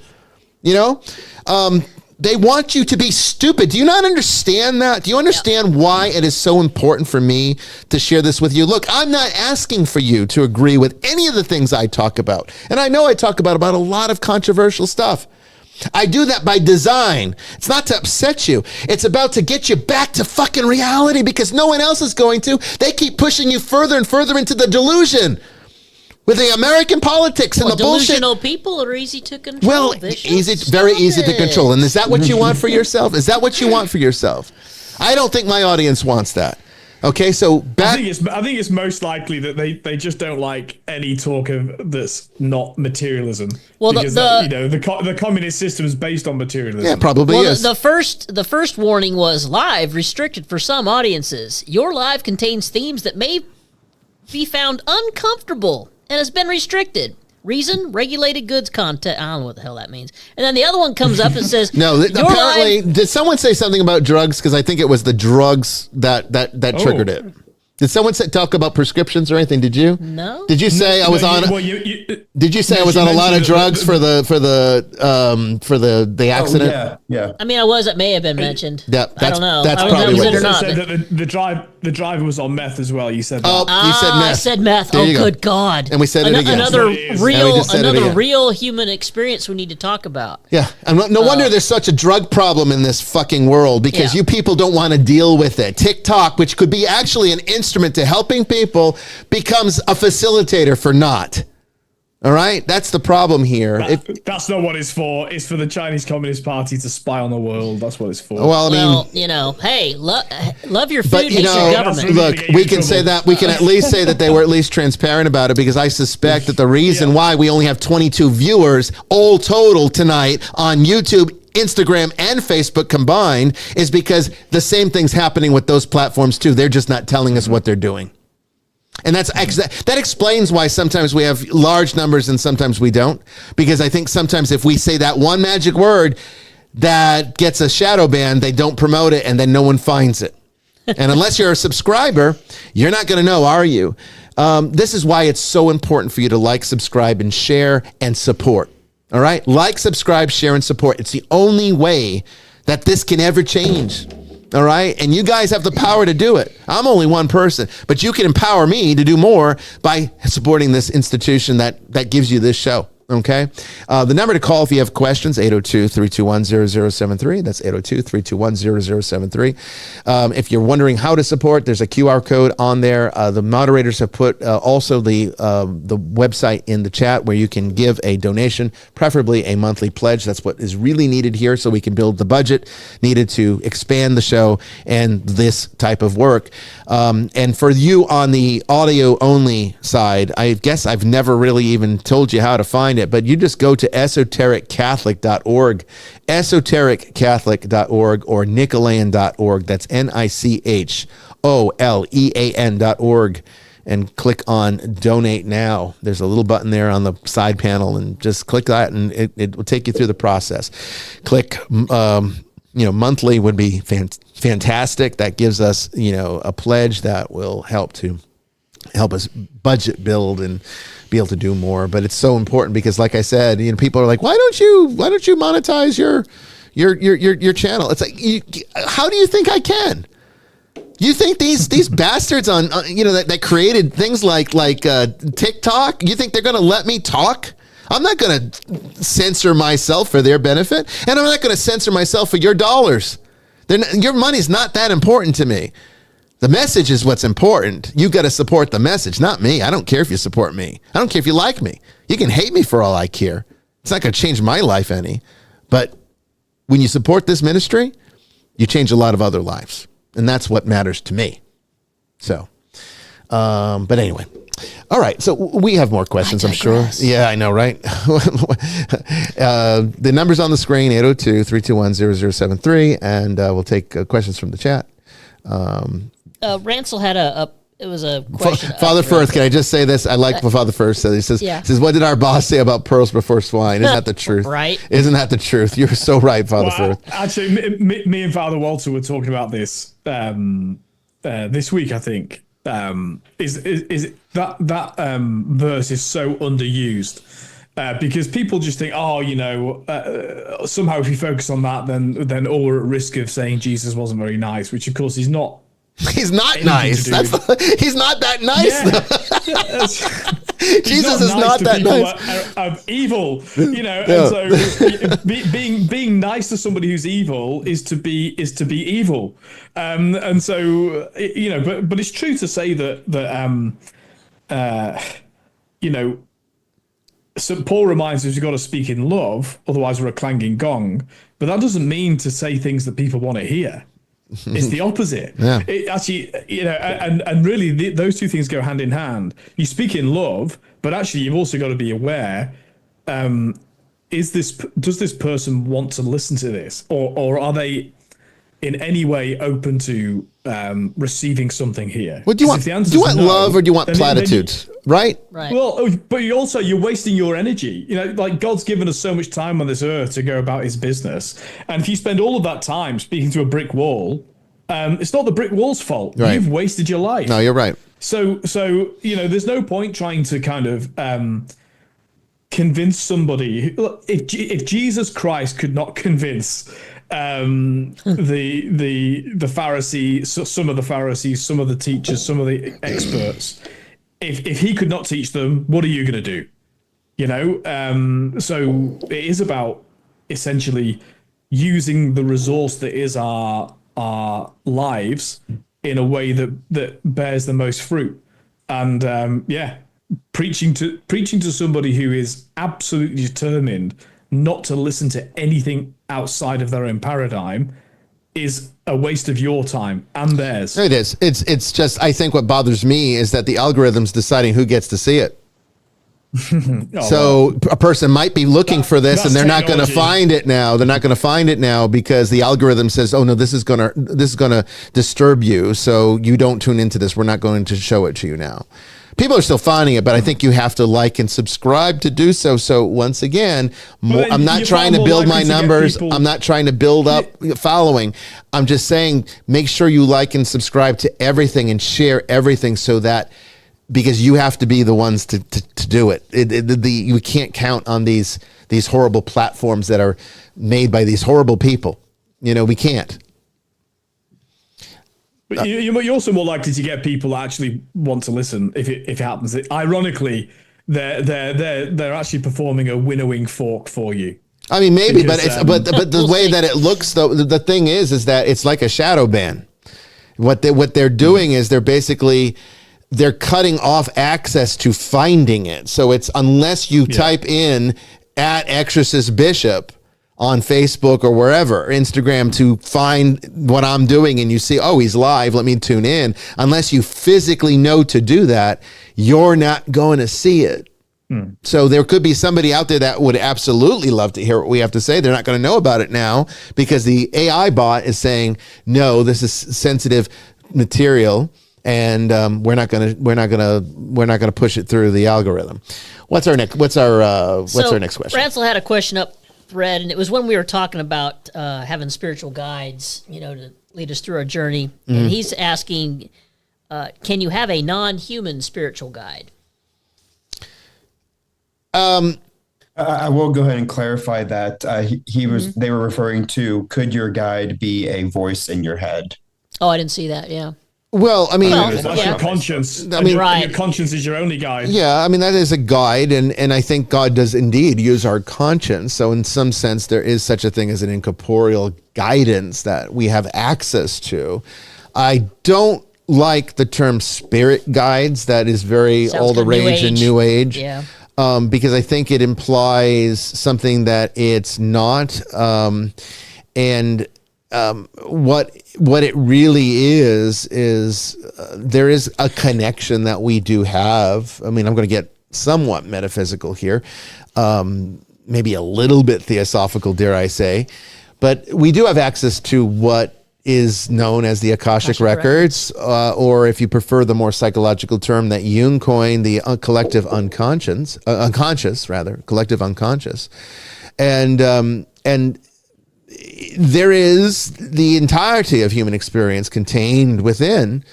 They want you to be stupid. Do you not understand that? Do you understand why it is so important for me to share this with you? Look, I'm not asking for you to agree with any of the things I talk about. And I know I talk about a lot of controversial stuff. I do that by design. It's not to upset you. It's about to get you back to fucking reality because no one else is going to. They keep pushing you further and further into the delusion with the American politics and the bullshit. Delusional people are easy to control. Well, very easy to control. And is that what you want for yourself? Is that what you want for yourself? I don't think my audience wants that. Okay, so I think it's most likely that they just don't like any talk of that's not materialism. Well, because the communist system is based on materialism. Yeah, probably is. The first warning was live restricted for some audiences. Your live contains themes that may be found uncomfortable and has been restricted. Reason, regulated goods content. I don't know what the hell that means. And then the other one comes up and says, no, apparently, did someone say something about drugs? Because I think it was the drugs that triggered it. Did someone talk about prescriptions or anything? Did you? No. Did you say I was on? Did you say I was on a lot of drugs for the accident? Oh, yeah. I mean, that may have been mentioned. Yeah, I don't know. That's I don't probably know what it you or not. said that the driver was on meth as well. You said that. Oh, you said meth. I said meth. There you go. Good God. And we said it again. Another again. real human experience we need to talk about. Yeah, and no wonder there's such a drug problem in this fucking world because you people don't want to deal with it. TikTok, which could be actually an instrument to helping people, becomes a facilitator for not. All right, that's the problem here. That's not what it's for. It's for the Chinese Communist Party to spy on the world. That's what it's for. Well, I mean, hey, love your food, but hate your government. Look, we can say that. We can at least say that they were at least transparent about it because I suspect that the reason why we only have 22 viewers all total tonight on YouTube, Instagram, and Facebook combined is because the same thing's happening with those platforms too. They're just not telling us what they're doing. And that explains why sometimes we have large numbers and sometimes we don't. Because I think sometimes if we say that one magic word that gets a shadow ban, they don't promote it and then no one finds it. And unless you're a subscriber, you're not going to know, are you? This is why it's so important for you to like, subscribe, and share and support. All right? Like, subscribe, share, and support. It's the only way that this can ever change. All right. And you guys have the power to do it. I'm only one person, but you can empower me to do more by supporting this institution that gives you this show. Okay. The number to call if you have questions, 802-321-0073. That's 802-321-0073. If you're wondering how to support, there's a QR code on there. The moderators have put also the website in the chat where you can give a donation, preferably a monthly pledge. That's what is really needed here so we can build the budget needed to expand the show and this type of work. And for you on the audio only side, I guess I've never really even told you how to find it, but you just go to esotericcatholic.org, esotericcatholic.org, or Nicolean.org. That's NICHOLEAN.org, and click on donate now. There's a little button there on the side panel, and just click that and it will take you through the process. Click monthly would be fantastic. That gives us a pledge that will help us budget build and be able to do more. But it's so important because, like I said, people are like, why don't you monetize your channel? It's like, how do you think I can? You think these bastards on that created things like TikTok? You think they're going to let me talk? I'm not going to censor myself for their benefit, and I'm not going to censor myself for your dollars. Your money's not that important to me. The message is what's important. You got to support the message, not me. I don't care if you support me. I don't care if you like me. You can hate me for all I care. It's not going to change my life any. But when you support this ministry, you change a lot of other lives. And that's what matters to me. So, but anyway. All right, so we have more questions, I'm sure. Yeah, I know, right? The number's on the screen, 802-321-0073, and we'll take questions from the chat. Ransel had a question. Father Firth, can I just say this? I like what Father Firth said. He says, what did our boss say about pearls before swine? Isn't that the truth? Right. Isn't that the truth? You're so right, Father Firth. Actually, me and Father Walter were talking about this this week, I think. Is that verse is so underused because people just think, somehow if you focus on that, then all we're at risk of saying Jesus wasn't very nice, which of course he's not. He's not nice. He's not that nice. Yeah. Jesus is not that nice. Of evil, and so being nice to somebody who's evil is to be evil, and so but it's true to say that St. Paul reminds us we've got to speak in love, otherwise we're a clanging gong. But that doesn't mean to say things that people want to hear. It's the opposite. Yeah. It actually, and really those two things go hand in hand. You speak in love, but actually you've also got to be aware, does this person want to listen to this? Or are they in any way open to receiving something here? Well, do you want love or do you want platitudes? Right. Well, but you're wasting your energy. Like God's given us so much time on this earth to go about his business. And if you spend all of that time speaking to a brick wall, it's not the brick wall's fault. Right. You've wasted your life. No, you're right. So there's no point trying to kind of convince somebody. If Jesus Christ could not convince the Pharisees, some of the Pharisees, some of the teachers, some of the experts, if he could not teach them, what are you going to do? So it is about essentially using the resource that is our lives in a way that bears the most fruit. And preaching to somebody who is absolutely determined not to listen to anything outside of their own paradigm is a waste of your time and theirs. It is. It's just, I think what bothers me is that the algorithm's deciding who gets to see it. A person might be looking for this and they're not going to find it now. They're not going to find it now because the algorithm says, oh no, this is going to disturb you. So you don't tune into this. We're not going to show it to you now. People are still finding it, but I think you have to like and subscribe to do so. So once again, I'm not trying to build my numbers. I'm not trying to build up following. I'm just saying, make sure you like and subscribe to everything and share everything so that, because you have to be the ones to do it. You can't count on these horrible platforms that are made by these horrible people. We can't. But you're also more likely to get people that actually want to listen if it happens. Ironically, they're actually performing a winnowing fork for you. I mean, maybe, because, but the way that it looks, though, the thing is that it's like a shadow ban. What they're doing is they're cutting off access to finding it. So it's unless you type in @Exorcist Bishop on Facebook or wherever, Instagram, to find what I'm doing and you see, oh, he's live, let me tune in. Unless you physically know to do that, you're not going to see it. So there could be somebody out there that would absolutely love to hear what we have to say. They're not going to know about it now because the AI bot is saying, no, this is sensitive material. And we're not gonna push it through the algorithm. What's our next question? Ransel had a question up thread, and it was when we were talking about having spiritual guides, to lead us through our journey. Mm-hmm. And he's asking, can you have a non-human spiritual guide? I will go ahead and clarify that they were referring to, could your guide be a voice in your head? Oh, I didn't see that. Yeah. Well, I mean, that's your conscience. Your conscience is your only guide. Yeah, I mean, that is a guide, and I think God does indeed use our conscience. So in some sense, there is such a thing as an incorporeal guidance that we have access to. I don't like the term spirit guides. That is very all the rage and new age. Yeah. Because I think it implies something that it's not. And what it really is there is a connection that we do have. I mean, I'm going to get somewhat metaphysical here, maybe a little bit theosophical, dare I say, but we do have access to what is known as the Akashic records, or if you prefer the more psychological term that Jung coined, the collective unconscious, collective unconscious. And there is the entirety of human experience contained within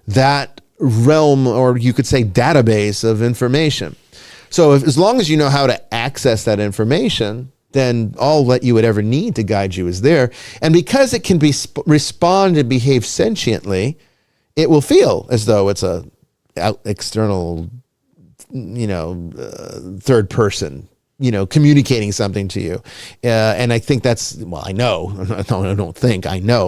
that realm, or you could say database of information. So as long as you know how to access that information, then all that you would ever need to guide you is there. And because it can be respond and behave sentiently, it will feel as though it's a external, third person, communicating something to you. And I think that's, I know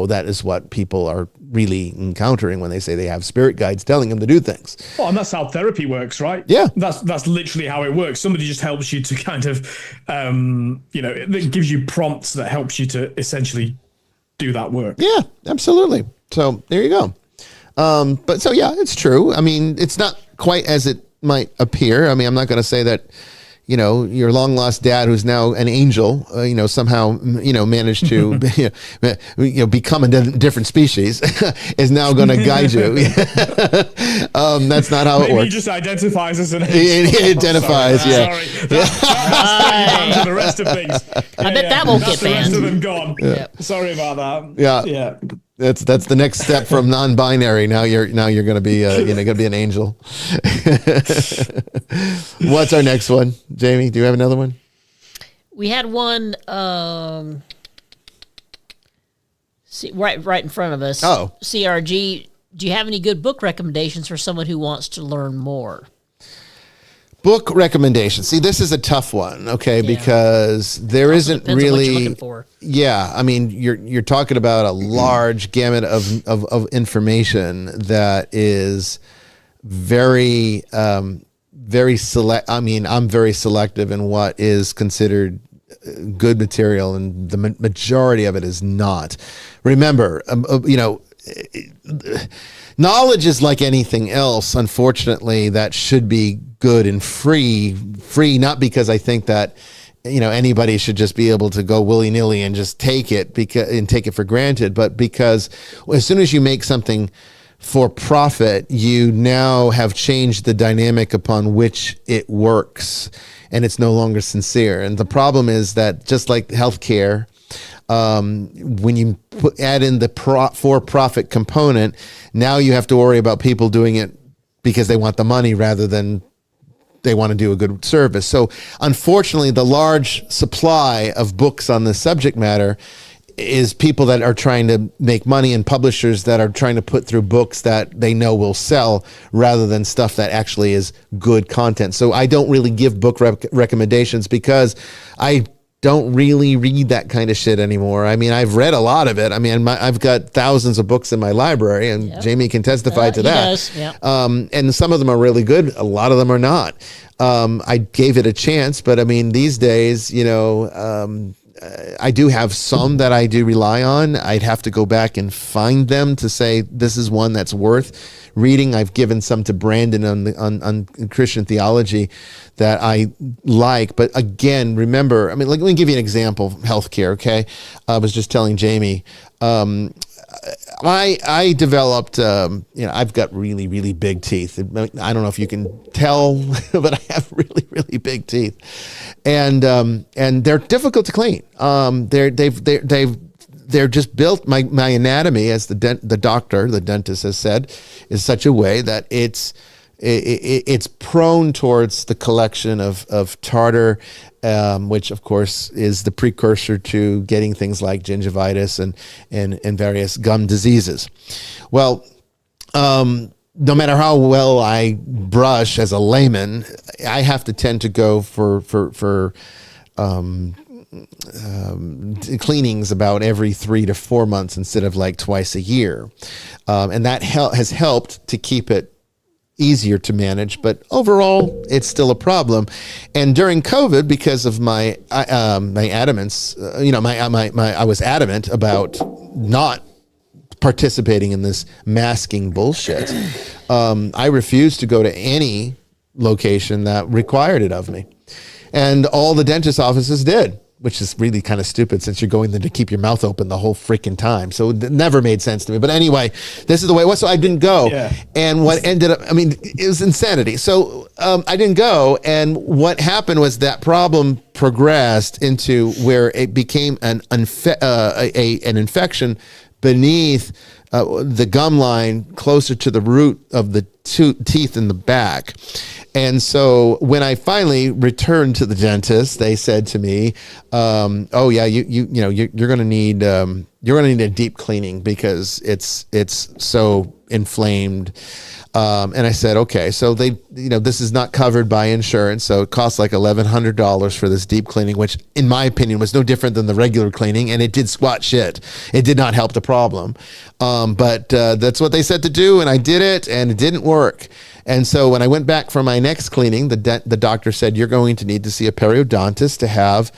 that is what people are really encountering when they say they have spirit guides telling them to do things. Well, and that's how therapy works, right? Yeah. That's literally how it works. Somebody just helps you to kind of, it gives you prompts that helps you to essentially do that work. Yeah, absolutely. So there you go. But so, yeah, it's true. I mean, it's not quite as it might appear. I mean, I'm not going to say that, your long lost dad, who's now an angel, somehow, managed to, become a different species, is now going to guide you. That's not how it works. He just identifies as an angel. He identifies, yeah. Sorry. That's the rest of things. I bet that won't get the rest banned. of them gone. Yeah. Sorry about that. Yeah. That's the next step from non-binary. Now you're going to be going to be an angel. What's our next one, Jamie? Do you have another one? We had one right in front of us. Oh. CRG, do you have any good book recommendations for someone who wants to learn more? Book recommendations. See, this is a tough one, okay, Yeah. because there Also isn't depends on what you're really. looking for. Yeah, I mean, you're talking about a large gamut of information that is very very select. I mean, I'm very selective in what is considered good material, and the majority of it is not. Remember, knowledge is like anything else, unfortunately, that should be good and free, not because I think that, anybody should just be able to go willy-nilly and just take it take it for granted, but because as soon as you make something for profit, you now have changed the dynamic upon which it works, and it's no longer sincere. And the problem is that, just like healthcare, when you add in the for-profit component, now you have to worry about people doing it because they want the money rather than they want to do a good service. So unfortunately, the large supply of books on this subject matter is people that are trying to make money, and publishers that are trying to put through books that they know will sell rather than stuff that actually is good content. So I don't really give book recommendations because I don't really read that kind of shit anymore. I mean, I've read a lot of it. I mean, I've got thousands of books in my library, and Jamie can testify to that. Does, yeah. And some of them are really good. A lot of them are not. I gave it a chance, but I mean, these days, I do have some that I do rely on. I'd have to go back and find them to say this is one that's worth reading. I've given some to Brandon on Christian theology that I like. But again, remember, I mean, let me give you an example. Healthcare, okay? I was just telling Jamie, I developed, I've got really, really big teeth. I don't know if you can tell, but I have really, really big teeth, and they're difficult to clean. They're just built. My anatomy, as the dentist has said, is such a way that it's prone towards the collection of tartar, which of course is the precursor to getting things like gingivitis and various gum diseases. Well, no matter how well I brush as a layman, I have to tend to go for cleanings about every 3 to 4 months instead of like twice a year, and that has helped to keep it easier to manage, but overall it's still a problem. And during COVID, because of my adamance, I was adamant about not participating in this masking bullshit. I refused to go to any location that required it of me. And all the dentist offices did, which is really kind of stupid since you're going there to keep your mouth open the whole freaking time. So it never made sense to me. But anyway, this is the way it was. So I didn't go. Yeah. And what ended up, I mean, it was insanity. So I didn't go. And what happened was that problem progressed into where it became an infection beneath the gum line closer to the root of the teeth in the back. And so when I finally returned to the dentist, they said to me, "Oh yeah, you're going to need a deep cleaning because it's so inflamed." And I said, "Okay." So this is not covered by insurance, so it costs like $1,100 for this deep cleaning, which in my opinion was no different than the regular cleaning, and it did squat shit. It did not help the problem, but that's what they said to do, and I did it, and it didn't work. And so when I went back for my next cleaning, the doctor said, "You're going to need to see a periodontist to have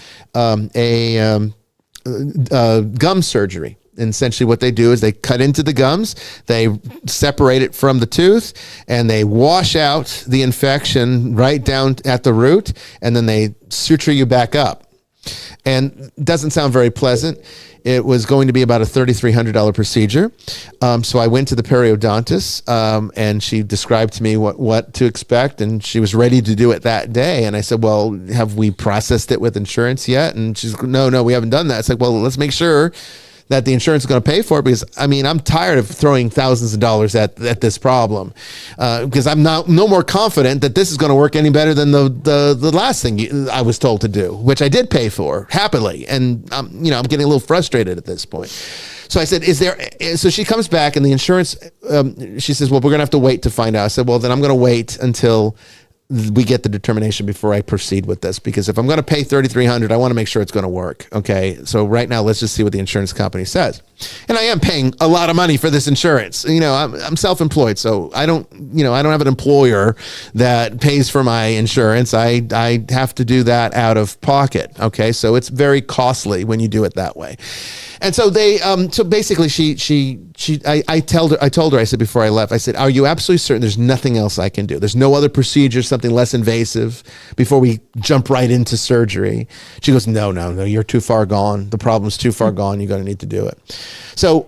gum surgery." And essentially what they do is they cut into the gums, they separate it from the tooth, and they wash out the infection right down at the root, and then they suture you back up. And it doesn't sound very pleasant. It was going to be about a $3,300 procedure. So I went to the periodontist, and she described to me what to expect, and she was ready to do it that day. And I said, "Well, have we processed it with insurance yet?" And she's, no, we haven't done that. It's like, well, let's make sure that the insurance is going to pay for it, because I mean, I'm tired of throwing thousands of dollars at this problem, because I'm no more confident that this is going to work any better than the last thing I was told to do, which I did pay for happily. And I'm getting a little frustrated at this point. So I said, so she comes back and the insurance, she says, "Well, we're going to have to wait to find out." I said, "Well, then I'm going to wait until we get the determination before I proceed with this, because if I'm going to pay $3,300, I want to make sure it's going to work." Okay. So right now, let's just see what the insurance company says. And I am paying a lot of money for this insurance. I'm self-employed, so I don't have an employer that pays for my insurance. I have to do that out of pocket. Okay. So it's very costly when you do it that way. And so so basically I told her, I said, before I left, I said, "Are you absolutely certain there's nothing else I can do? There's no other procedure, something less invasive before we jump right into surgery?" She goes, No, you're too far gone. The problem's too far gone. You're going to need to do it. So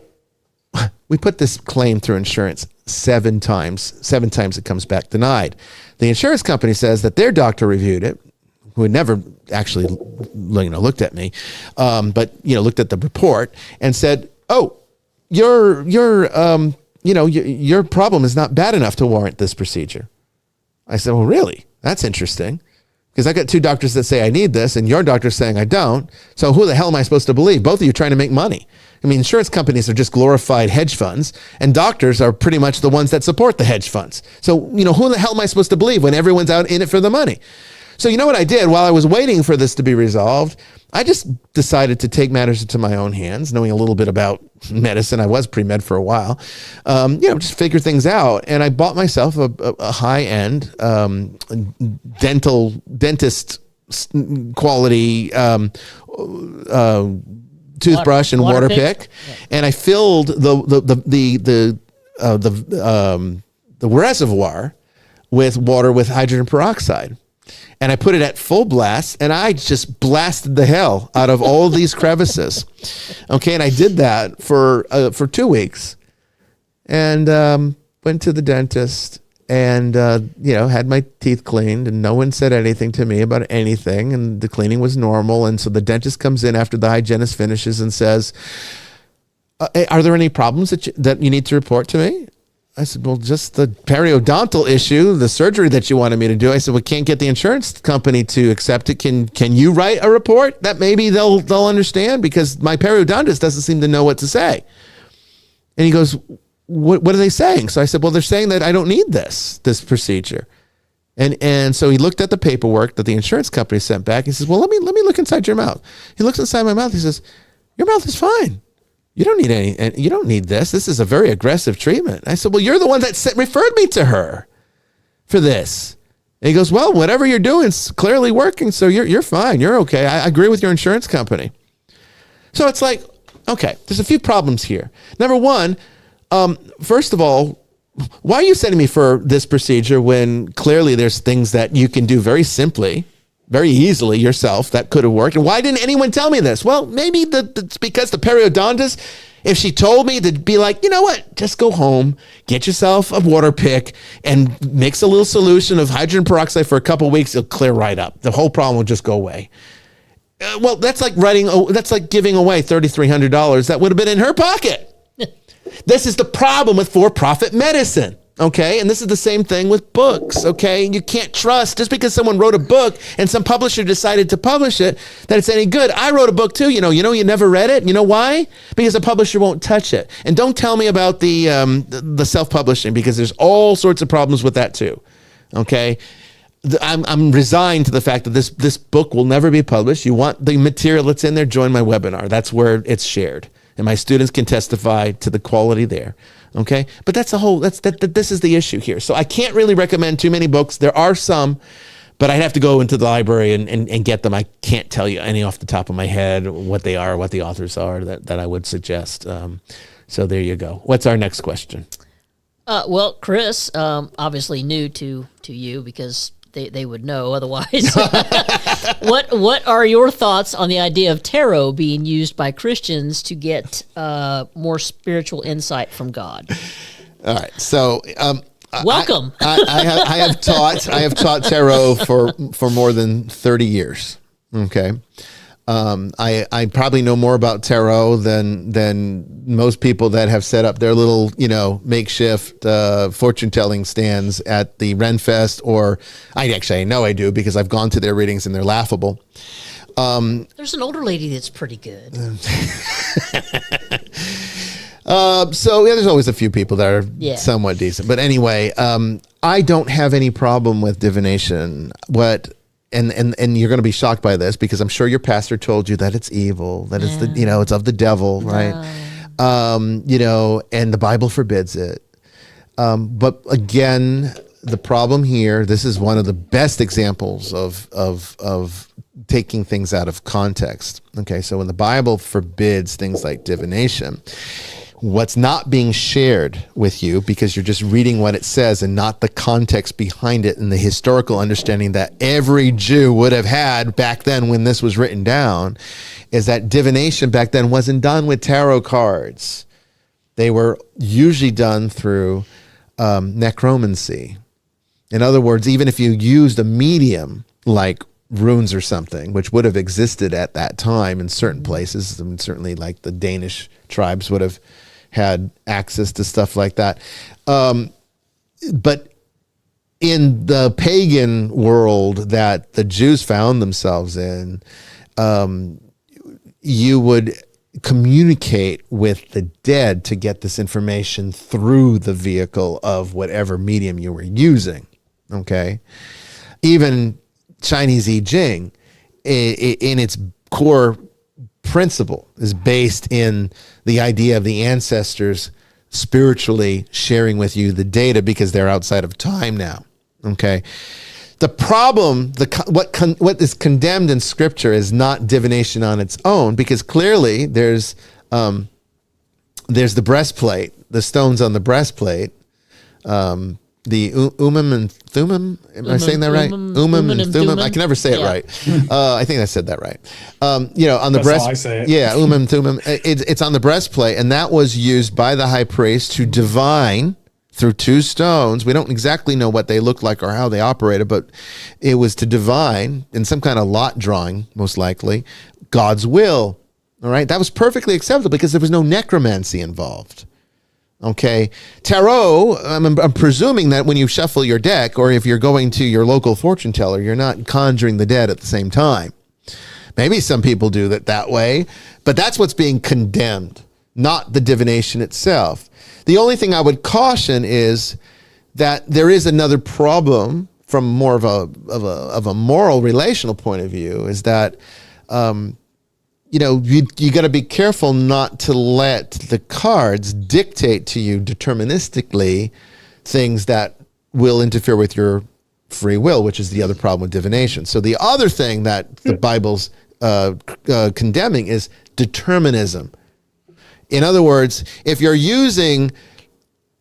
we put this claim through insurance 7 times. 7 times it comes back denied. The insurance company says that their doctor reviewed it, who had never actually looked at me, but looked at the report and said, "Oh, your problem is not bad enough to warrant this procedure." I said, "Well, really? That's interesting, because I got 2 doctors that say I need this, and your doctor's saying I don't. So who the hell am I supposed to believe? Both of you are trying to make money. I mean, insurance companies are just glorified hedge funds, and doctors are pretty much the ones that support the hedge funds. So who the hell am I supposed to believe when everyone's out in it for the money?" So you know what I did while I was waiting for this to be resolved? I just decided to take matters into my own hands, knowing a little bit about medicine. I was pre-med for a while, just figure things out. And I bought myself a high-end dentist quality toothbrush and water pick. Yeah. And I filled the reservoir with water with hydrogen peroxide. And I put it at full blast, and I just blasted the hell out of all these crevices. Okay, and I did that for 2 weeks, and went to the dentist, and had my teeth cleaned, and no one said anything to me about anything, and the cleaning was normal. And so the dentist comes in after the hygienist finishes and says, "Are there any problems that you need to report to me?" I said, "Well, just the periodontal issue, the surgery that you wanted me to do." I said, "We can't get the insurance company to accept it. Can you write a report that maybe they'll understand? Because my periodontist doesn't seem to know what to say." And he goes, What are they saying?" So I said, "Well, they're saying that I don't need this procedure." And so he looked at the paperwork that the insurance company sent back. He says, "Well, let me look inside your mouth." He looks inside my mouth. He says, "Your mouth is fine. You don't need you don't need this. This is a very aggressive treatment." I said, "Well, you're the one that referred me to her for this." And he goes, "Well, whatever you're doing is clearly working, so you're fine. You're okay. I agree with your insurance company." So it's like, Okay, there's a few problems here. Number one, first of all, why are you sending me for this procedure when clearly there's things that you can do very simply, very easily yourself that could have worked? And why didn't anyone tell me this? Well, maybe it's because the periodontist, if she told me, to be like, you know what, just go home, get yourself a water pick and mix a little solution of hydrogen peroxide for a couple of weeks, it'll clear right up. The whole problem will just go away. Well, that's like giving away $3,300 that would have been in her pocket. This is the problem with for-profit medicine, okay? And this is the same thing with books, okay? You can't trust, just because someone wrote a book and some publisher decided to publish it, that it's any good. I wrote a book too, you never read it. You know why? Because the publisher won't touch it. And don't tell me about the self-publishing, because there's all sorts of problems with that too, okay? I'm resigned to the fact that this book will never be published. You want the material that's in there, join my webinar. That's where it's shared. And my students can testify to the quality there. Okay. But this is the issue here. So I can't really recommend too many books. There are some, but I'd have to go into the library and get them. I can't tell you any off the top of my head what they are, what the authors are that I would suggest. So there you go. What's our next question? Well, Chris, obviously new to you because they would know otherwise. What are your thoughts on the idea of tarot being used by Christians to get more spiritual insight from God? All right, so welcome. I have taught tarot for more than 30 years. Okay. I probably know more about tarot than most people that have set up their little, makeshift fortune telling stands at the Renfest, or I know I do because I've gone to their readings and they're laughable. There's an older lady that's pretty good. So there's always a few people that are somewhat decent, but anyway, I don't have any problem with divination. And you're going to be shocked by this because I'm sure your pastor told you that it's evil, that it's it's of the devil, right? And the Bible forbids it. But again, the problem here, this is one of the best examples of taking things out of context. Okay, so when the Bible forbids things like divination, what's not being shared with you, because you're just reading what it says and not the context behind it and the historical understanding that every Jew would have had back then when this was written down, is that divination back then wasn't done with tarot cards. They were usually done through necromancy. In other words, even if you used a medium like runes or something, which would have existed at that time in certain places, and certainly like the Danish tribes would have had access to stuff like that. But in the pagan world that the Jews found themselves in, you would communicate with the dead to get this information through the vehicle of whatever medium you were using. Okay. Even Chinese I Ching, in its core principle, is based in the idea of the ancestors spiritually sharing with you the data because they're outside of time now. Okay. The problem, what is condemned in Scripture is not divination on its own, because clearly there's the breastplate, the stones on the breastplate, the Ummim and Thummim. Am I saying that right? Ummim and Thummim. I can never say it right. I think I said that right. On the breast. How I say it. Yeah, Ummim and Thummim. It's on the breastplate, and that was used by the high priest to divine through two stones. We don't exactly know what they looked like or how they operated, but it was to divine in some kind of lot drawing, most likely, God's will. All right, that was perfectly acceptable because there was no necromancy involved. Okay, tarot, I'm presuming that when you shuffle your deck, or if you're going to your local fortune teller, you're not conjuring the dead at the same time. Maybe some people do that way, but that's what's being condemned, not the divination itself. The only thing I would caution is that there is another problem from more of a moral, relational point of view, is that you got to be careful not to let the cards dictate to you deterministically things that will interfere with your free will, which is the other problem with divination. So the other thing that the Bible's condemning is determinism. In other words, if you're using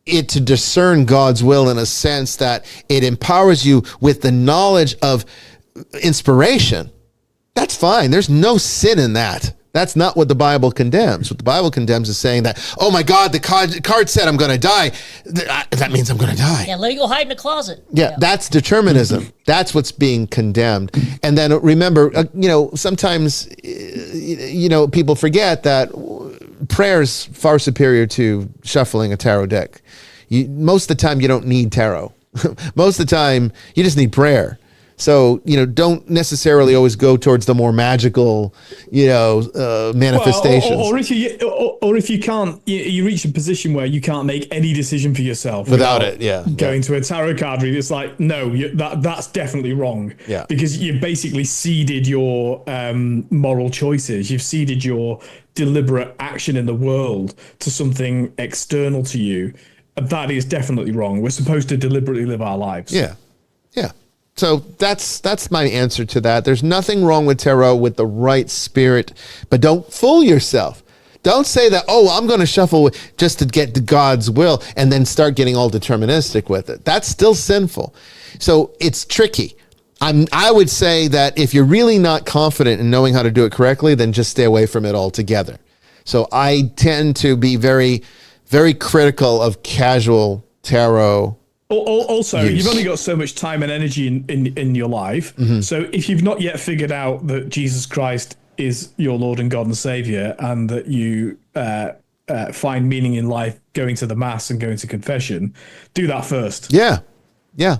it to discern God's will in a sense that it empowers you with the knowledge of inspiration, that's fine. There's no sin in that. That's not what the Bible condemns. What the Bible condemns is saying that, oh my God, the card said I'm going to die. That means I'm going to die. Yeah, let me go hide in the closet. Yeah, that's determinism. That's what's being condemned. And then remember, sometimes, people forget that prayer is far superior to shuffling a tarot deck. Most of the time, you don't need tarot. Most of the time, you just need prayer. So, don't necessarily always go towards the more magical, manifestations. Well, or if you can't, you reach a position where you can't make any decision for yourself without it. Yeah. Going to a tarot card reading, it's like, no, that's definitely wrong. Yeah. Because you've basically ceded your moral choices. You've ceded your deliberate action in the world to something external to you. That is definitely wrong. We're supposed to deliberately live our lives. Yeah. Yeah. So that's my answer to that. There's nothing wrong with tarot with the right spirit, but don't fool yourself. Don't say that, I'm going to shuffle just to get to God's will and then start getting all deterministic with it. That's still sinful. So it's tricky. I would say that if you're really not confident in knowing how to do it correctly, then just stay away from it altogether. So I tend to be very, very critical of casual tarot. Also, you've only got so much time and energy in your life. Mm-hmm. So if you've not yet figured out that Jesus Christ is your Lord and God and Savior, and that you find meaning in life going to the Mass and going to confession, do that first. Yeah. Yeah.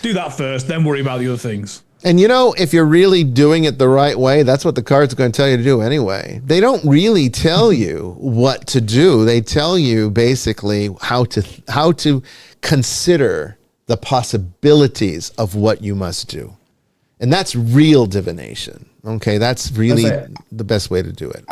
Do that first, then worry about the other things. And if you're really doing it the right way, that's what the cards are going to tell you to do anyway. They don't really tell you what to do. They tell you basically how to consider the possibilities of what you must do. And that's real divination. Okay, that's really the best way to do it.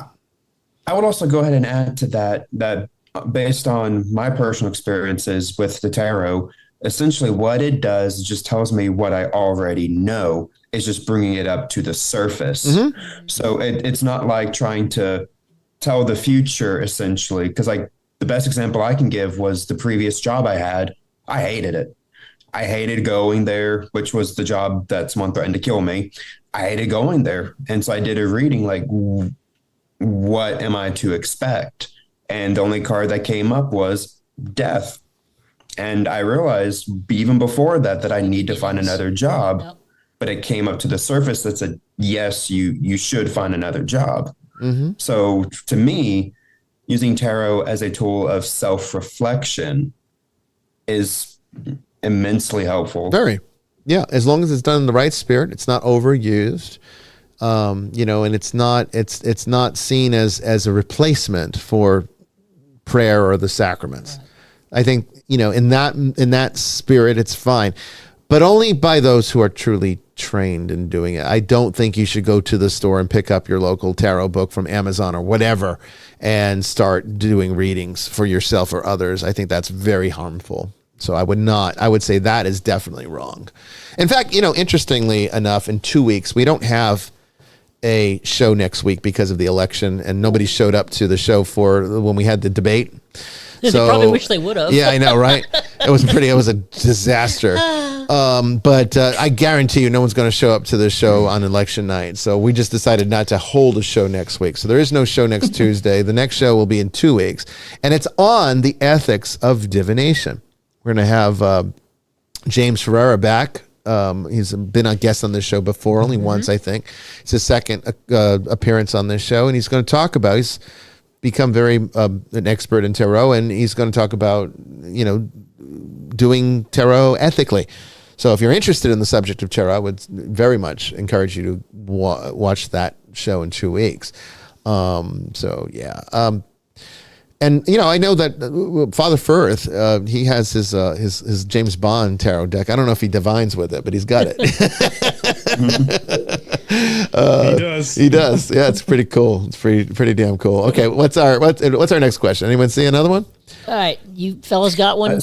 I would also go ahead and add to that based on my personal experiences with the tarot, essentially what it does is just tells me what I already know. It's just bringing it up to the surface. Mm-hmm. So it's not like trying to tell the future, essentially, because the best example I can give was the previous job I had. I hated it. I hated going there, which was the job that someone threatened to kill me. I hated going there. And so I did a reading like, what am I to expect? And the only card that came up was death. And I realized even before that I need to find another job. Yep. But it came up to the surface that said, yes, you should find another job. Mm-hmm. So to me, using tarot as a tool of self-reflection is immensely helpful. Very. Yeah. As long as it's done in the right spirit, it's not overused, and it's not seen as a replacement for prayer or the sacraments. Right. I think, in that spirit, it's fine, but only by those who are truly trained in doing it. I don't think you should go to the store and pick up your local tarot book from Amazon or whatever and start doing readings for yourself or others. I think that's very harmful. So I would say that is definitely wrong. In fact, interestingly enough, in 2 weeks, we don't have a show next week because of the election, and nobody showed up to the show for when we had the debate. They probably wish they would have. Yeah, I know, right? It was a disaster. But I guarantee you no one's going to show up to the show on election night. So we just decided not to hold a show next week. So there is no show next Tuesday. The next show will be in 2 weeks. And it's on the ethics of divination. We're going to have James Ferreira back. He's been a guest on this show before, only once, I think. It's his second appearance on this show. And he's going to talk about, he's become very an expert in tarot, and he's going to talk about, doing tarot ethically. So if you're interested in the subject of tarot, I would very much encourage you to watch that show in 2 weeks. And I know that Father Firth, he has his James Bond tarot deck. I don't know if he divines with it, but he's got it. He does. He does. Yeah, it's pretty cool. It's pretty damn cool. Okay, what's our next question? Anyone see another one? All right, you fellas got one.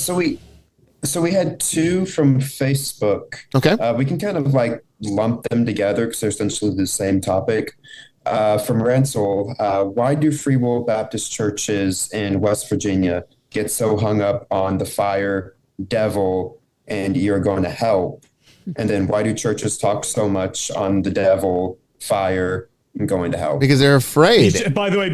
So we had two from Facebook. Okay, we can kind of like lump them together because they're essentially the same topic. From Ransel, why do Free Will Baptist churches in West Virginia get so hung up on the fire, devil, and you're going to hell? And then why do churches talk so much on the devil, fire, and going to hell? Because they're afraid. By the way,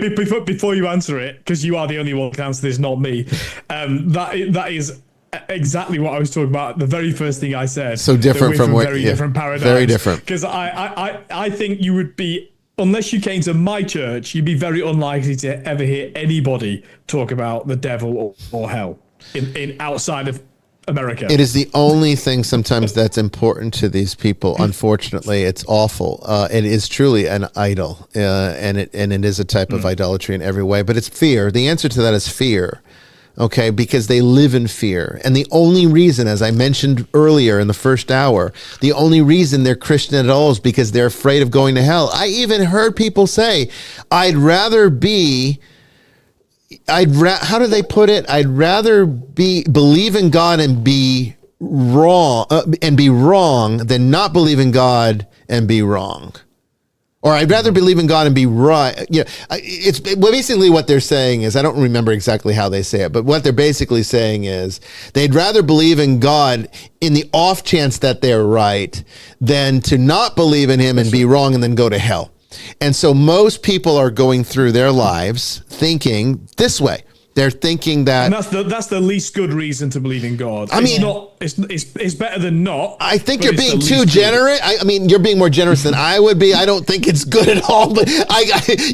before you answer it, because you are the only one who can answer this, not me, that is exactly what I was talking about. The very first thing I said. So different from what, very different paradigms. Very different. Because I think you would be, unless you came to my church, you'd be very unlikely to ever hear anybody talk about the devil or hell in outside of America. It is the only thing sometimes that's important to these people. Unfortunately, it's awful. It is truly an idol, and it is a type of idolatry in every way. But it's fear. The answer to that is fear. Okay, because they live in fear. And the only reason, as I mentioned earlier in the first hour, the only reason they're Christian at all is because they're afraid of going to hell. I even heard people say, how do they put it? I'd rather believe in God and be wrong than not believe in God and be wrong. Or I'd rather believe in God and be right. It's basically what they're saying is, I don't remember exactly how they say it, but what they're basically saying is they'd rather believe in God in the off chance that they're right than to not believe in him and be wrong and then go to hell. And so most people are going through their lives thinking this way. They're thinking that, and that's the least good reason to believe in God. It's better than not. I think you're being too generous. I mean, you're being more generous than I would be. I don't think it's good at all, but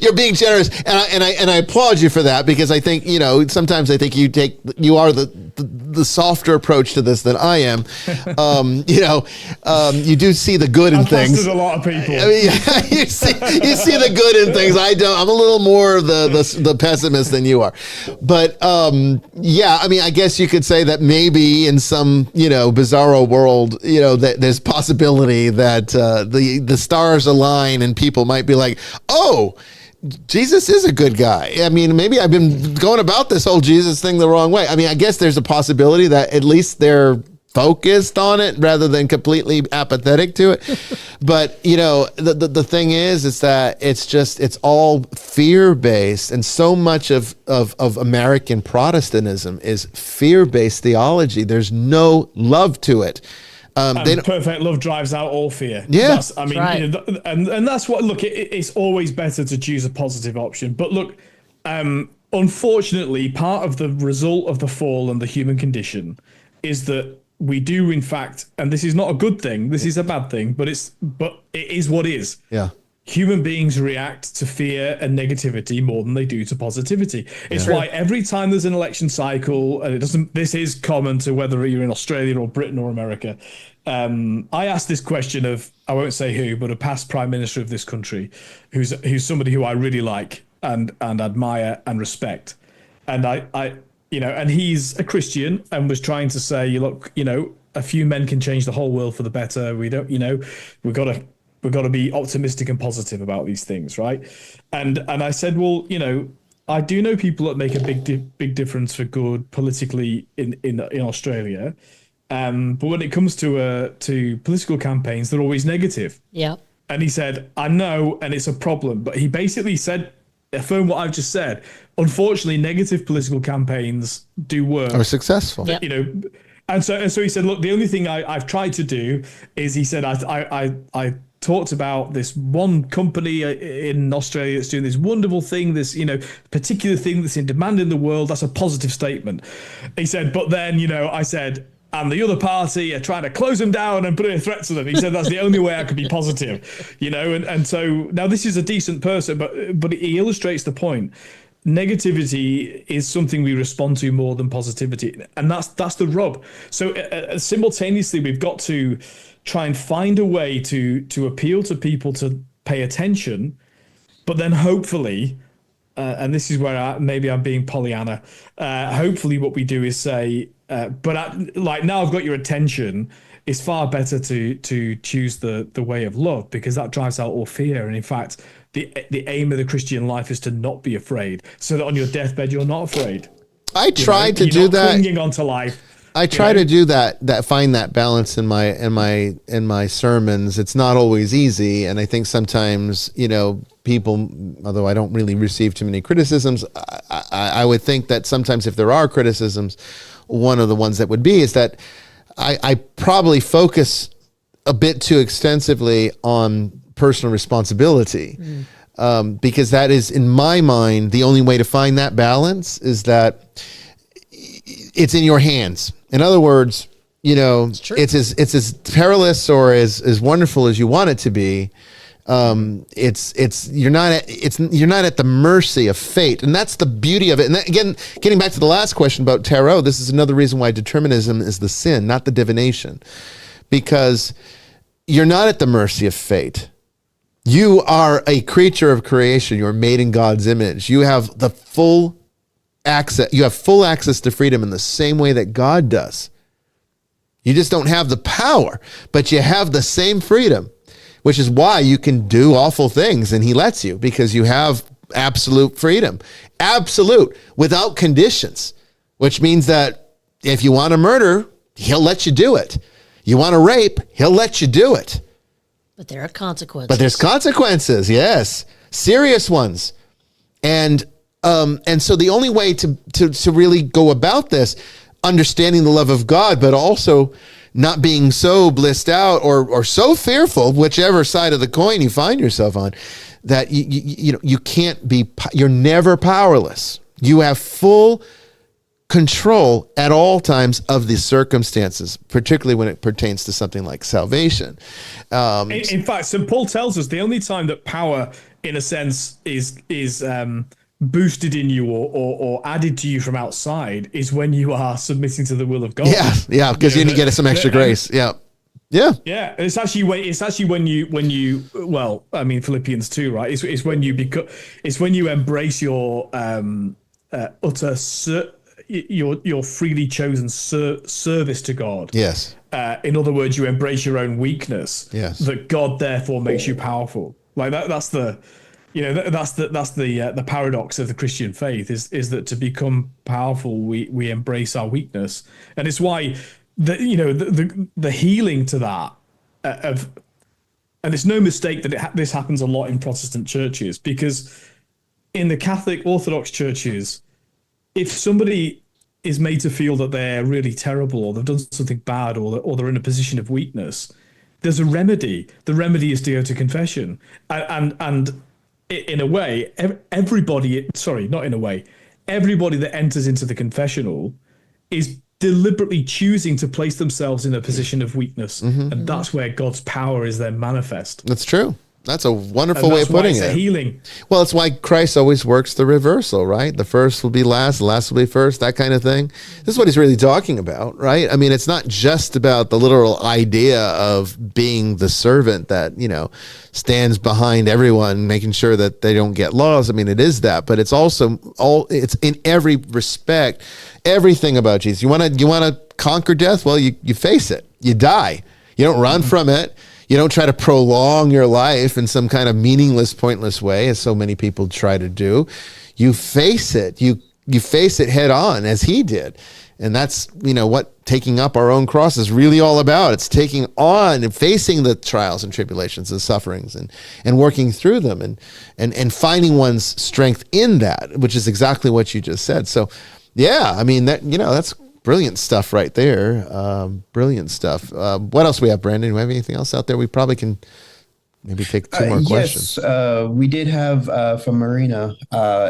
you're being generous, and I applaud you for that, because I think sometimes I think you are the softer approach to this than I am. You do see the good in things. A lot of people. I mean, you see the good in things. I don't. I'm a little more the pessimist than you are. But I guess you could say that maybe in some bizarro world, that there's possibility that the stars align and people might be like, oh, Jesus is a good guy. I mean, maybe I've been going about this whole Jesus thing the wrong way. I mean, I guess there's a possibility that at least they're focused on it rather than completely apathetic to it. But the thing is that it's all fear-based, and so much of American Protestantism is fear-based theology. There's no love to it. Perfect love drives out all fear. Yeah, and that's what. Look, it's always better to choose a positive option. But look, unfortunately, part of the result of the fall and the human condition is that we do, in fact, and this is not a good thing. This is a bad thing, but it is what is. Yeah. Human beings react to fear and negativity more than they do to positivity. It's why every time there's an election cycle, and this is common to whether you're in Australia or Britain or America. I asked this question of, I won't say who, but a past prime minister of this country, who's somebody who I really like and admire and respect. And and he's a Christian and was trying to say, look, a few men can change the whole world for the better. We don't, we've got to be optimistic and positive about these things, right? And I said, well, I do know people that make a big difference for good politically in Australia, but when it comes to political campaigns, they're always negative. Yeah. And he said, I know, and it's a problem, but he basically affirmed what I've just said. Unfortunately, negative political campaigns do work. Are successful. Yep. And so he said, look, the only thing I've tried to do is, he said, I talked about this one company in Australia that's doing this wonderful thing, this particular thing that's in demand in the world. That's a positive statement. He said, but then I said, and the other party are trying to close them down and put in a threat to them. He said that's the only way I could be positive, and so now this is a decent person, but he illustrates the point. Negativity is something we respond to more than positivity, and that's the rub. So simultaneously, we've got to try and find a way to appeal to people to pay attention, but then hopefully, and this is where maybe I'm being Pollyanna, hopefully what we do is say, now I've got your attention, it's far better to choose the way of love, because that drives out all fear. And in fact, the aim of the Christian life is to not be afraid, so that on your deathbed you're not afraid. I tried to do that. Clinging onto life. I try to do that find that balance in my sermons. It's not always easy, and I think sometimes, people, although I don't really receive too many criticisms, I would think that sometimes if there are criticisms, one of the ones that would be is that I probably focus a bit too extensively on personal responsibility, because that is, in my mind, the only way to find that balance is that it's in your hands. In other words, it's as perilous or as wonderful as you want it to be. You're not at the mercy of fate, and that's the beauty of it. And that, again, getting back to the last question about tarot, this is another reason why determinism is the sin, not the divination, because you're not at the mercy of fate. You are a creature of creation. You're made in God's image. You have the full access. You have full access to freedom in the same way that God does. You just don't have the power, but you have the same freedom, which is why you can do awful things, and he lets you, because you have absolute freedom. Absolute, without conditions, which means that if you want to murder, he'll let you do it. You want to rape, he'll let you do it. But there are consequences. But there's consequences, yes. Serious ones. And so the only way to really go about this, understanding the love of God, but also not being so blissed out or so fearful, whichever side of the coin you find yourself on, that you can't be, you're never powerless. You have full control at all times of the circumstances, particularly when it pertains to something like salvation. In fact, St. Paul tells us the only time that power, in a sense, is boosted in you or added to you from outside is when you are submitting to the will of God. Yeah, because you get some extra grace. Yeah. It's actually when you well, I mean, Philippians 2, right? It's when you embrace your utter your freely chosen service to God. Yes. In other words, you embrace your own weakness. Yes. That God therefore makes you powerful. Like that's the paradox of the Christian faith is that to become powerful, we embrace our weakness, and it's why the healing to that and it's no mistake that this happens a lot in Protestant churches, because in the Catholic Orthodox churches, if somebody is made to feel that they're really terrible or they've done something bad or they're in a position of weakness, there's a remedy. The remedy is to go to confession. And in a way, everybody that enters into the confessional is deliberately choosing to place themselves in a position of weakness. And that's where God's power is then manifest. That's true. That's a wonderful way of putting it. Healing. Well, it's why Christ always works the reversal, right? The first will be last, the last will be first, that kind of thing. This is what he's really talking about, right? I mean, it's not just about the literal idea of being the servant that, stands behind everyone, making sure that they don't get lost. I mean, it is that, but it's also it's in every respect, everything about Jesus. You want to conquer death? Well, you face it. You die. You don't run from it. You don't try to prolong your life in some kind of meaningless, pointless way, as so many people try to do. You face it. You face it head on, as he did. And that's, what taking up our own cross is really all about. It's taking on and facing the trials and tribulations and sufferings and working through them and finding one's strength in that, which is exactly what you just said. So, yeah, I mean, that's brilliant stuff right there. Brilliant stuff. What else we have, Brandon? Do we have anything else out there? We probably can maybe take two more questions. Yes, we did have from Marina.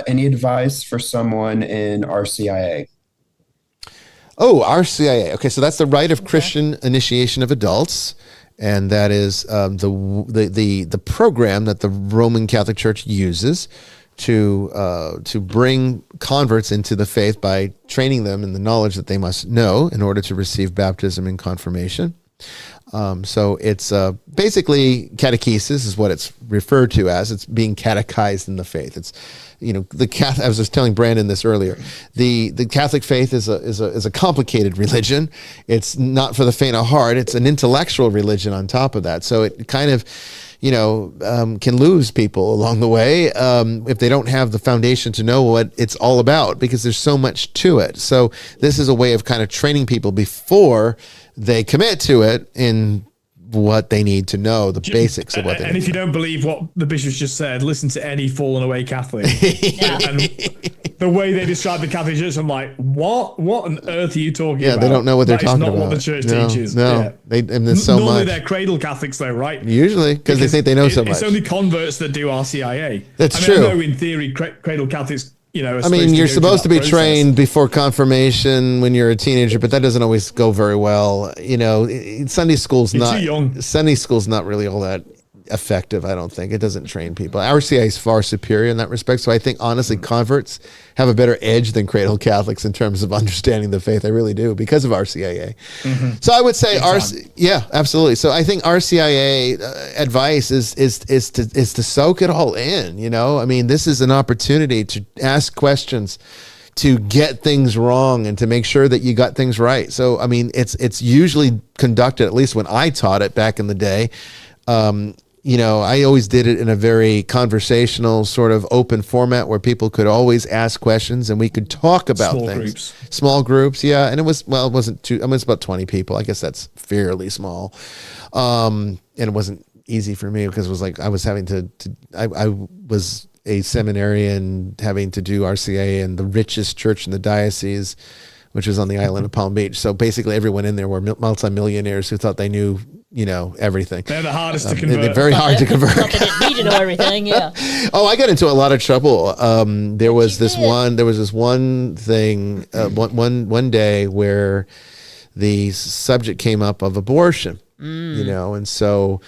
Any advice for someone in RCIA? Oh, RCIA. Okay, so that's the Rite of Christian Initiation of Adults, and that is the program that the Roman Catholic Church uses to bring converts into the faith by training them in the knowledge that they must know in order to receive baptism and confirmation. So it's basically catechesis is what it's referred to as. It's being catechized in the faith. It's I was just telling Brandon this earlier. The Catholic faith is a complicated religion. It's not for the faint of heart. It's an intellectual religion on top of that. So it kind of can lose people along the way if they don't have the foundation to know what it's all about, because there's so much to it. So this is a way of kind of training people before they commit to it in what they need to know, the basics of what they need. And if you don't believe what the bishops just said, listen to any fallen away Catholic. And the way they describe the Catholic Church, I'm like, what? What on earth are you talking about? Yeah, they don't know what they're talking about. That's not what the church teaches. No, and there's so Normally much. they're cradle Catholics, though, right? Usually, because they think they know so much. It's only converts that do RCIA. That's true. I know in theory, cradle Catholics, you're supposed to be trained before confirmation when you're a teenager, but that doesn't always go very well. Sunday school's You're too young. Sunday school's not really all that effective, I don't think. It doesn't train people. RCIA is far superior in that respect. So I think, honestly, converts have a better edge than cradle Catholics in terms of understanding the faith. I really do, because of RCIA. So I would say, yeah, absolutely. So I think RCIA advice is to soak it all in. This is an opportunity to ask questions, to get things wrong, and to make sure that you got things right. So, it's usually conducted, at least when I taught it back in the day, I always did it in a very conversational, sort of open format where people could always ask questions and we could talk about things. Small groups, yeah. And it wasn't too, it was about 20 people. I guess that's fairly small. And it wasn't easy for me because it was like I was having I was a seminarian having to do RCA in the richest church in the diocese, which was on the island of Palm Beach. So basically everyone in there were multimillionaires who thought they knew everything. They're the hardest to convert. They're very hard to convert. They didn't need to know everything. Yeah. Oh, I got into a lot of trouble. There was this one thing, one day where the subject came up of abortion, and so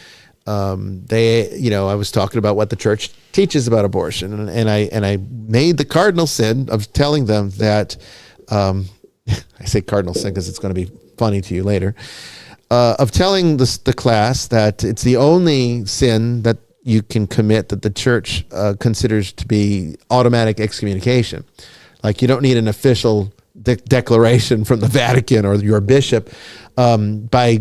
I was talking about what the church teaches about abortion, and I made the cardinal sin of telling them that, I say cardinal sin because it's going to be funny to you later, of telling the class that it's the only sin that you can commit that the church considers to be automatic excommunication. Like, you don't need an official declaration from the Vatican or your bishop by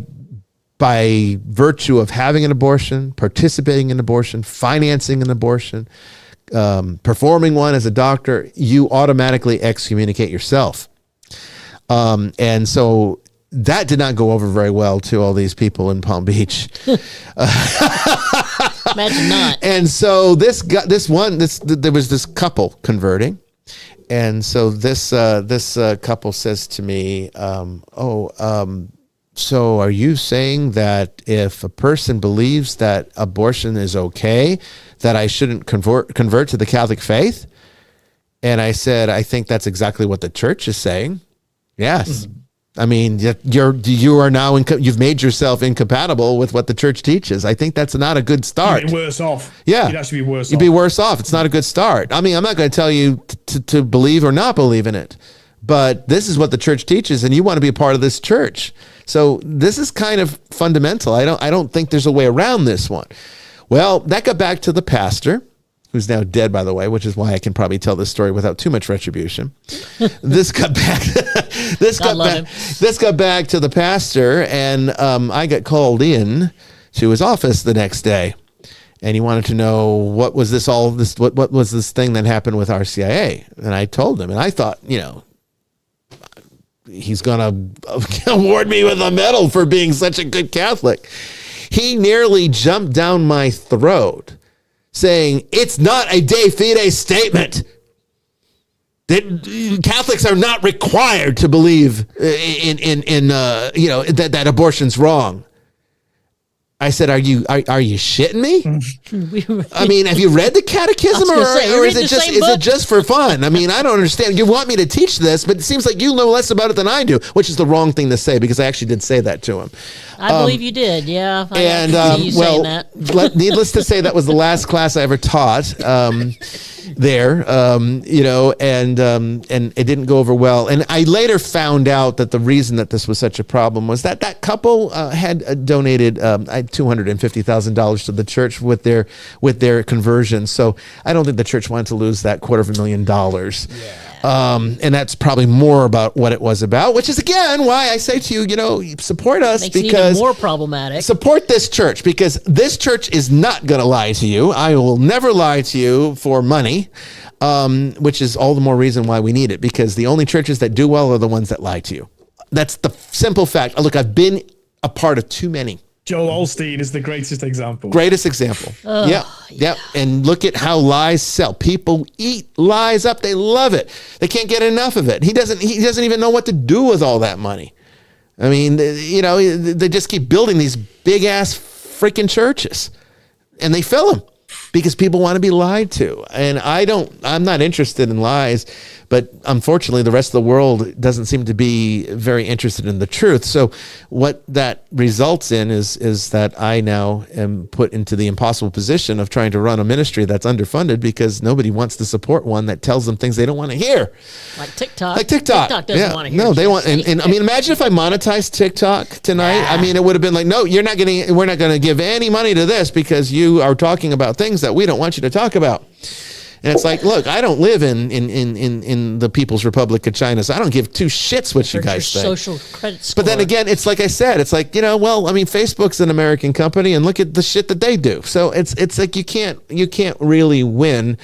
virtue of having an abortion, participating in abortion, financing an abortion, performing one as a doctor, you automatically excommunicate yourself. And so that did not go over very well to all these people in Palm Beach. Imagine not. And so there was this couple converting. And so this couple says to me, so are you saying that if a person believes that abortion is okay, that I shouldn't convert to the Catholic faith? And I said, I think that's exactly what the church is saying. Yes. You are now you've made yourself incompatible with what the church teaches. I think that's not a good start. You'd be worse off. Yeah. You'd actually be worse off. You'd be worse off. It's not a good start. I'm not going to tell you to believe or not believe in it, but this is what the church teaches, and you want to be a part of this church. So this is kind of fundamental. I don't think there's a way around this one. Well, that got back to the pastor, who's now dead, by the way, which is why I can probably tell this story without too much retribution. This got back to the pastor, and I got called in to his office the next day, and he wanted to know what was this thing that happened with RCIA. And I told him, and I thought, he's gonna award me with a medal for being such a good Catholic. He nearly jumped down my throat, saying, it's not a de fide statement. That Catholics are not required to believe that abortion's wrong. I said, are you shitting me? Have you read the catechism, or is it just for fun? I don't understand. You want me to teach this, but it seems like you know less about it than I do, which is the wrong thing to say, because I actually did say that to him. I believe you did, yeah. Needless to say, that was the last class I ever taught there, and it didn't go over well. And I later found out that the reason that this was such a problem was that couple had donated $250,000 to the church with their conversion. So I don't think the church wanted to lose that $250,000. And that's probably more about what it was about, which is again why I say to you, support us. Makes it because even more problematic. support this church, because this church is not going to lie to you. I will never lie to you for money, which is all the more reason why we need it, because the only churches that do well are the ones that lie to you. That's the simple fact. Look, I've been a part of too many. Joel Osteen is the greatest example. Greatest example. Yeah. And look at how lies sell. People eat lies up. They love it. They can't get enough of it. He doesn't even know what to do with all that money. I mean, they just keep building these big ass freaking churches, and they fill them because people want to be lied to. And I'm not interested in lies, but unfortunately the rest of the world doesn't seem to be very interested in the truth. So what that results in is that I now am put into the impossible position of trying to run a ministry that's underfunded because nobody wants to support one that tells them things they don't want to hear. Like TikTok. TikTok doesn't want to hear. No, they want, and I mean, imagine if I monetized TikTok tonight. I mean, it would have been like, no, we're not going to give any money to this because you are talking about things that we don't want you to talk about. And it's like, look, I don't live in the People's Republic of China, so I don't give two shits what you guys think. Social credit score. But then again, it's like I said, it's like, Facebook's an American company, and look at the shit that they do. So it's like you can't really win.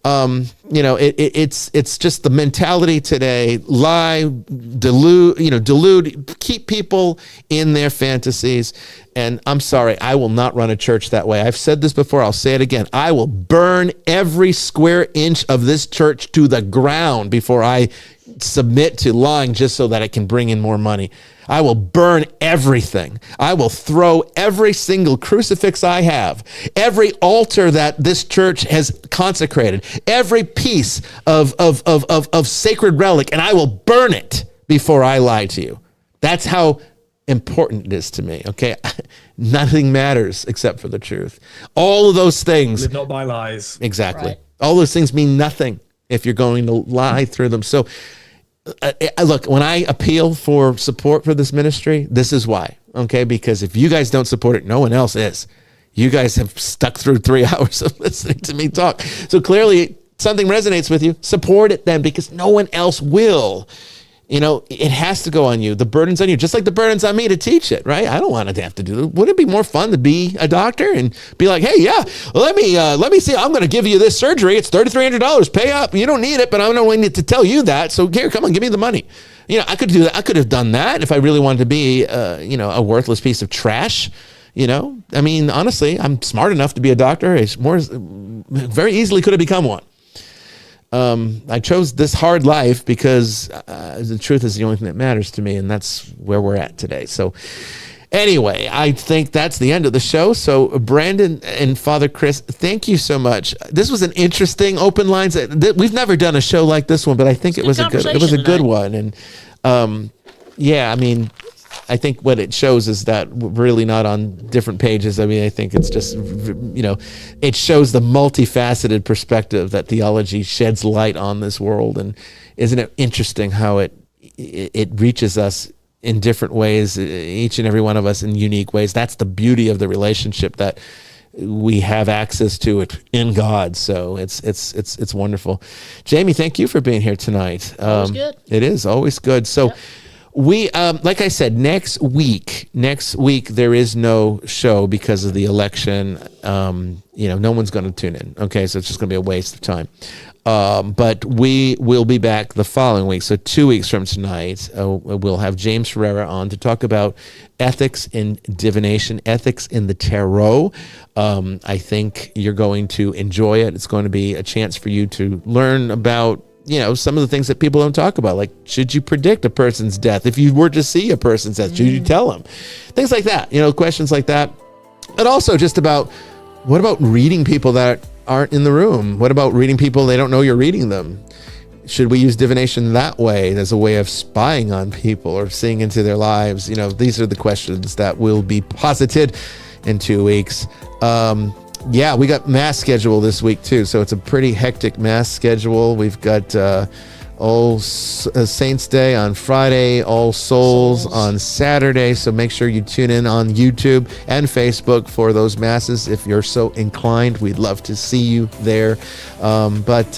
It's just the mentality today. Lie, delude, keep people in their fantasies. And I'm sorry, I will not run a church that way. I've said this before. I'll say it again. I will burn every square inch of this church to the ground before I submit to lying just so that it can bring in more money. I will burn everything. I will throw every single crucifix I have, every altar that this church has consecrated, every piece of sacred relic, and I will burn it before I lie to you. That's how important it is to me, okay? Nothing matters except for the truth. All of those things. Live not by lies. Exactly. Right. All those things mean nothing if you're going to lie through them. So, look, when I appeal for support for this ministry, this is why, okay? Because if you guys don't support it, no one else is. You guys have stuck through 3 hours of listening to me talk. So clearly something resonates with you. Support it then, because no one else will. It has to go on you. The burden's on you, just like the burden's on me to teach it, right? I don't want to have to do it. Wouldn't it be more fun to be a doctor and be like, hey, let me see. I'm going to give you this surgery. It's $3,300. Pay up. You don't need it, but I don't need to tell you that. So here, come on, give me the money. I could do that. I could have done that if I really wanted to be, a worthless piece of trash. I mean, honestly, I'm smart enough to be a doctor. Very easily could have become one. I chose this hard life because the truth is the only thing that matters to me, and that's where we're at today. So anyway, I think that's the end of the show. So Brandon and Father Chris, thank you so much. This was an interesting open lines. We've never done a show like this one, but I think it was a good one. And I mean, I think what it shows is that we're really not on different pages. I mean, I think it's just, it shows the multifaceted perspective that theology sheds light on this world. And isn't it interesting how it reaches us in different ways, each and every one of us in unique ways? That's the beauty of the relationship, that we have access to it in God. So it's wonderful. Jamie, thank you for being here tonight. Always good. It is always good. So. Yep. We, like I said, next week there is no show because of the election. No one's going to tune in. Okay, so it's just going to be a waste of time. But we will be back the following week. So 2 weeks from tonight, we'll have James Ferreira on to talk about ethics in divination, ethics in the tarot. I think you're going to enjoy it. It's going to be a chance for you to learn about some of the things that people don't talk about, like, should you predict a person's death? If you were to see a person's death, should you tell them? Things like that, questions like that. And also just about, what about reading people that aren't in the room? What about reading people they don't know you're reading them? Should we use divination that way, as a way of spying on people or seeing into their lives? These are the questions that will be posited in 2 weeks. We got mass schedule this week too, so it's a pretty hectic mass schedule. We've got Saints Day on Friday, All Souls on Saturday. So make sure you tune in on YouTube and Facebook for those masses if you're so inclined. We'd love to see you there. But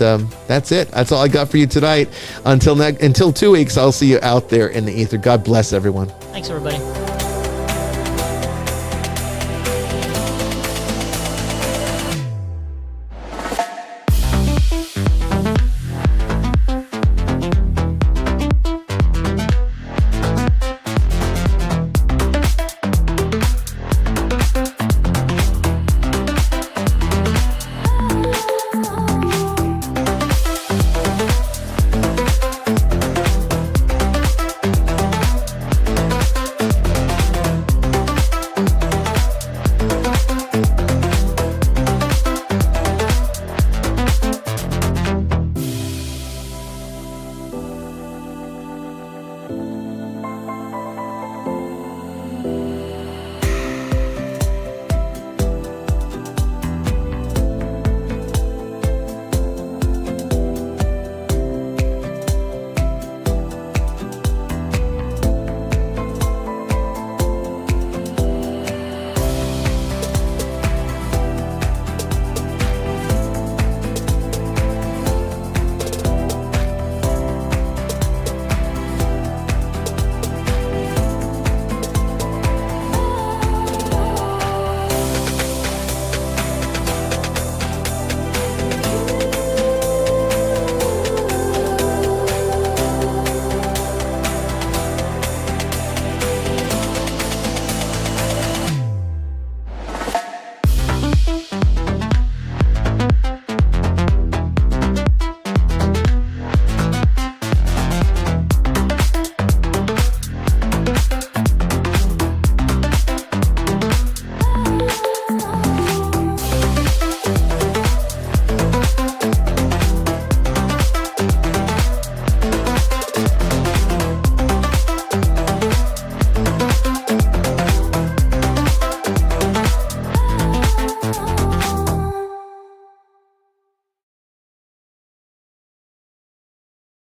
that's it. That's all I got for you tonight. Until 2 weeks, I'll see you out there in the ether. God bless everyone. Thanks, everybody.